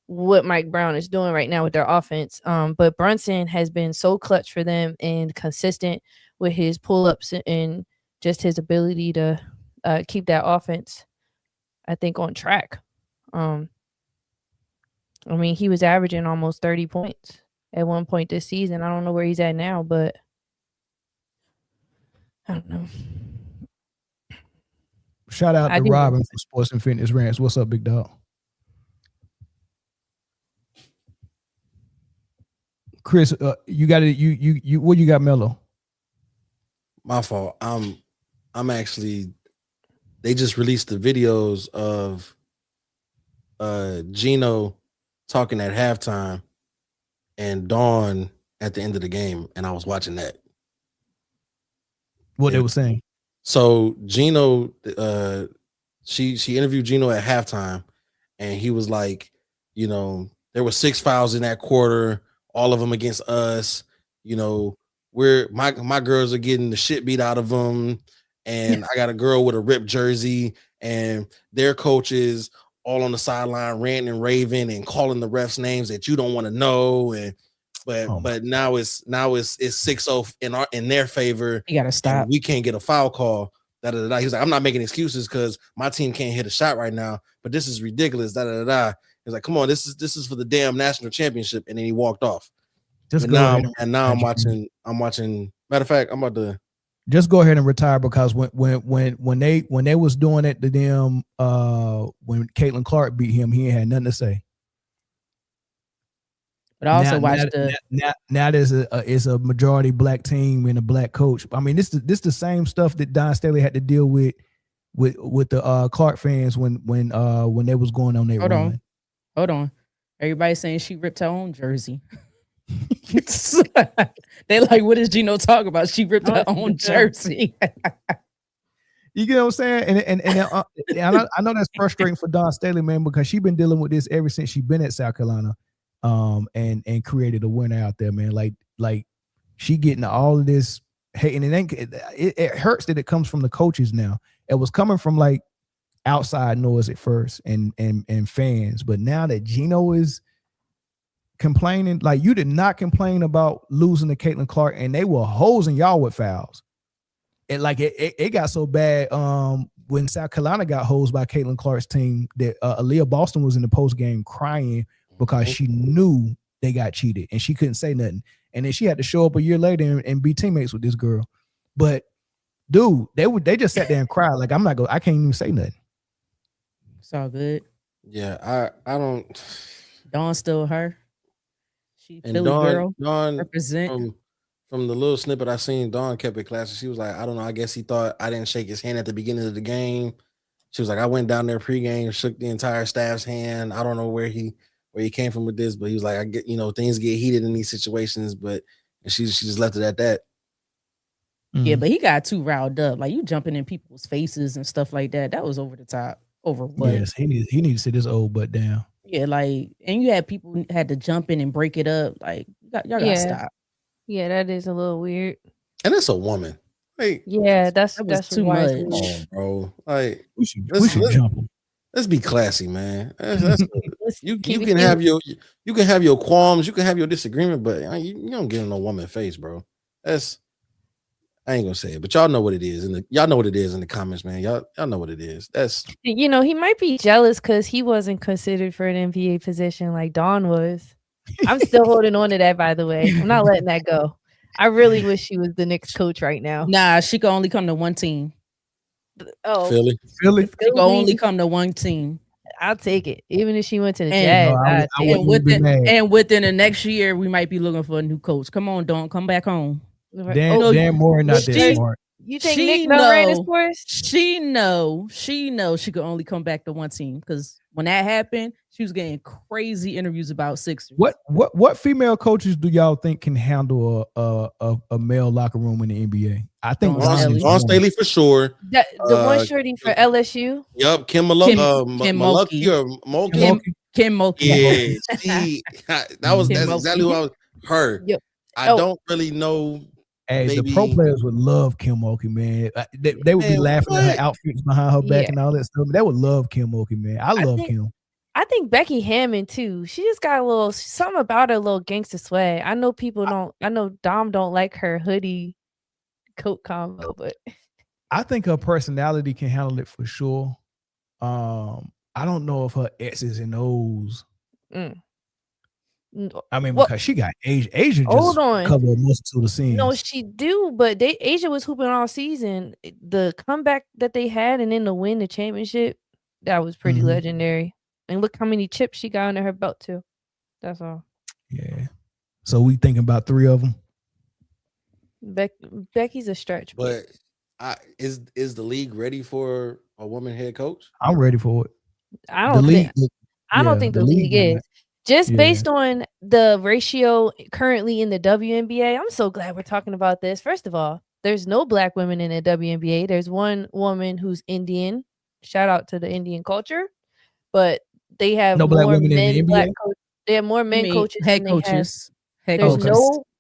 S4: what Mike Brown is doing right now with their offense. But Brunson has been so clutch for them and consistent with his pull-ups and just his ability to keep that offense, I think, on track. I mean, he was averaging almost 30 points at one point this season. I don't know where he's at now, but I don't know.
S3: Shout out to Robin from Sports and Fitness Rants. What's up, big dog? Chris, you got it. You what you got, Melo?
S1: My fault. I'm actually. They just released the videos of Gino talking at halftime and Dawn at the end of the game, and I was watching that.
S3: What they were saying.
S1: So Gino, she interviewed Gino at halftime, and he was like, you know, there were 6 fouls in that quarter, all of them against us. You know, my girls are getting the shit beat out of them, and I got a girl with a ripped jersey, and their coaches all on the sideline ranting and raving and calling the refs names that you don't want to know, and but now it's 6-0 in their favor.
S2: You gotta stop.
S1: We can't get a foul call. He's like, I'm not making excuses because my team can't hit a shot right now, but this is ridiculous. He's like, come on, this is for the damn national championship, and then he walked off. Now I'm watching. Matter of fact, I'm about to
S3: just go ahead and retire, because when they was doing it to them, when Caitlin Clark beat him, he ain't had nothing to say.
S2: But I also
S3: now there's a majority black team and a black coach. I mean, this the same stuff that Don Staley had to deal with the Clark fans when they was going on their run.
S2: Hold on. Everybody's saying she ripped her own jersey. They like, what does Gino talk about? She ripped her own jersey.
S3: You get what I'm saying? And I know that's frustrating for Don Staley, man, because she's been dealing with this ever since she been at South Carolina. And created a winner out there, man. Like she getting all of this hate, and it hurts that it comes from the coaches now. It was coming from like outside noise at first and fans, but now that Gino is complaining, like, you did not complain about losing to Caitlin Clark, and they were hosing y'all with fouls. And like it got so bad when South Carolina got hosed by Caitlin Clark's team that Aaliyah Boston was in the post game crying because she knew they got cheated and she couldn't say nothing. And then she had to show up a year later and be teammates with this girl. But dude, they just sat there and cried. Like, I can't even say nothing.
S2: It's all good.
S1: Yeah, I don't.
S2: Dawn still her. She
S1: And
S2: Philly girl.
S1: Dawn
S2: represent.
S1: From the little snippet I seen, Dawn kept it classy. She was like, I don't know, I guess he thought I didn't shake his hand at the beginning of the game. She was like, I went down there pregame, shook the entire staff's hand. I don't know where he came from with this, but he was like, I get, things get heated in these situations, and she just left it at that.
S2: Yeah, but he got too riled up. Like, you jumping in people's faces and stuff like that. That was over the top. Over what?
S3: Yes, he needs to sit his old butt down.
S2: Yeah, like, and you had people who had to jump in and break it up. Like, y'all gotta stop.
S4: Yeah, that is a little weird.
S1: And it's a woman. Like,
S4: Yeah, that's
S2: That was too
S4: wise.
S2: much.
S1: come on, bro. Like,
S3: We should jump him.
S1: let's be classy, man. That's you
S4: keep it
S1: can have your qualms, you can have your disagreement, but you don't give no woman face, bro. That's I ain't gonna say it, but y'all know what it is, y'all know what it is in the comments, man. Y'all know what it is. That's
S4: He might be jealous because he wasn't considered for an NBA position like Dawn was. I'm still holding on to that, by the way. I'm not letting that go. I really wish she was the Knicks coach right now.
S2: Nah, she can only come to one team.
S4: Oh,
S1: Philly.
S2: She can only come to one team.
S4: I'll take it, even if she went to the Jazz.
S2: And within the next year, we might be looking for a new coach. Come on, Dawn, come back home.
S3: Dan Moore not that smart.
S4: You think Nick ran his course?
S2: She could only come back to one team because when that happened, she was getting crazy interviews about Sixers.
S3: What female coaches do y'all think can handle a male locker room in the NBA? I think
S1: Dawn Staley for sure.
S4: The one shorty for LSU.
S1: Yup, Kim Mulkey or Mulkey.
S2: Kim Mulkey.
S1: Yeah, that's exactly who I was. Her.
S4: Yep.
S1: I don't really know.
S3: Hey, the pro players would love Kim Mulkey, man. They would be laughing at her outfits behind her back and all that stuff. They would love Kim Mulkey, man. I love Kim.
S4: I think Becky Hammond too. She just got a little something about her little gangster swag. I know people don't. I know Dom don't like her hoodie coat combo, but
S3: I think her personality can handle it for sure. I don't know if her X's and O's. I mean, because she got Asia. Asia just covered a multitude of scenes.
S4: No, she do, but Asia was hooping all season. The comeback that they had and then to win the championship, that was pretty legendary. And look how many chips she got under her belt too. That's all.
S3: Yeah. So we thinking about 3 of them.
S4: Becky's a stretch.
S1: But is the league ready for a woman head coach?
S3: I'm ready for it.
S4: I don't think the league is. Just based on the ratio currently in the WNBA, I'm so glad we're talking about this. First of all, there's no black women in the WNBA. There's one woman who's Indian. Shout out to the Indian culture. But they have
S3: no
S4: more
S3: black women
S4: men,
S3: in the NBA?
S4: they have more men coaches.
S2: Head coaches.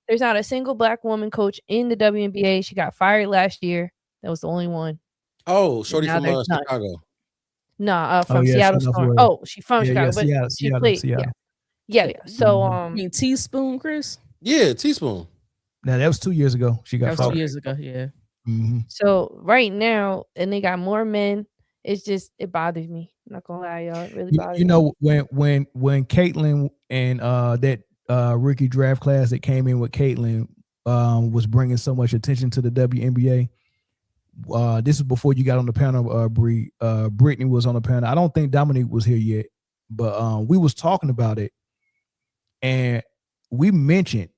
S4: There's not a single black woman coach in the WNBA. She got fired last year. That was the only one.
S1: Oh, shorty from Chicago.
S4: From Seattle Storm. Oh, she's from Chicago, but she played.
S3: Seattle.
S4: Yeah. So
S2: you mean Teaspoon, Chris?
S1: Yeah, Teaspoon.
S3: Now that was 2 years ago. She got
S2: fired. 2 years ago. Yeah.
S3: Mm-hmm.
S4: So right now, and they got more men. It's just it bothers me. I'm not gonna lie, y'all. It really bothers me.
S3: You know when Caitlin and that rookie draft class that came in with Caitlin was bringing so much attention to the WNBA. This is before you got on the panel, Britne was on the panel. I don't think Dominique was here yet, but we was talking about it, and we mentioned,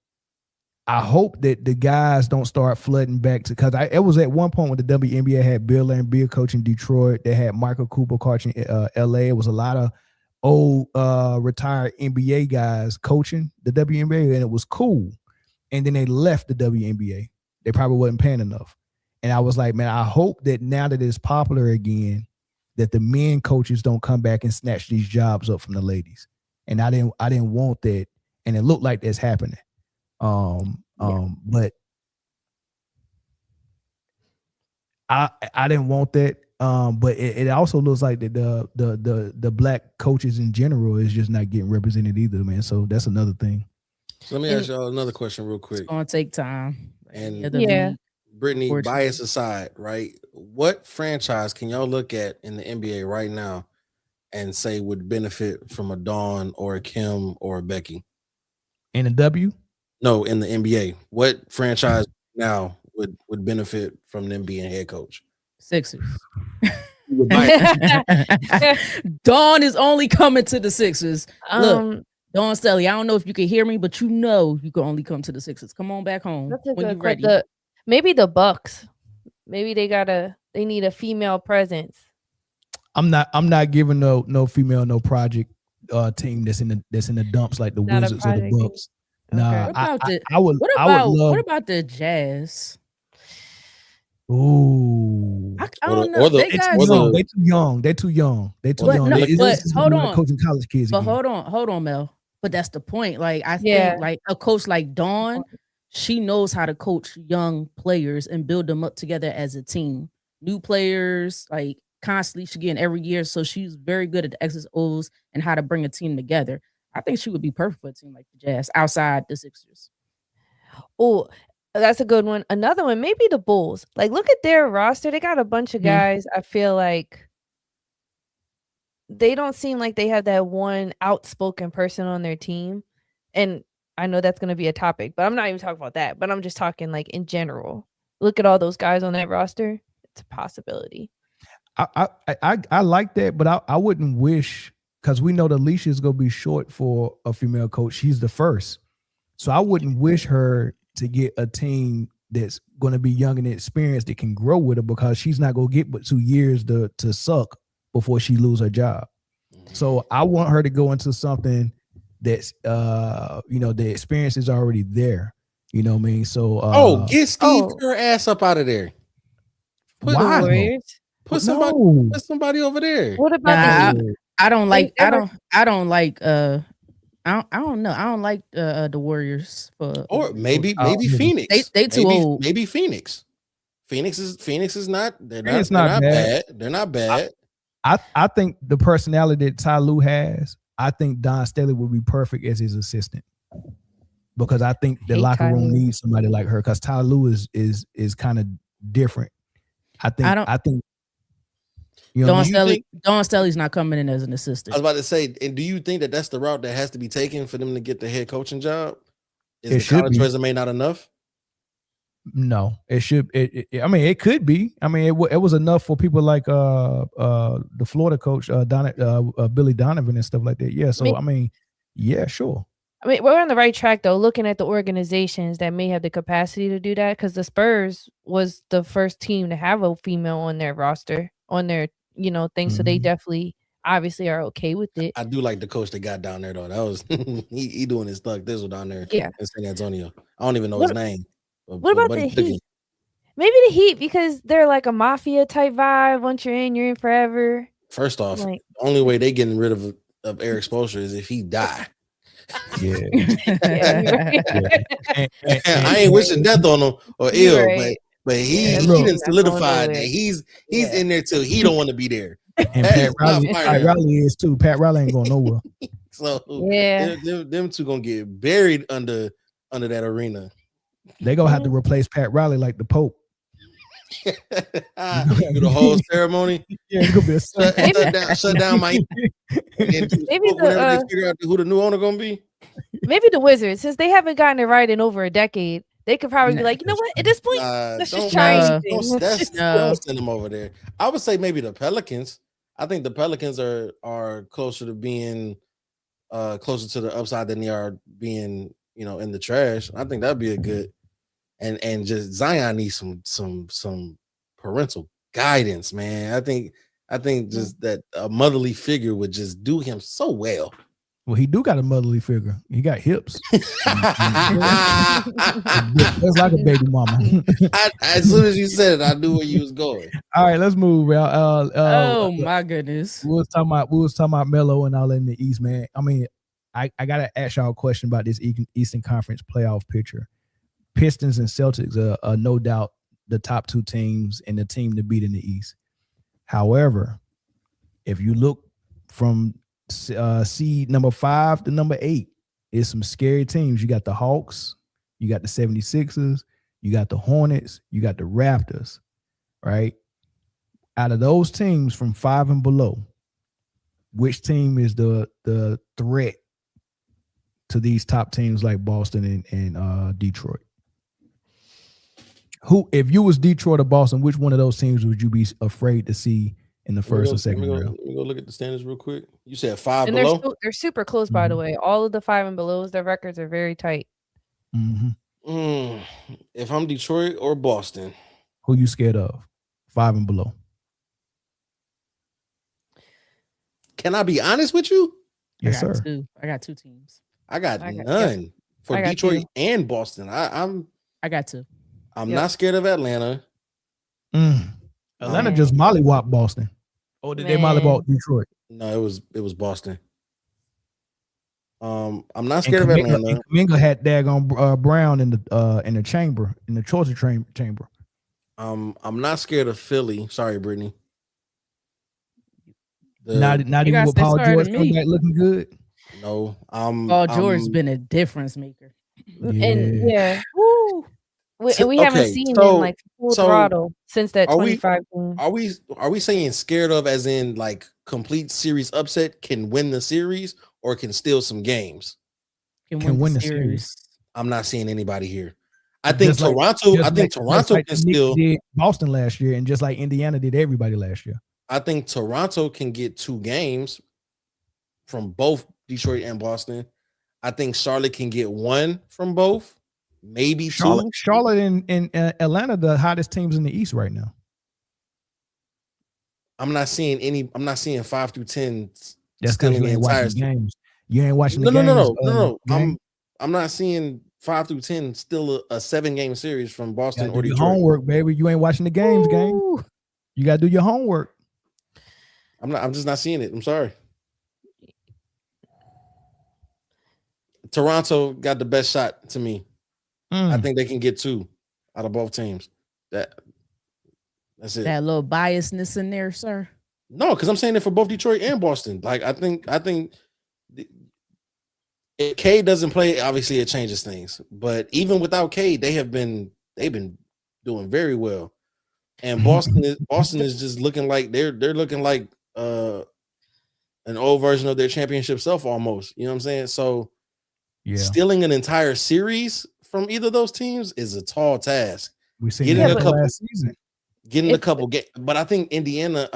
S3: I hope that the guys don't start flooding back to, because it was at one point when the WNBA had Bill Laimbeer coaching Detroit, they had Michael Cooper coaching LA. It was a lot of old retired NBA guys coaching the WNBA, and it was cool. And then they left the WNBA. They probably wasn't paying enough. And I was like, man, I hope that now that it's popular again, that the men coaches don't come back and snatch these jobs up from the ladies. And I didn't want that. And it looked like that's happening. But I didn't want that. But it also looks like that the black coaches in general is just not getting represented either, man. So that's another thing.
S1: So let me ask y'all another question real quick.
S2: It's gonna take time.
S1: And Britne, bias aside, right? What franchise can y'all look at in the NBA right now and say would benefit from a Dawn or a Kim or a Becky?
S3: In a W?
S1: No, in the NBA. What franchise now would benefit from them being head coach?
S2: Sixers. Dawn is only coming to the Sixers. Look, Dawn Staley, I don't know if you can hear me, but you know you can only come to the Sixers. Come on back home when you're ready.
S4: Maybe the Bucks. Maybe they need a female presence.
S3: I'm not giving no female, no project team that's in the dumps like the Wizards or the Bucks. Nah,
S2: what about the Jazz?
S3: Ooh,
S2: I don't know.
S3: They too young. They're too young.
S2: But hold on.
S3: Coaching college kids.
S2: But hold on, Mel. But that's the point. Like I think, like a coach like Dawn, she knows how to coach young players and build them up together as a team. New players, like constantly, she getting every year. So she's very good at the X's O's and how to bring a team together. I think she would be perfect for a team like the Jazz outside the Sixers.
S4: Oh, that's a good one. Another one, maybe the Bulls. Like, look at their roster. They got a bunch of guys. I feel like they don't seem like they have that one outspoken person on their team. And I know that's going to be a topic, but I'm not even talking about that. But I'm just talking like in general. Look at all those guys on that roster. It's a possibility.
S3: I like that, but I wouldn't wish, because we know the leash is going to be short for a female coach. She's the first. So I wouldn't wish her to get a team that's going to be young and experienced that can grow with her, because she's not going to get but 2 years to suck before she lose her job. So I want her to go into something that's, the experience is already there. You know what I mean? So,
S1: get Steve her ass up out of there. Put somebody over there.
S4: What about
S2: I don't like I don't know. I don't like the Warriors
S1: or maybe Phoenix.
S2: They too old.
S1: Maybe Phoenix. Phoenix is not. They're
S3: It's
S1: not bad. They're not bad.
S3: I think the personality that Ty Lue has, I think Don Staley would be perfect as his assistant, because I think the locker room needs somebody like her, because Ty Lue is kind of different. I think
S2: Don Staley's not coming in as an assistant.
S1: I was about to say, and do you think that that's the route that has to be taken for them to get the head coaching job? Is the college resume not enough?
S3: No, it should. It could be. I mean, it was enough for people like the Florida coach Billy Donovan and stuff like that. Yeah. So yeah, sure.
S4: I mean, we're on the right track though. Looking at the organizations that may have the capacity to do that, because the Spurs was the first team to have a female on their roster, on their thing. So they definitely, obviously, are okay with it.
S1: I do like the coach that got down there though. That was he doing his thug thizzle down there.
S4: Yeah.
S1: In San Antonio. I don't even know his name.
S4: What about the Heat? Maybe the Heat, because they're like a mafia type vibe. Once you're in forever.
S1: First off, the only way they getting rid of Eric Spoelstra is if he die.
S3: Yeah.
S1: I ain't wishing death on him or ill, but he didn't solidify that he's in there till he don't want to be there.
S3: And Pat Riley is too. Pat Riley ain't going nowhere.
S1: So them two gonna get buried under that arena.
S3: They gonna have to replace Pat Riley like the Pope.
S1: Do the whole ceremony.
S3: Yeah, it's gonna be
S1: shut down my. Maybe they figure out who the new owner gonna be.
S4: Maybe the Wizards, since they haven't gotten it right in over a decade, they could probably be like, you know what? At this point, let's just try anything.
S1: Don't send them over there. I would say maybe the Pelicans. I think the Pelicans are closer to being closer to the upside than they are being in the trash. I think that'd be a good. And just Zion needs some parental guidance, man. I think just that a motherly figure would just do him so well.
S3: Well, he do got a motherly figure. He got hips. That's like a baby mama.
S1: As soon as you said it, I knew where you was going.
S3: All right, let's move.
S2: Oh my goodness.
S3: We was talking about Melo and all in the East, man. I mean, I gotta ask y'all a question about this Eastern Conference playoff picture. Pistons and Celtics are no doubt the top two teams and the team to beat in the East. However, if you look from seed number 5 to number 8, it's some scary teams. You got the Hawks, you got the 76ers, you got the Hornets, you got the Raptors, right? Out of those teams from 5 and below, which team is the threat to these top teams like Boston and Detroit? Who, if you was Detroit or Boston, which one of those teams would you be afraid to see in the first or second round?
S1: Let me go look at the standings real quick. You said 5
S4: and
S1: below?
S4: They're super close, by the way. All of the 5 and belows, their records are very tight.
S1: If I'm Detroit or Boston,
S3: who you scared of? 5 and below.
S1: Can I be honest with you?
S3: Yes, sir.
S2: I got 2 teams.
S1: I got none for Detroit and Boston.
S2: I got 2.
S1: I'm not scared of Atlanta.
S3: Atlanta just mollywhopped Boston. Or did they mollywhop Detroit?
S1: No, it was Boston. I'm not scared of Atlanta.
S3: Kuminga had daggone Brown in the chamber, in the torture chamber.
S1: I'm not scared of Philly. Sorry, Britne.
S3: Not even with Paul George coming back looking good.
S1: No,
S2: Paul George's been a difference maker.
S4: And woo. We haven't seen him like full throttle since that 25 game.
S1: Are we saying scared of as in like complete series upset, can win the series or can steal some games?
S3: Can win the series.
S1: I'm not seeing anybody here. I think Toronto can still
S3: did Boston last year, and just like Indiana did everybody last year.
S1: I think Toronto can get 2 games from both Detroit and Boston. I think Charlotte can get 1 from both, maybe 2.
S3: Charlotte and Atlanta, the hottest teams in the East right now.
S1: I'm not seeing 5 through 10.
S3: That's because you ain't watching games. You ain't watching the games.
S1: No. I'm not seeing 5 through 10 still a 7-game series from Boston or Detroit.
S3: Homework, baby. You ain't watching the games, game. You gotta do your homework.
S1: I'm just not seeing it. I'm sorry. Toronto got the best shot to me. I think they can get 2 out of both teams. That's it.
S2: That little biasness in there, sir.
S1: No, because I'm saying it for both Detroit and Boston. Like I think if Cade doesn't play, obviously it changes things. But even without Cade, they've been doing very well. And Boston is just looking like they're looking like an old version of their championship self almost. You know what I'm saying? So stealing an entire series from either of those teams is a tall task.
S3: We seen that last season.
S1: Getting a couple games, but I think Indiana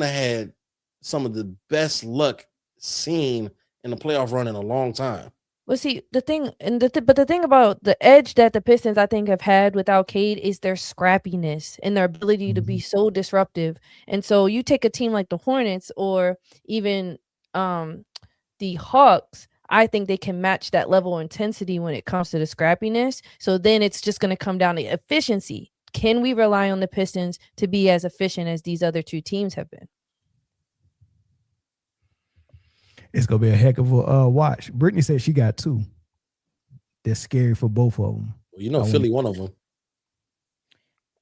S1: had some of the best luck seen in the playoff run in a long time.
S4: Well, see, the thing about the edge that the Pistons, I think, have had without Cade is their scrappiness and their ability to be so disruptive. And so you take a team like the Hornets or even the Hawks, I think they can match that level of intensity when it comes to the scrappiness. So then it's just going to come down to efficiency. Can we rely on the Pistons to be as efficient as these other 2 teams have been?
S3: It's gonna be a heck of a watch. Britne said she got 2. That's scary for both of them.
S1: Well, you know, Philly, one of them.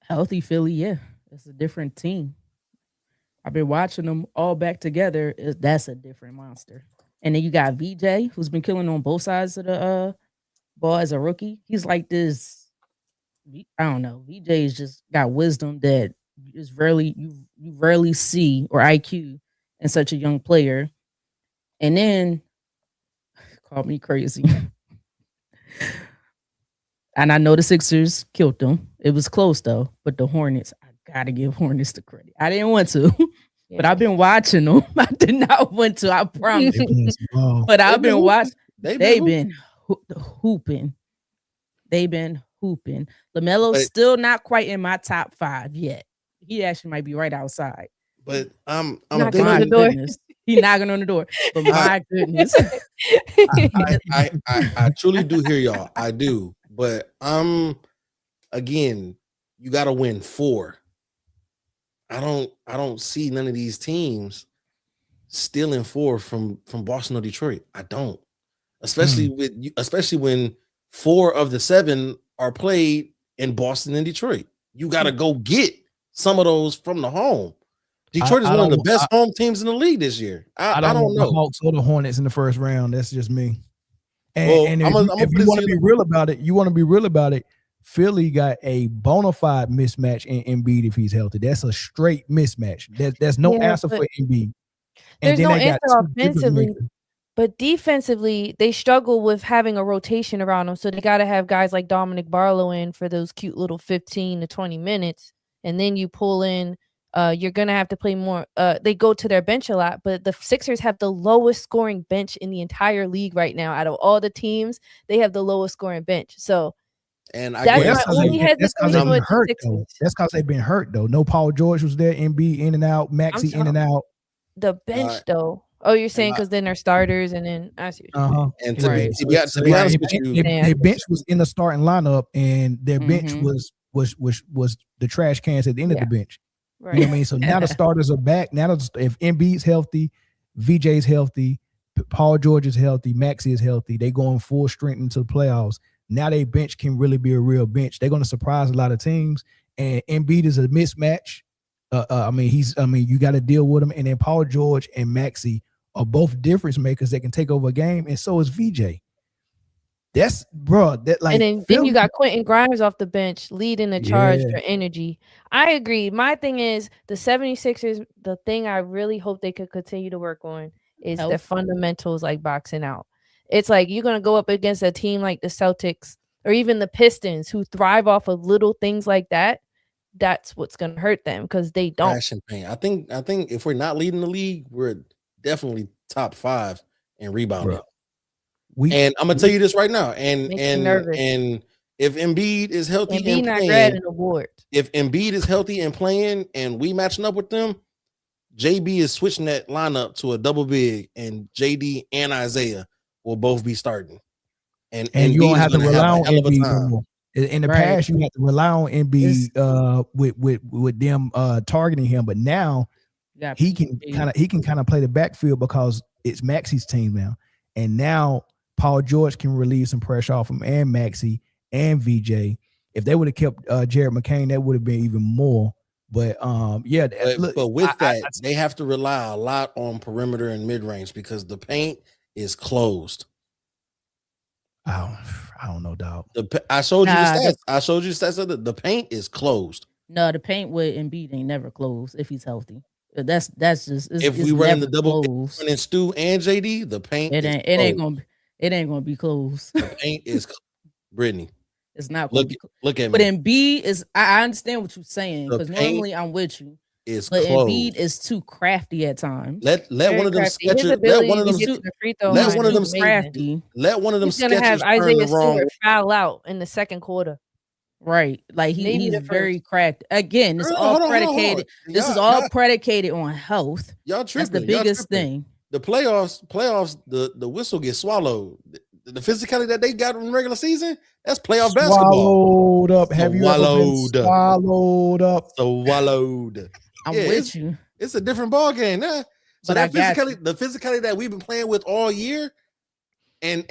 S2: Healthy Philly, yeah, it's a different team. I've been watching them all back together. That's a different monster. And then you got VJ, who's been killing on both sides of the ball as a rookie. He's like this. I don't know. VJ's just got wisdom that is you rarely see, or IQ in such a young player. And then called me crazy. And I know the Sixers killed them. It was close though, but the Hornets, I gotta give Hornets the credit. I didn't want to, but I've been watching them. I did not want to, I promise. But I've been watching. They've been hooping. They've been hooping. LaMelo's still not quite in my top 5 yet. He actually might be right outside.
S1: But I'm
S2: knocking on the door. He's knocking on the door. But my goodness.
S1: I truly do hear y'all. I do. But again, you gotta win 4. I don't see none of these teams stealing 4 from Boston or Detroit. I don't. Especially when 4 of the 7 are played in Boston and Detroit. You got to go get some of those from the home. Detroit is one of the best home teams in the league this year. I don't know.
S3: The Hawks or the Hornets in the first round. That's just me. And if you want to be real about it, Philly got a bona fide mismatch in Embiid if he's healthy. That's a straight mismatch. There's no answer for Embiid.
S4: There's no answer offensively. But defensively, they struggle with having a rotation around them. So they got to have guys like Dominic Barlow in for those cute little 15 to 20 minutes. And then you pull in, you're going to have to play more. They go to their bench a lot, but the Sixers have the lowest scoring bench in the entire league right now. Out of all the teams, they have the lowest scoring bench. So that's my only hesitation with the Sixers.
S3: That's because they've been hurt, though. No Paul George was there, Embiid in and out, Maxey in and out.
S4: The bench, though. Oh, you're saying because then they're starters, and then I see.
S1: And to be honest with you,
S3: their bench was in the starting lineup, and their bench was the trash cans at the end of the bench. Right. You know what I mean? So now the starters are back. Now if Embiid's healthy, VJ's healthy, Paul George is healthy, Maxey is healthy. They going full strength into the playoffs. Now they bench can really be a real bench. They're going to surprise a lot of teams. And Embiid is a mismatch. You got to deal with him. And then Paul George and Maxey are both difference makers that can take over a game, and so is VJ. That's
S4: and then you got Quentin Grimes off the bench leading the charge for energy. I agree. My thing is the 76ers, the thing I really hope they could continue to work on is the fundamentals, like boxing out. It's like you're going to go up against a team like the Celtics or even the Pistons who thrive off of little things like that. That's what's going to hurt them because they don't.
S1: Passion pain. I think if we're not leading the league, we're definitely top 5 in rebounding. And I'm gonna tell you this right now. And if Embiid is healthy and playing, if Embiid is healthy and playing, and we matching up with them, JB is switching that lineup to a double big, and JD and Isaiah will both be starting. And
S3: you don't have to rely on Embiid no more. In the past, you had to rely on Embiid with them targeting him, but now he can kind of play the backfield because it's Maxey's team now, and now Paul George can relieve some pressure off him and Maxey and VJ. If they would have kept Jared McCain, that would have been even more. But
S1: but with that, they have to rely a lot on perimeter and mid range because the paint is closed.
S3: I don't know, dog.
S1: I showed you the stats. I showed you the stats of the paint is closed.
S2: No, the paint with Embiid ain't never closed if he's healthy. That's just
S1: if we run the double and Stu and JD, the paint
S2: it ain't gonna be closed.
S1: The paint is Britne.
S2: It's not.
S1: Look at me.
S2: But Embiid is. I understand what you're saying because normally I'm with you. But Embiid is too crafty at times.
S1: Let one of them sketchers. Let one of them
S4: He's gonna have Isaiah Stewart foul out in the second quarter.
S2: Right, like he's very cracked. Again, it's all predicated. This is all predicated on health.
S1: Y'all tripping.
S2: That's the biggest thing.
S1: The playoffs, the whistle gets swallowed. The physicality that they got in the regular season, that's playoff basketball.
S3: Swallowed up. Have you ever been swallowed up?
S1: Swallowed.
S2: I'm with you.
S1: It's a different ball game now. So
S2: But
S1: the physicality that we've been playing with all year, and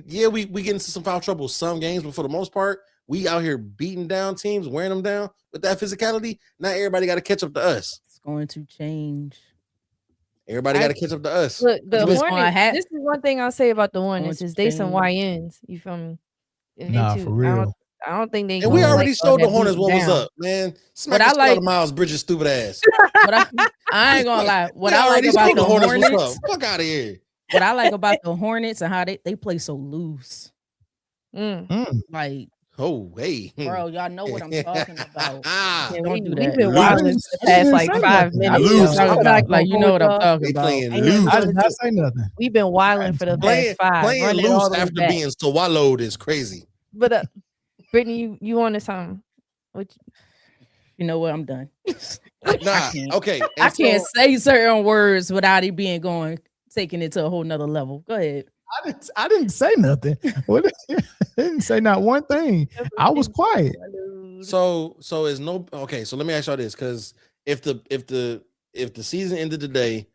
S1: we get into some foul trouble some games, but for the most part, we out here beating down teams, wearing them down with that physicality. Not everybody got to catch up to us.
S2: It's going to change.
S1: Everybody got to catch up to us.
S4: Look, the Hornets, this is one thing I'll say about the Hornets is they some YNs. You feel me?
S3: Nah, for real.
S4: I don't think they.
S1: And we already showed the Hornets what was up, man. Smack the shit out of Miles Bridges' stupid ass.
S2: But I ain't gonna lie. What I like about the Hornets,
S1: fuck out of here.
S2: What I like about the Hornets and how they play so loose. Like,
S1: oh hey,
S2: bro, y'all know what I'm talking about. Don't do
S4: We've
S2: that.
S4: been wild in the past like 5 minutes.
S2: Like you know what I'm talking about.
S3: I did not say nothing.
S4: We've been wilding for the past 5.
S1: Playing loose after being swallowed is crazy.
S4: But Britne, you wanted something?
S2: You know what? I'm done.
S1: Nah, okay.
S2: I can't say certain words without it taking it to a whole nother level. Go ahead.
S3: I didn't say nothing. I didn't say not one thing. I was quiet.
S1: So is no okay. So let me ask y'all this, because if the season ended today,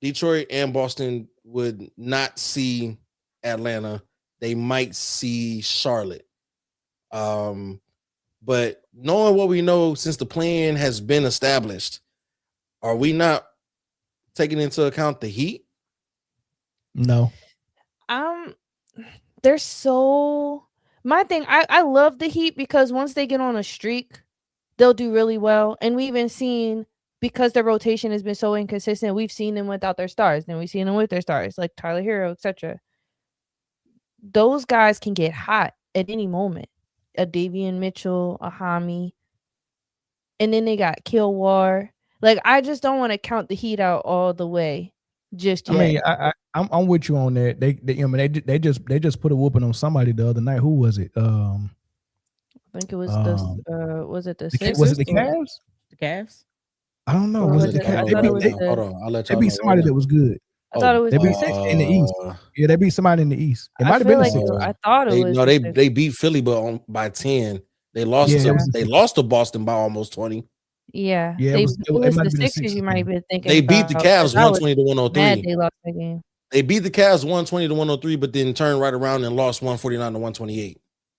S1: Detroit and Boston would not see Atlanta. They might see Charlotte. But knowing what we know since the plan has been established, are we not taking into account the Heat?
S3: No.
S4: They're so my thing. I love the Heat because once they get on a streak, they'll do really well. And we've been seeing, because their rotation has been so inconsistent, we've seen them without their stars, then we've seen them with their stars, like Tyler Hero, etc. Those guys can get hot at any moment. A Davion Mitchell, a Hami, and then they got Kilwar. Like, I just don't want to count the Heat out all the way just yet.
S3: I mean, I'm with you on that. They just put a whooping on somebody the other night. Who was it? I
S4: think it was the Sixers?
S3: Was it the Cavs?
S2: The Cavs?
S3: I don't know. Was it the Cavs?
S1: Hold on, I'll let y'all
S3: know. They beat somebody that was good.
S4: I thought it was
S3: they beat in the East. Yeah, they beat somebody in the East. It might have been the Sixers.
S4: I thought it was.
S1: No, they beat Philly, but by 10. They lost to Boston by almost 20.
S4: Yeah,
S3: it was
S4: the Sixers. You might be thinking
S1: they beat the Cavs 120 to 103.
S4: They lost that game.
S1: They beat the Cavs 120-103, but then turned right around and lost 149-128.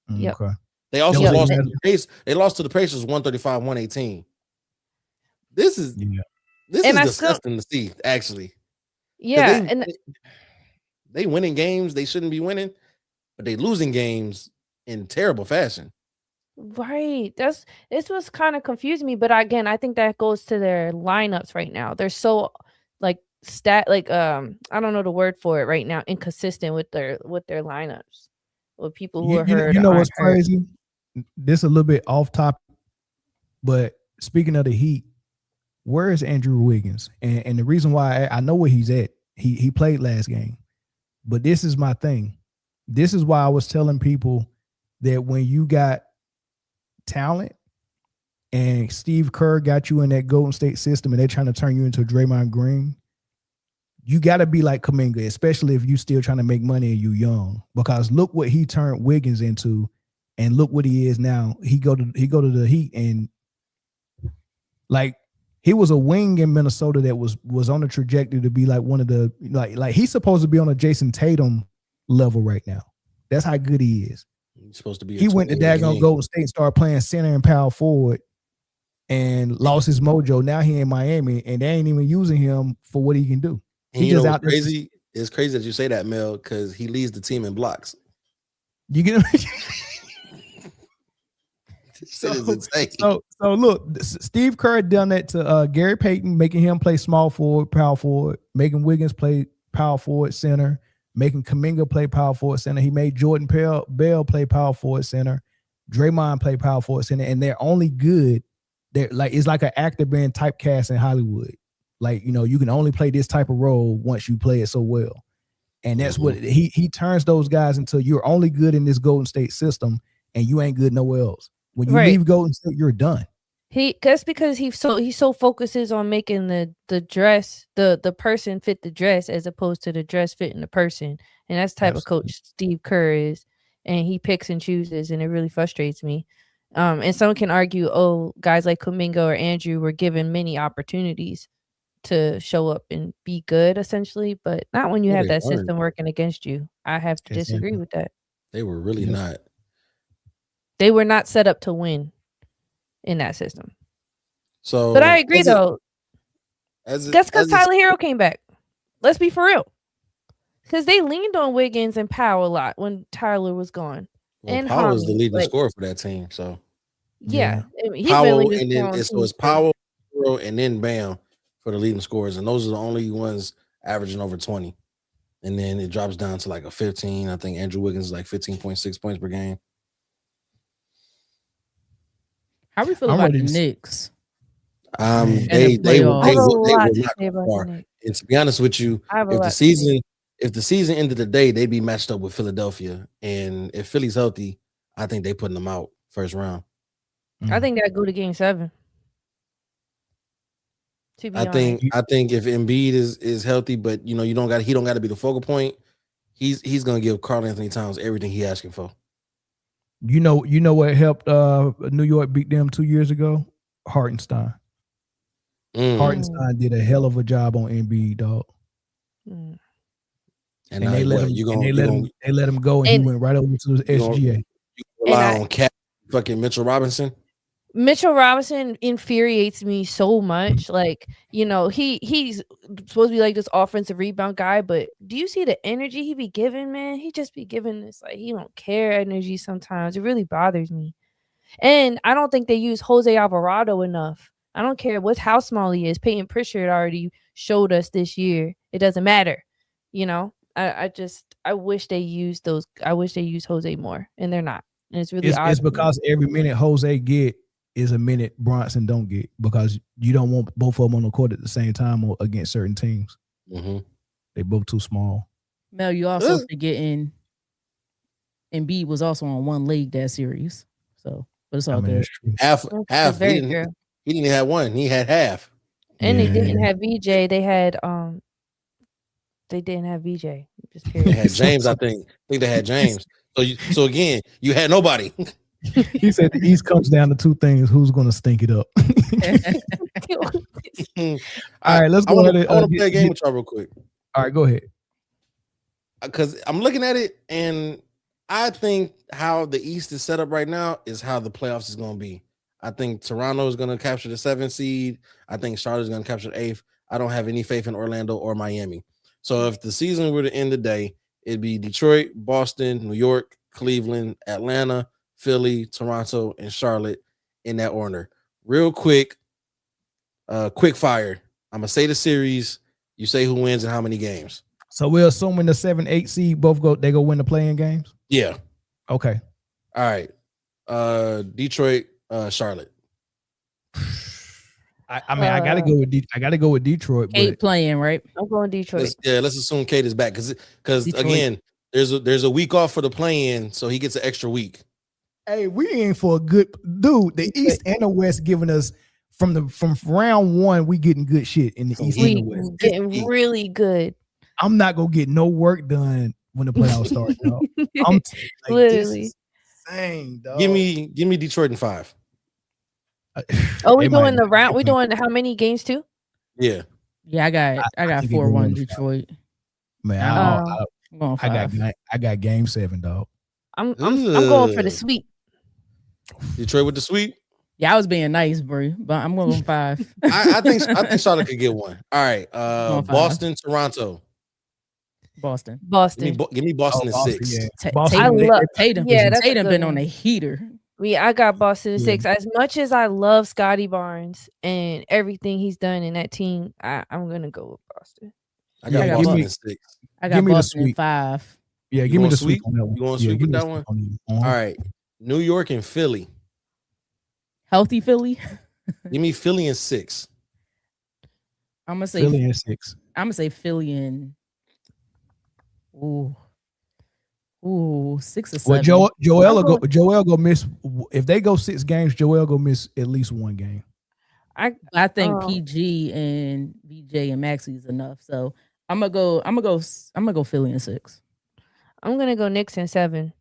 S4: Yep.
S3: Okay.
S1: They also
S3: Yep.
S1: lost to the Pacers. They lost to the Pacers 135-118. This is disgusting to see, actually.
S4: Yeah,
S1: They winning games they shouldn't be winning, but they losing games in terrible fashion.
S4: right. This was kind of confusing me, but again, I think that goes to their lineups right now. They're so like I don't know the word for it right now, inconsistent with their lineups. With people who are hurt.
S3: You know
S4: or
S3: what's
S4: aren't hurt.
S3: crazy? This a little bit off topic, but speaking of the Heat, where is Andrew Wiggins? And the reason why I know where he's at, he played last game, but this is my thing. This is why I was telling people that when you got talent and Steve Kerr got you in that Golden State system and they're trying to turn you into Draymond Green, you got to be like Kuminga, especially if you still trying to make money and you young, because look what he turned Wiggins into and look what he is now. He go to the Heat and like he was a wing in Minnesota that was on a trajectory to be like one of the like he's supposed to be on a Jason Tatum level right now. That's how good he is.
S1: He's supposed to be.
S3: He went to daggone Golden State and started playing center and power forward and lost his mojo. Now he in Miami and they ain't even using him for what he can do. He just out there.
S1: Crazy. It's crazy that you say that, Mel, because he leads the team in blocks.
S3: You get him.
S1: So
S3: look, Steve Kerr done that to Gary Payton, making him play small forward, power forward, making Wiggins play power forward, center, making Kuminga play power forward, center. He made Jordan Bell play power forward, center, Draymond play power forward, center, and they're only good. They're like it's like an actor being typecast in Hollywood. Like, you know, you can only play this type of role once you play it so well. And that's what he turns those guys into. You're only good in this Golden State system and you ain't good nowhere else. When you leave Golden State, you're done.
S4: That's because he so focuses on making the dress, the person fit the dress as opposed to the dress fitting the person. And that's the type of coach Steve Kerr is. And he picks and chooses, and it really frustrates me. And someone can argue, guys like Kuminga or Andrew were given many opportunities to show up and be good, essentially, but not when you have that system working against you. I have to disagree with that.
S1: They were really not.
S4: They were not set up to win in that system.
S1: So,
S4: but I agree though. That's because Tyler Hero came back. Let's be for real. Because they leaned on Wiggins and Powell a lot when Tyler was gone.
S1: Well,
S4: and
S1: Powell was the leading scorer for that team. So
S4: yeah. He's
S1: Powell, and then it's Powell, Hero, and then Bam for the leading scorers, and those are the only ones averaging over 20. And then it drops down to like a 15. I think Andrew Wiggins is like 15.6 points per game.
S2: How we feel about the Knicks?
S1: They were not far. And to be honest with you, if the season ended today, they'd be matched up with Philadelphia. And if Philly's healthy, I think they're putting them out first round.
S4: I think that go to game 7.
S1: I think if Embiid is healthy, but you know he don't got to be the focal point. He's gonna give Karl Anthony Towns everything he asking for.
S3: You know what helped New York beat them 2 years ago? Hartenstein. Hartenstein did a hell of a job on Embiid, dog.
S1: And
S3: they let him go, and he went right over to the SGA.
S1: You rely on Cat, fucking Mitchell Robinson.
S4: Mitchell Robinson infuriates me so much. Like, you know, he's supposed to be like this offensive rebound guy, but do you see the energy he be giving, man? He just be giving this like he don't care energy sometimes. It really bothers me. And I don't think they use Jose Alvarado enough. I don't care how small he is. Peyton Pritchard already showed us this year. It doesn't matter. You know, I wish they used those. I wish they used Jose more, and they're not. And it's really
S3: it's because every minute Jose get is a minute Bronson don't get, because you don't want both of them on the court at the same time or against certain teams.
S1: Mm-hmm.
S3: They both too small.
S2: Mel, you also forgetting Embiid was also on one leg that series. So, but it's all good.
S1: Half. He didn't have one. He had half.
S4: And they didn't have VJ. They had They didn't have VJ. Just
S1: they had James. I think they had James. So again, you had nobody.
S3: He said the East comes down to two things: who's going to stink it up. All right, let's go ahead.
S1: I want to play a game with y'all real quick.
S3: All right, go ahead.
S1: because I'm looking at it, and I think how the East is set up right now is how the playoffs is going to be. I think Toronto is going to capture the 7th seed. I think Charlotte is going to capture the 8th. I don't have any faith in Orlando or Miami. So if the season were to end today, it'd be Detroit, Boston, New York, Cleveland, Atlanta, Philly, Toronto, and Charlotte in that order. Real quick, quick fire. I'm going to say the series. You say who wins and how many games.
S3: So we're assuming the 7-8 seed both go win the playing games?
S1: Yeah.
S3: Okay.
S1: All right. Detroit, Charlotte.
S3: I mean, I gotta go with Detroit.
S2: Kate playing, right?
S4: I'm going Detroit.
S1: Let's assume Kate is back because again, there's a week off for the play-in, so he gets an extra week.
S3: Hey, we ain't for a good dude. The East and the West giving us from round 1, we getting good shit in the East and the West.
S4: Getting really good.
S3: I'm not gonna get no work done when the playoffs start. Dog. I'm
S4: literally
S3: insane, dog.
S1: Give me Detroit in 5.
S4: Oh, we doing the round. We doing how many games too?
S1: Yeah.
S2: Yeah, I got 4-1 Detroit.
S3: Man, I got game 7, dog.
S4: I'm going for the sweep.
S1: Detroit with the sweep.
S2: Yeah, I was being nice, bro, but I'm going 5.
S1: I think Charlotte could get one. All right. Boston, Toronto.
S2: Boston.
S1: Give me Boston in 6.
S3: Yeah.
S2: I love Tatum.
S4: Yeah,
S2: Tatum been on a heater.
S4: I got Boston in 6. As much as I love Scotty Barnes and everything he's done in that team, I'm gonna go with Boston.
S1: I got Boston in 6.
S2: I got Boston in 5.
S3: Yeah, give me the sweep on that one.
S1: You want to sweep with that one? All right. New York and Philly.
S2: Healthy Philly.
S1: Give me Philly in 6.
S2: I'm gonna say
S3: Philly in 6.
S2: I'm gonna say Philly in 6 or 7.
S3: Well, Joel go miss if they go 6 games. Joel go miss at least 1 game.
S2: I think PG and VJ and Maxey is enough. So I'm gonna go Philly in 6.
S4: I'm gonna go Knicks in 7.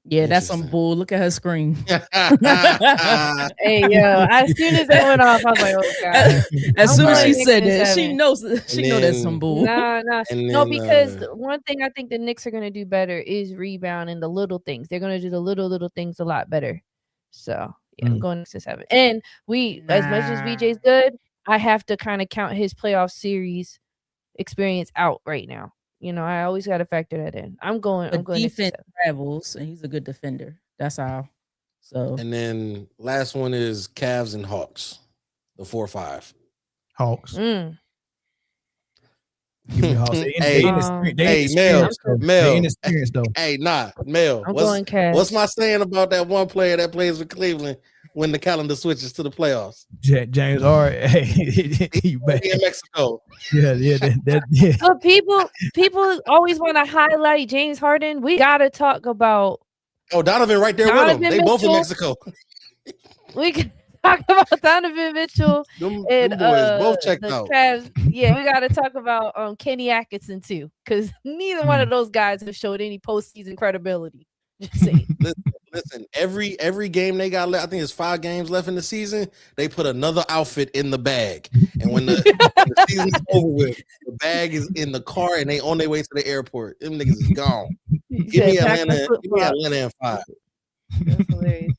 S2: Yeah, that's some bull. Look at her screen.
S4: Hey, yo! As soon as that went off, I was like, "Oh God!"
S2: As soon as she said that, she knows that's some bull.
S4: No, because one thing I think the Knicks are gonna do better is rebound in the little things. They're gonna do the little things a lot better. So yeah, I'm going Knicks in 7. And as much as VJ's good, I have to kind of count his playoff series experience out right now. You know, I always got to factor that in. I'm going
S2: defense travels, and he's a good defender. That's how. So
S1: and then last one is Cavs and Hawks, the 4-5.
S3: Hawks.
S1: Hey, Mel. What's my saying about that one player that plays with Cleveland when the calendar switches to the playoffs?
S3: James Harden.
S1: In Mexico.
S3: Yeah.
S4: But people always want to highlight James Harden. We gotta talk about
S1: Donovan right there with him. They both in Mexico.
S4: We can talk about Donovan Mitchell
S1: them
S4: and
S1: boys both checked
S4: the
S1: out.
S4: Cavs. Yeah, we gotta talk about Kenny Atkinson too, because neither one of those guys have showed any postseason credibility. Just saying.
S1: Listen, every game they got left, I think it's 5 games left in the season, they put another outfit in the bag. And when the season's over with, the bag is in the car and they on their way to the airport. Them niggas is gone. Give me Atlanta in 5.
S4: That's hilarious.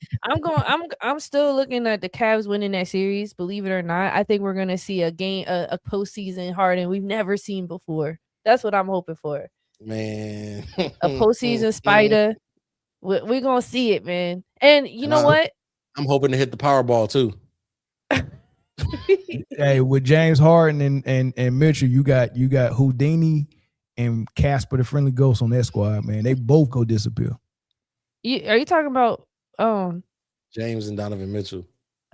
S4: I'm still looking at the Cavs winning that series, believe it or not. I think we're gonna see a postseason Harden we've never seen before. That's what I'm hoping for.
S1: Man.
S4: A postseason Spider. We're gonna see it, man. And you know what?
S1: I'm hoping to hit the Powerball too.
S3: Hey, with James Harden and Mitchell, you got Houdini and Casper the Friendly Ghost on that squad, man. They both go disappear.
S4: Are you talking about
S1: James and Donovan Mitchell?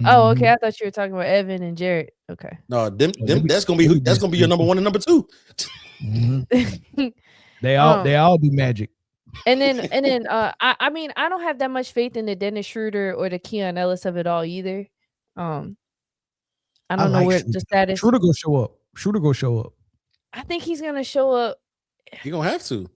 S4: Oh, okay. I thought you were talking about Evan and Jared. Okay.
S1: No, that's gonna be your number 1 and number 2.
S3: Mm-hmm. They all do magic.
S4: And then I mean, I don't have that much faith in the Dennis Schroeder or the Keon Ellis of it all either. I don't know where the status.
S3: Schroeder go show up.
S4: I think he's gonna show up.
S1: You're gonna have to.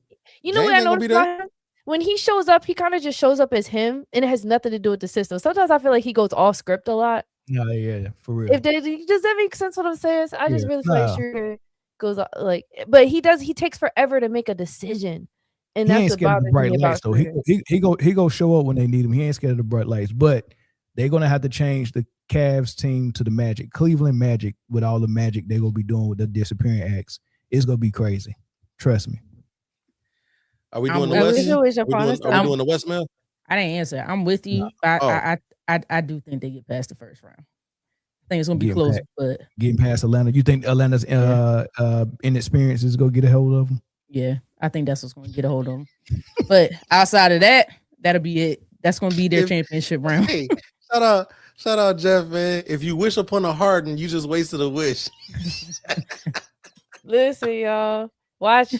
S4: You know what I noticed about him? When he shows up, he kind of just shows up as him, and it has nothing to do with the system. Sometimes I feel like he goes off script a lot.
S3: Yeah, for real.
S4: Does that make sense? What I'm saying? I just really feel like Schroeder goes like, but he takes forever to make a decision. And
S3: he
S4: that's
S3: ain't
S4: what
S3: scared of the
S4: bothers
S3: bright
S4: me
S3: lights,
S4: about
S3: though. He go show up when they need him. He ain't scared of the bright lights, but they're gonna have to change the Cavs team to the Magic. Cleveland Magic, with all the magic they're gonna be doing with the disappearing acts, it's gonna be crazy. Trust me.
S1: Are we doing the West? Are we doing the West, Mel?
S2: I didn't answer. I'm with you.
S1: No.
S2: I do think they get past the first round. I think it's gonna be close, but
S3: getting past Atlanta. You think Atlanta's inexperience is gonna get a hold of them?
S2: Yeah, I think that's what's gonna get a hold of them. But outside of that, that'll be it. That's gonna be their championship round.
S1: Hey, shout out, Jeff, man. If you wish upon a Harden, you just wasted a wish.
S4: Listen, y'all, watch,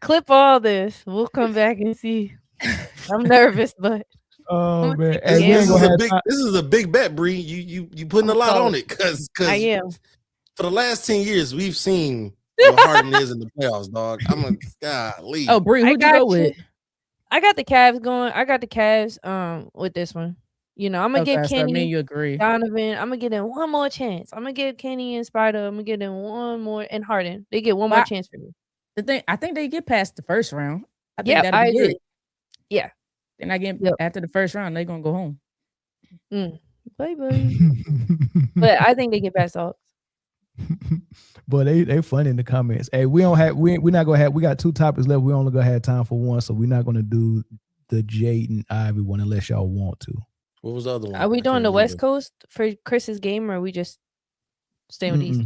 S4: clip all this. We'll come back and see. I'm nervous, but
S3: oh man,
S1: this is a big bet, Bree. You putting a lot on it because
S4: I am.
S1: For the last 10 years, we've seen what Harden is in the playoffs, dog. I'm like, golly.
S2: Oh, Bree, who'd you go with?
S4: I got the Cavs going. I got the Cavs with this one. You know, I'm gonna get Kenny,
S2: you agree.
S4: Donovan. I'm gonna give them one more chance. I'm gonna give Kenny and Spider. I'm gonna give them one more, and Harden. They get one more chance for me.
S2: The thing, I think they get past the first round. I think
S4: Yeah,
S2: that'll
S4: I
S2: be
S4: agree.
S2: it.
S4: Yeah,
S2: They're not getting after the first round. They're gonna go home.
S4: Bye. But I think they get past all.
S3: But they fun in the comments. Hey, we're not gonna have. We got 2 topics left. We only gonna have time for one, so we're not gonna do the Jade and Ivy one unless y'all want to.
S1: What was the other one?
S4: Are we doing the West Coast for Chris's game, or are we just staying with East?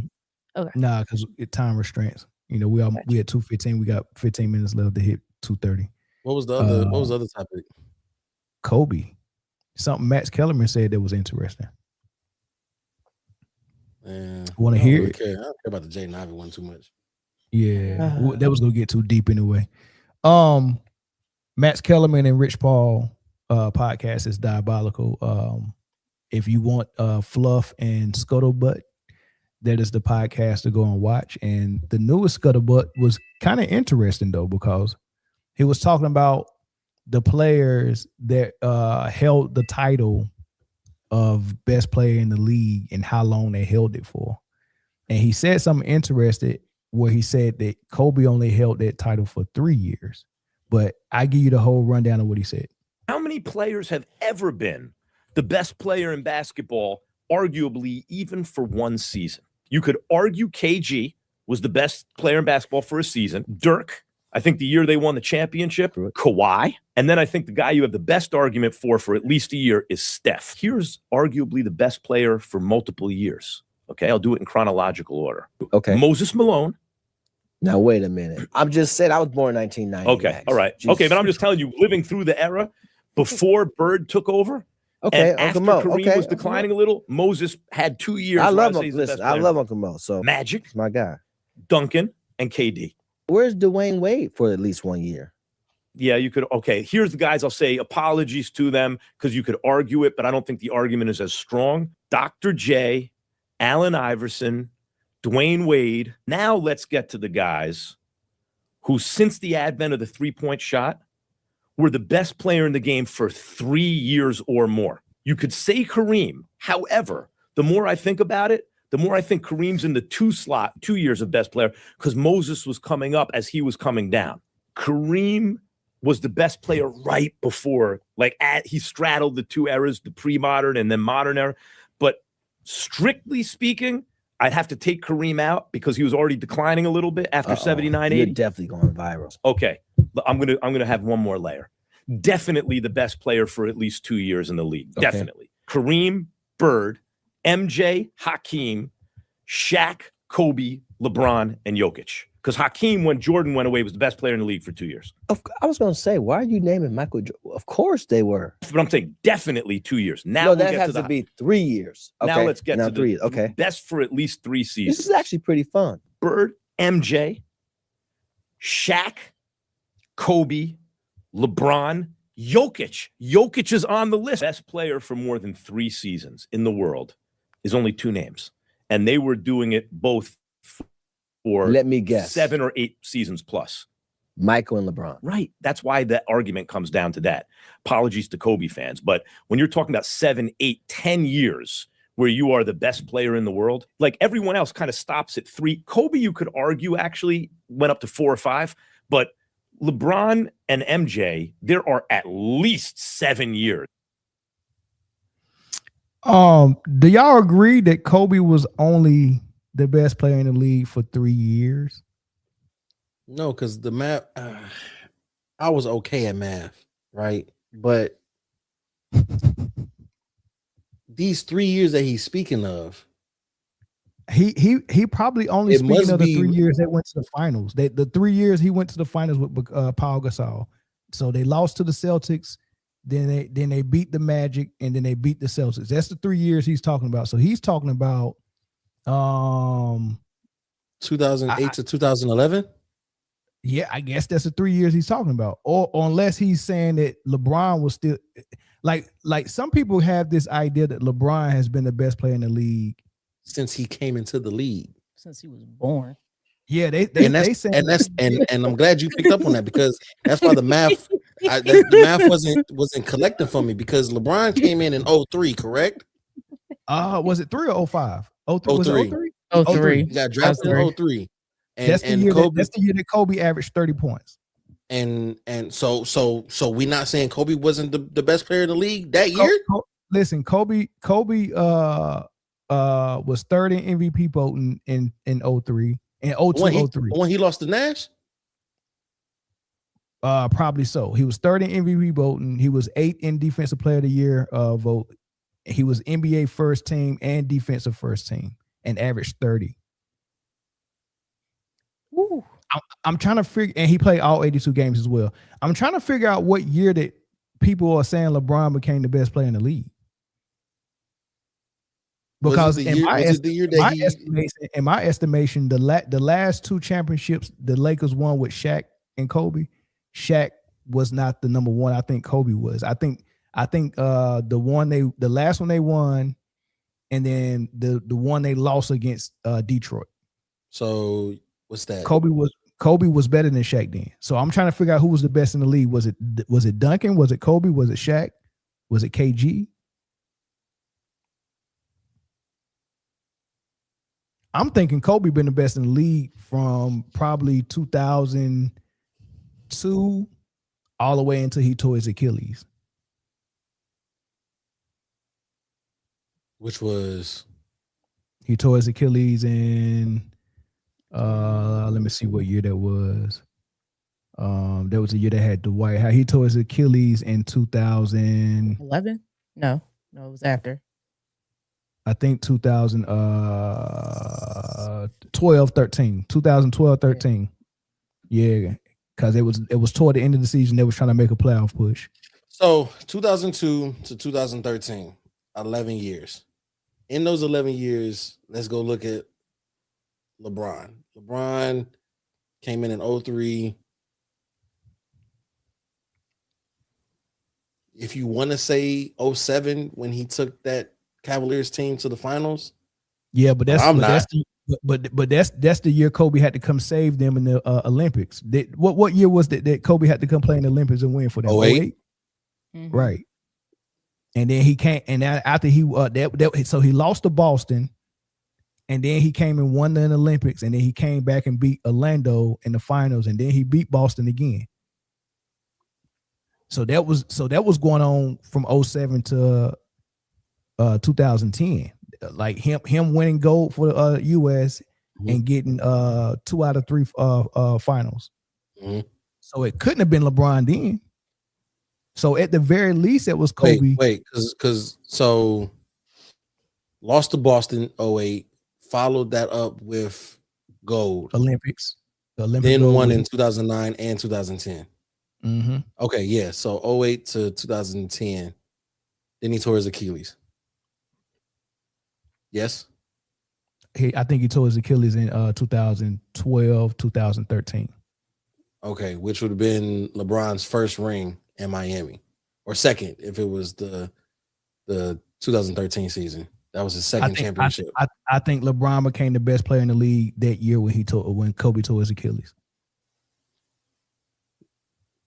S4: Okay.
S3: Nah, because time restraints. You know, we at 2:15. We got 15 minutes left to hit 2:30.
S1: What was the other? What was the other topic?
S3: Kobe. Something Max Kellerman said that was interesting. Want to hear it?
S1: I don't care about the Jaden Ivey one too much.
S3: Yeah, that was gonna get too deep anyway. Max Kellerman and Rich Paul podcast is diabolical. If you want fluff and scuttlebutt, that is the podcast to go and watch. And the newest scuttlebutt was kind of interesting though, because he was talking about the players that held the title of best player in the league and how long they held it for. And he said something interesting where he said that Kobe only held that title for 3 years. But I give you the whole rundown of what he said.
S16: How many players have ever been the best player in basketball, arguably even for one season? You could argue KG was the best player in basketball for a season. Dirk, I think the year they won the championship, Kawhi. And then I think the guy you have the best argument for at least a year is Steph. Here's arguably the best player for multiple years. Okay, I'll do it in chronological order.
S17: Okay.
S16: Moses Malone.
S17: Now, wait a minute. I'm just saying I was born in 1990.
S16: Okay,
S17: Max.
S16: all right.
S17: Jesus.
S16: Okay, but I'm just telling you, living through the era before Bird took over,
S17: okay,
S16: and after
S17: Mo,
S16: Kareem was declining a little, Moses had 2 years.
S17: I love him. Listen, I love Uncle Mo. So
S16: Magic,
S17: he's my guy.
S16: Duncan, and KD.
S17: Where's Dwayne Wade for at least 1 year?
S16: Yeah, you could. Okay, here's the guys. I'll say apologies to them because you could argue it, but I don't think the argument is as strong. Dr. J, Allen Iverson, Dwayne Wade. Now let's get to the guys who, since the advent of the three-point shot, were the best player in the game for 3 years or more. You could say Kareem. However, the more I think about it, the more I think Kareem's in the 2 years of best player, because Moses was coming up as he was coming down. Kareem was the best player right before, he straddled the 2 eras, the pre-modern and then modern era. But strictly speaking, I'd have to take Kareem out because he was already declining a little bit after 79, 80.
S17: You're definitely going viral.
S16: Okay, I'm gonna have one more layer. Definitely the best player for at least 2 years in the league.
S17: Okay.
S16: Definitely. Kareem, Bird, MJ, Hakeem, Shaq, Kobe, LeBron, and Jokic. Because Hakeem, when Jordan went away, was the best player in the league for 2 years.
S17: I was going to say, why are you naming Michael Jordan? Of course they were.
S16: But I'm saying definitely 2 years. Now
S17: No, that has to be 3 years. Okay.
S16: Now let's get to
S17: 3 years.
S16: the
S17: Okay.
S16: best for at least 3 seasons.
S17: This is actually pretty fun.
S16: Bird, MJ, Shaq, Kobe, LeBron, Jokic. Jokic is on the list. Best player for more than 3 seasons in the world is only 2 names. And they were doing it both for,
S17: let me guess,
S16: 7 or 8 seasons plus.
S17: Michael and LeBron.
S16: Right. That's why that argument comes down to that. Apologies to Kobe fans. But when you're talking about 7, 8, 10 years where you are the best player in the world. Like everyone else kind of stops at 3. Kobe, you could argue, actually went up to 4 or 5, but LeBron and MJ, there are at least 7 years.
S3: Do y'all agree that Kobe was only the best player in the league for 3 years?
S1: No, because the math, I was okay at math, right? But these 3 years that he's speaking of,
S3: he probably only
S1: it
S3: speaking
S1: must
S3: of the
S1: be-
S3: 3 years that went to the finals. The 3 years he went to the finals with Paul Gasol. So they lost to the Celtics, then they beat the Magic, and then they beat the Celtics. That's the 3 years he's talking about. So he's talking about
S1: 2008 to 2011.
S3: Yeah, I guess that's the 3 years he's talking about. Or unless he's saying that LeBron was still like some people have this idea that LeBron has been the best player in the league
S1: since he came into the league.
S2: Since he was born.
S3: Yeah, they say,
S1: and I'm glad you picked up on that, because that's why the math the math wasn't collecting for me, because LeBron came in 03, correct?
S3: Was it 3 or 05? 03. Was it 03?
S2: 03.
S1: He got drafted in 03. And
S3: That's the year that's the year that Kobe averaged 30 points.
S1: And so we not saying Kobe wasn't the best player in the league that year?
S3: Listen, Kobe was third in MVP voting in 03 and 02-03.
S1: When he lost to Nash?
S3: Probably so. He was third in MVP voting. He was 8th in Defensive Player of the Year vote. He was NBA first team and defensive first team and averaged 30.
S2: Ooh.
S3: I'm trying to figure, and he played all 82 games as well. I'm trying to figure out what year that people are saying LeBron became the best player in the league. Because in my estimation, the last 2 championships the Lakers won with Shaq and Kobe, Shaq was not the number one. I think Kobe was. I think the last one they won, and then the one they lost against Detroit.
S1: So what's that?
S3: Kobe was better than Shaq then. So I'm trying to figure out who was the best in the league. Was it Duncan? Was it Kobe? Was it Shaq? Was it KG? I'm thinking Kobe been the best in the league from probably 2002 all the way until he tore his Achilles.
S1: Which was?
S3: He tore his Achilles in, let me see what year that was. That was the year that had Dwight. How he tore his Achilles in 2011?
S2: No, it was after.
S3: I think 2012-13. Yeah, because it was toward the end of the season. They was trying to make a playoff push.
S1: So 2002 to 2013, 11 years. In those 11 years, let's go look at LeBron. LeBron came in 03. If you want to say 07, when he took that Cavaliers team to the finals.
S3: Yeah, but that's the year Kobe had to come save them in the Olympics. What year was that Kobe had to come play in the Olympics and win for them?
S1: 08?
S3: Mm-hmm. Right. And then he came, and after he so he lost to Boston, and then he came and won the Olympics, and then he came back and beat Orlando in the finals, and then he beat Boston again. So that was going on from 07 to 2010. Like him winning gold for the US and getting 2 out of 3 finals.
S1: Mm-hmm.
S3: So it couldn't have been LeBron then. So at the very least, it was Kobe.
S1: Wait, because so lost to Boston 08, followed that up with gold.
S3: Olympics.
S1: Then won in 2009 and 2010.
S3: Mm-hmm.
S1: Okay, yeah. So 08 to 2010. Then he tore his Achilles. Yes.
S3: I think he tore his Achilles in 2012, 2013.
S1: Okay, which would have been LeBron's first ring in Miami, or second if it was the 2013 season. That was his second championship.
S3: I think LeBron became the best player in the league that year when Kobe tore his Achilles.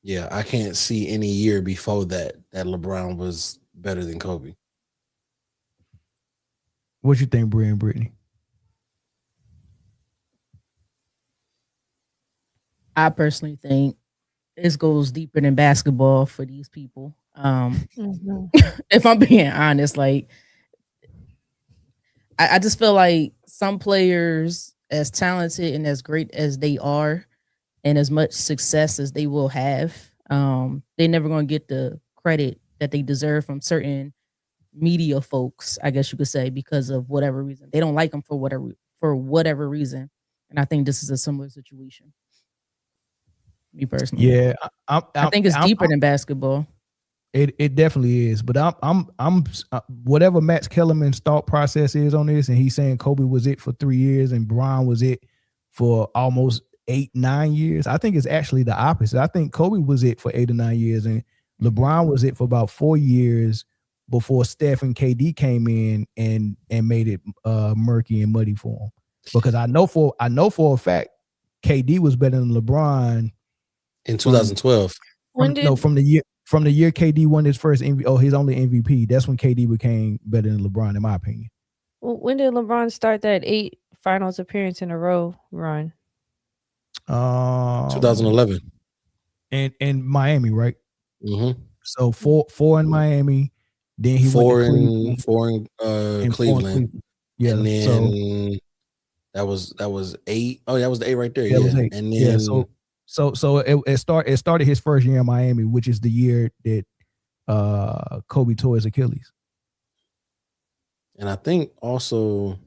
S1: Yeah, I can't see any year before that LeBron was better than Kobe.
S3: What you think, Brian, Britne?
S2: I personally think this goes deeper than basketball for these people. If I'm being honest, like I just feel like some players, as talented and as great as they are, and as much success as they will have, they're never going to get the credit that they deserve from certain media folks, I guess you could say, because of whatever reason. They don't like them for whatever reason. And I think this is a similar situation. Me personally.
S3: Yeah,
S2: I think it's deeper than basketball.
S3: It definitely is, but I'm whatever Max Kellerman's thought process is on this, and he's saying Kobe was it for 3 years and Bron was it for almost 8-9 years. I think it's actually the opposite. I think Kobe was it for 8 or 9 years, and LeBron was it for about 4 years before Steph and KD came in and made it murky and muddy for him. Because I know for a fact KD was better than LeBron
S1: in 2012.
S3: From the year KD won his first his only MVP. That's when KD became better than LeBron, in my opinion.
S4: When did LeBron start that 8 finals appearance in a row run?
S1: 2011.
S3: In Miami, right?
S1: Mm-hmm.
S3: So four in Miami, then he
S1: four
S3: went to
S1: Cleveland.
S3: in
S1: Cleveland.
S3: Yeah,
S1: and then that was 8. Oh, that was the 8 right there. Yeah,
S3: was 8.
S1: And then
S3: So it started his first year in Miami, which is the year that Kobe tore his Achilles.
S1: And I think also,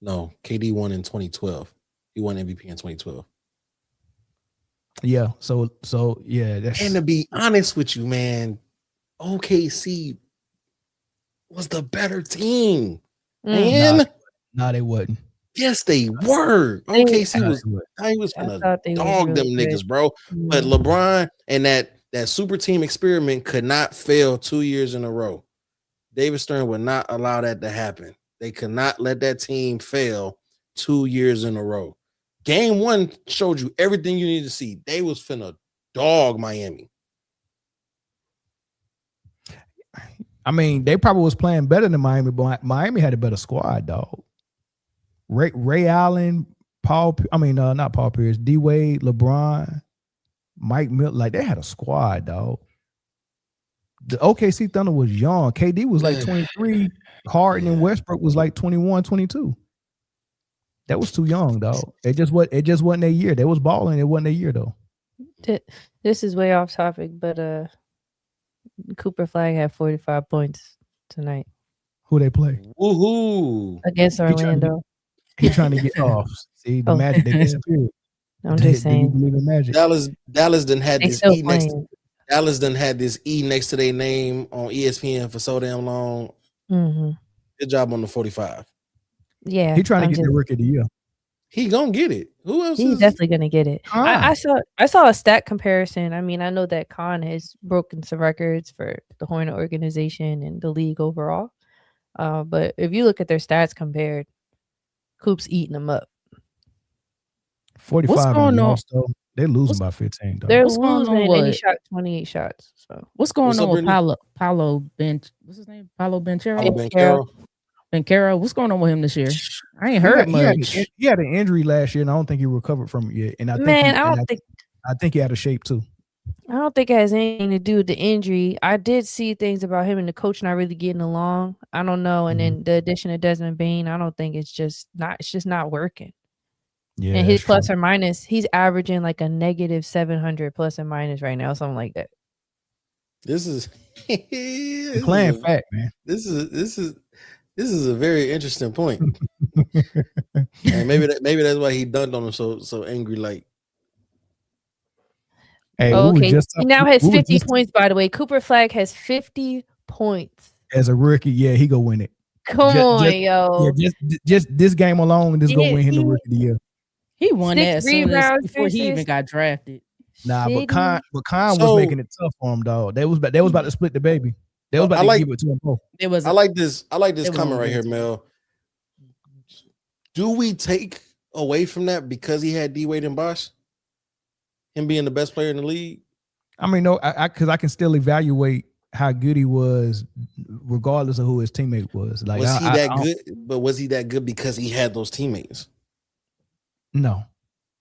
S1: no, KD won in 2012. He won MVP in 2012.
S3: Yeah. So yeah. That's...
S1: And to be honest with you, man, OKC was the better team. Man,
S3: nah, they wasn't.
S1: Yes, they were. OKC was gonna dog them niggas, bro. But LeBron and that super team experiment could not fail 2 years in a row. David Stern would not allow that to happen. They could not let that team fail 2 years in a row. Game 1 showed you everything you need to see. They was finna dog Miami.
S3: I mean, they probably was playing better than Miami, but Miami had a better squad, dog. Ray Allen, not Paul Pierce, D Wade, LeBron, Mike Miller, like they had a squad, dog. The OKC Thunder was young. KD was like 23. Harden and Westbrook was like 21, 22. That was too young, dog. It just wasn't their year. They was balling. It wasn't their year though.
S4: This is way off topic, but Cooper Flag had 45 points tonight.
S3: Who they play?
S1: Woohoo!
S4: Against Orlando.
S3: He's trying to get off. See the Magic, they disappeared.
S4: I'm just saying.
S3: Do you believe in Magic?
S1: Dallas done had this
S4: still
S1: E next. Dallas done had this E next to their name on ESPN for so damn long.
S4: Mm-hmm.
S1: Good job on the 45.
S4: Yeah,
S3: he trying to get the Rookie of the Year.
S1: He gonna get it. Who else?
S4: He's definitely gonna get it. I saw a stat comparison. I mean, I know that Khan has broken some records for the Hornet organization and the league overall. But if you look at their stats compared, Coop's eating them up.
S3: 45 and lost though. They're losing by 15. Though.
S4: They're losing, and he shot 28 shots. So
S2: what's going on with Paolo Bench? What's his name? Paolo Banchero. Banchero. What's going on with him this year? I ain't heard much.
S3: He had an injury last year, and I don't think he recovered from it yet. And I think he had a shape too.
S4: I don't think it has anything to do with the injury. I did see things about him and the coach not really getting along. I don't know. And then the addition of Desmond Bane, I don't think it's just not working. Yeah, and his plus or minus, he's averaging like a negative 700 plus or minus right now, something like that.
S1: This is
S3: playing fact, man.
S1: This is a very interesting point. And maybe that's why he dunked on him so angry, like.
S3: Hey,
S4: okay, he now has 50 points, by the way. Cooper Flag has 50 points.
S3: As a rookie, yeah, he go win it.
S4: Come on, yo.
S3: Yeah, just this game alone, just go win him the Rookie of the Year.
S2: He won that as soon as before he even got drafted.
S3: Nah, but Khan was making it tough for him, dog. They was about to split the baby. They was about to give it to him both.
S1: I like this comment right here, Mel. Do we take away from that because he had D Wade and Bosh? Him being the best player in the league?
S3: I mean, no, because I can still evaluate how good he was, regardless of who his teammate was. Like,
S1: was he that good? But was he that good because he had those teammates?
S3: No,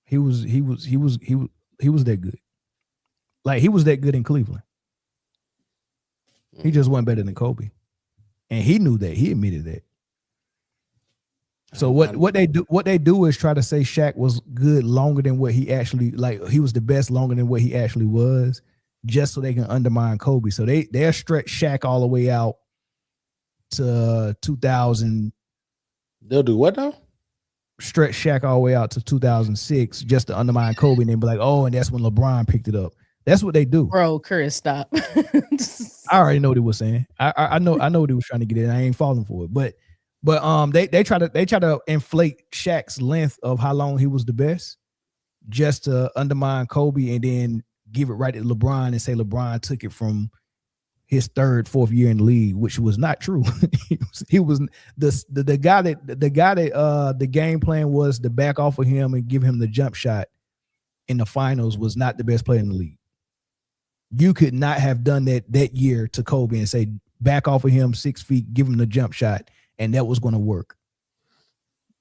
S3: he was that good. Like, he was that good in Cleveland. He just wasn't better than Kobe, and he knew that. He admitted that. So what they do is try to say Shaq was good longer than what he actually, like, he was the best longer than what he actually was, just so they can undermine Kobe. So they'll stretch Shaq all the way out to 2000.
S1: They'll do what now?
S3: Stretch Shaq all the way out to 2006 just to undermine Kobe, and then be like, oh, and that's when LeBron picked it up. That's what they do.
S2: Bro, Chris, stop.
S3: I already know what he was saying. I know what he was trying to get in. I ain't falling for it. But they try to inflate Shaq's length of how long he was the best just to undermine Kobe, and then give it right to LeBron and say LeBron took it from his third, fourth year in the league, which was not true. he was the guy that the game plan was to back off of him and give him the jump shot in the finals was not the best player in the league. You could not have done that year to Kobe and say back off of him 6 feet, give him the jump shot, and that was going to work.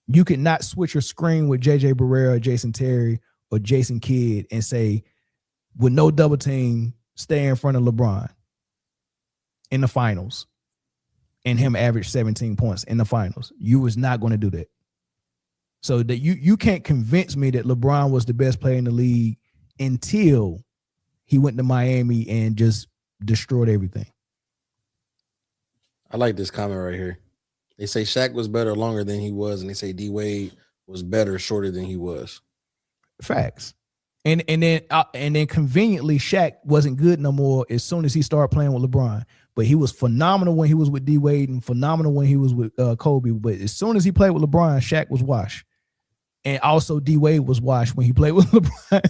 S3: You could not switch your screen with JJ Barea, Jason Terry, or Jason Kidd and say, with no double team, stay in front of LeBron in the finals and him average 17 points in the finals. You was not going to do that. So that you can't convince me that LeBron was the best player in the league until he went to Miami and just destroyed everything.
S1: I like this comment right here. They say Shaq was better longer than he was, and they say D Wade was better shorter than he was.
S3: Facts. And then conveniently, Shaq wasn't good no more as soon as he started playing with LeBron. But he was phenomenal when he was with D Wade and phenomenal when he was with Kobe. But as soon as he played with LeBron, Shaq was washed. And also D Wade was washed when he played with LeBron.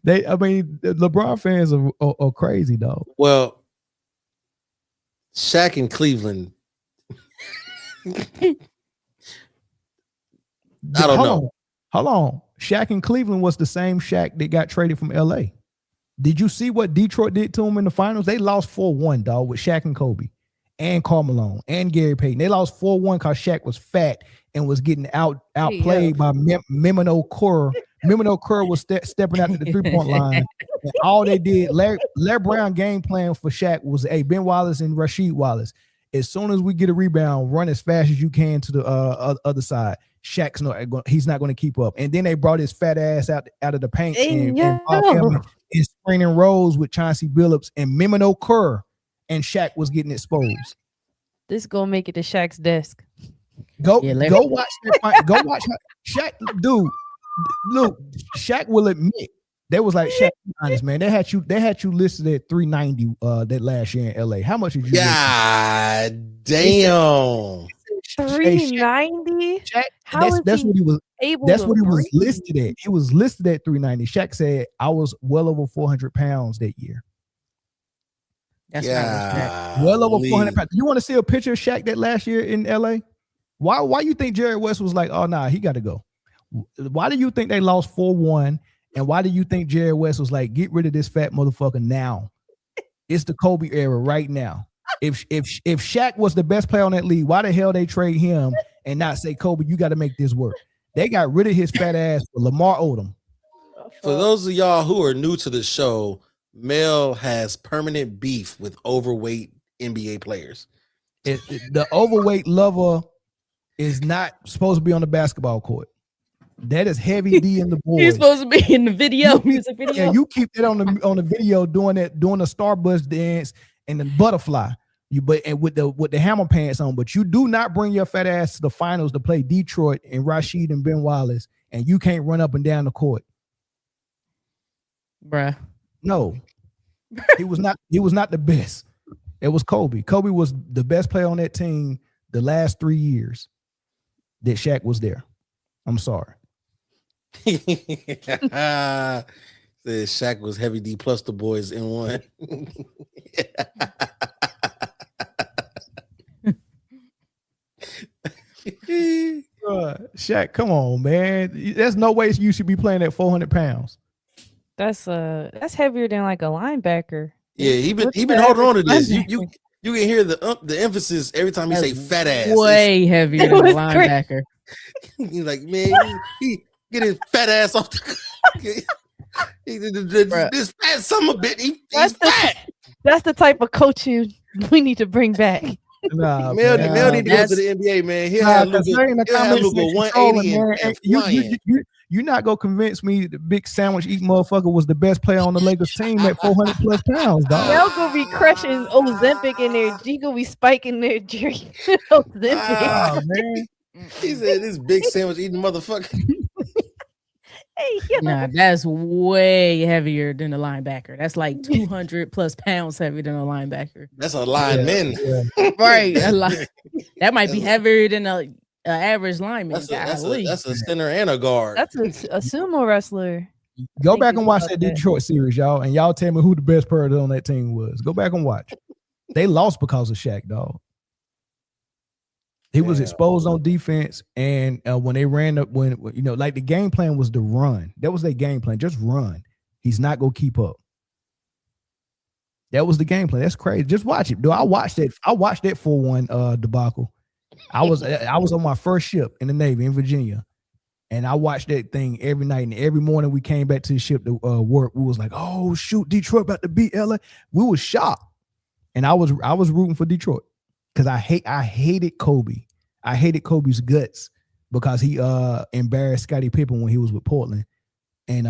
S3: The LeBron fans are crazy, dog.
S1: Well, Shaq in Cleveland. I don't know.
S3: Hold on. Shaq in Cleveland was the same Shaq that got traded from LA. Did you see what Detroit did to him in the finals? They lost 4-1, dog, with Shaq and Kobe and Karl Malone and Gary Payton. They lost 4-1 because Shaq was fat and was getting outplayed by Mimino Kerr. Mimino Kerr was stepping out to the three-point line. And all they did, Larry Brown game plan for Shaq was, hey, Ben Wallace and Rasheed Wallace, as soon as we get a rebound, run as fast as you can to the other side. Shaq's he's not going to keep up. And then they brought his fat ass out of the paint and screening rolls with Chauncey Billups and Mimino Kerr, and Shaq was getting exposed.
S4: This gonna make it to Shaq's desk.
S3: Go watch that fight. Go watch Shaq, dude. Look, Shaq will admit they was like, Shaq, be honest, man. They had you listed at 390 that last year in LA. How much did you?
S1: God damn.
S4: 390.
S3: That's what he was able. That's what he was listed at. He was listed at 390. Shaq said, "I was well over 400 pounds that year."
S2: That's
S3: well over 400 pounds. You want to see a picture of Shaq that last year in LA? Why you think Jerry West was like, "Oh nah, he got to go"? Why do you think they lost 4-1? And why do you think Jerry West was like, "Get rid of this fat motherfucker now"? It's the Kobe era right now. If Shaq was the best player on that league, why the hell they trade him and not say, Kobe, you got to make this work? They got rid of his fat ass for Lamar Odom.
S1: For those of y'all who are new to the show, Mel has permanent beef with overweight NBA players.
S3: The overweight lover is not supposed to be on the basketball court. That is Heavy D in the boys.
S2: He's supposed to be in the music video.
S3: Yeah, you keep it on the video doing the Starburst dance and the butterfly. With the hammer pants on, but you do not bring your fat ass to the finals to play Detroit and Rasheed and Ben Wallace, and you can't run up and down the court.
S2: Bruh.
S3: No. He was not the best. It was Kobe. Kobe was the best player on that team the last 3 years that Shaq was there. I'm sorry.
S1: Said Shaq was Heavy D plus the boys in one.
S3: Shaq, come on, man. There's no way you should be playing at 400 pounds.
S4: That's heavier than like a linebacker.
S1: Yeah, he been holding on to this. You can hear the emphasis every time he say fat ass.
S2: Way heavier than a linebacker.
S1: He's like, man, he get his fat ass off the this fat son of a bitch. He's fat.
S4: That's the type of coaching we need to bring back.
S3: Nah,
S1: Mel need to go to the NBA, man. He'll have Luka 180 and flying.
S3: You're not gonna convince me the big sandwich eating motherfucker was the best player on the Lakers team at 400 plus pounds, dog.
S4: Y'all gonna be crushing Ozempic in there. G gonna be spiking their drink. Ozempic.
S3: Oh, man.
S1: He said this big sandwich eating motherfucker.
S4: Hey, yo.
S2: Nah, that's way heavier than a linebacker. That's like 200 plus pounds heavier than a linebacker.
S1: That's a lineman.
S2: Right. That might be heavier than a average lineman.
S1: That's a center and a guard.
S4: That's a sumo wrestler.
S3: Go back and watch that Detroit series, y'all, and y'all tell me who the best person on that team was. Go back and watch. They lost because of Shaq, dog. He was exposed on defense, and when they ran up, when like the game plan was to run. That was their game plan, just run. He's not gonna keep up. That was the game plan. That's crazy. Just watch it, dude. I watched that 4-1 debacle. I was on my first ship in the Navy in Virginia, and I watched that thing every night. And every morning we came back to the ship to work. We was like, "Oh shoot, Detroit about to beat LA." We was shocked, and I was rooting for Detroit because I hated Kobe. I hated Kobe's guts because he embarrassed Scottie Pippen when he was with Portland, and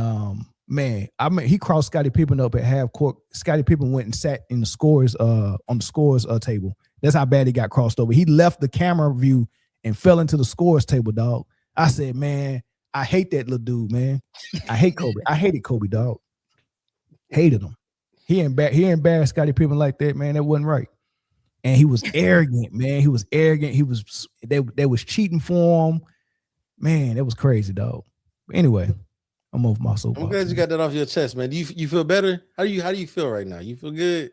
S3: man, he crossed Scottie Pippen up at half court. Scottie Pippen went and sat in the scores on the scores table. That's how bad he got crossed over. He left the camera view and fell into the scores table, dog. I said, man, I hate that little dude, man. I hate Kobe. I hated Kobe, dog. Hated him. He embarrassed Scottie Pippen like that, man. That wasn't right. And he was arrogant, man. He was arrogant. They was cheating for him. Man, that was crazy, dog. But anyway, I'm off my soapbox.
S1: I'm glad you got that off your chest, man. Do you feel better? How do you feel right now? You feel good?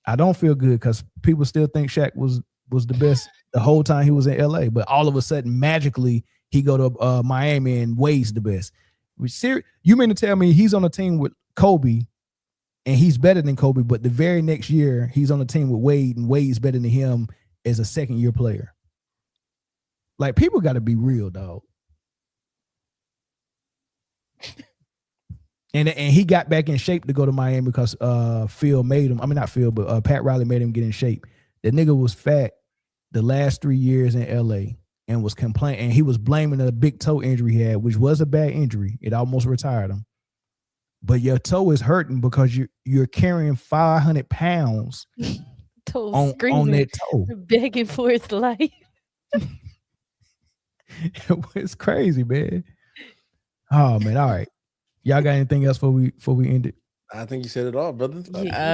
S3: I don't feel good because people still think Shaq was the best the whole time he was in LA, but all of a sudden, magically, he go to Miami and Wade's the best. You mean to tell me he's on a team with Kobe and he's better than Kobe, but the very next year he's on a team with Wade and Wade's better than him as a second-year player? Like, people got to be real, dog. And he got back in shape to go to Miami because Phil made him. I mean, not Phil, but Pat Riley made him get in shape. The nigga was fat the last 3 years in LA and was complaining. And he was blaming a big toe injury he had, which was a bad injury. It almost retired him. But your toe is hurting because you're carrying 500 pounds on that toe.
S4: Begging for his life.
S3: It's crazy, man. Oh, man. All right. Y'all got anything else before we end it?
S1: I think you said it all, brother.
S2: I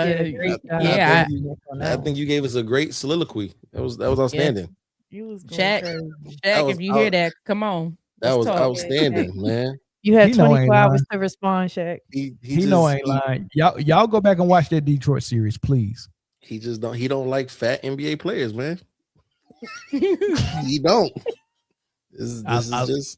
S1: think you gave us a great soliloquy. That was outstanding.
S2: Shaq, if you hear that, come on.
S1: That was outstanding, man.
S4: You had 24 hours to respond, Shaq.
S3: He ain't lying. Y'all go back and watch that Detroit series, please.
S1: He don't like fat NBA players, man. He don't. This is just.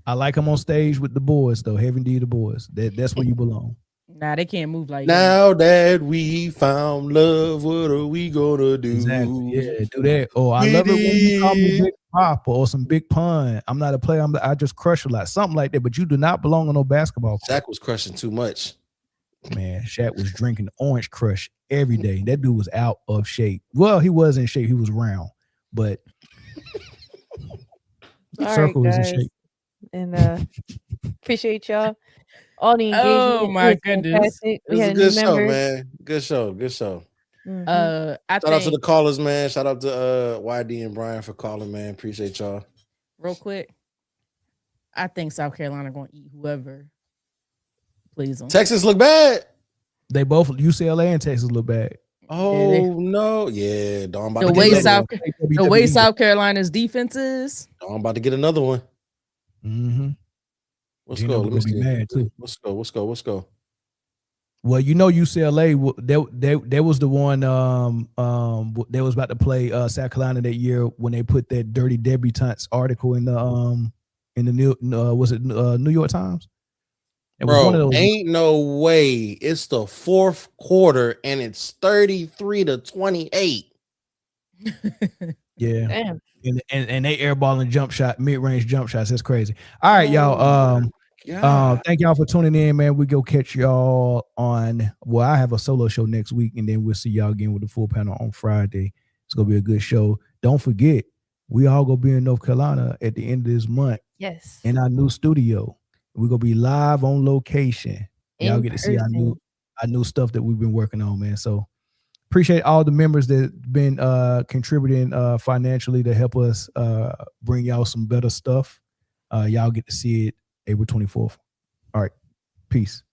S3: I like him on stage with the boys, though. Heavy D, the boys. That's where you belong.
S2: Nah, they can't move like
S1: now that we found love, what are we gonna do?
S3: Exactly. Yeah, do that. Oh, I love it when you call me Big Papa or some big pun. I'm not a player. I just crush a lot, something like that. But you do not belong on no basketball court.
S1: Shaq was crushing too much.
S3: Man, Shaq was drinking Orange Crush every day. That dude was out of shape. Well, he was in shape. He was round, but
S4: Circle was in shape. And appreciate y'all. All the engagement.
S2: Oh my goodness.
S1: It was a good show, man. Good show.
S4: Mm-hmm.
S1: Shout out to the callers, man. Shout out to YD and Brian for calling, man. Appreciate y'all.
S2: Real quick, I think South Carolina gonna eat whoever plays them.
S1: Texas look bad.
S3: They both, UCLA and Texas, look bad.
S1: Oh no, yeah. Dawn about
S2: the way South Carolina's defense is.
S1: Dawn about to get another one.
S3: Mm-hmm.
S1: Let's go. Let me see.
S3: Mad too.
S1: Let's go.
S3: Well, UCLA, they was the one they was about to play South Carolina that year when they put that Dirty Debutantes article in the New York Times. It was one of
S1: Bro,
S3: those.
S1: ain't no way. It's the fourth quarter and it's 33-28.
S3: Yeah.
S4: Damn.
S3: And they airballing jump shot, mid-range jump shots. That's crazy. All right, y'all. Thank y'all for tuning in, man. We go catch y'all on. Well, I have a solo show next week, and then we'll see y'all again with the full panel on Friday. It's gonna be a good show. Don't forget, we all gonna be in North Carolina at the end of this month.
S4: Yes.
S3: In our new studio. We're gonna be live on location. Y'all get to see our new stuff that we've been working on, man. So appreciate all the members that been contributing financially to help us bring y'all some better stuff. Y'all get to see it April 24th. All right. Peace.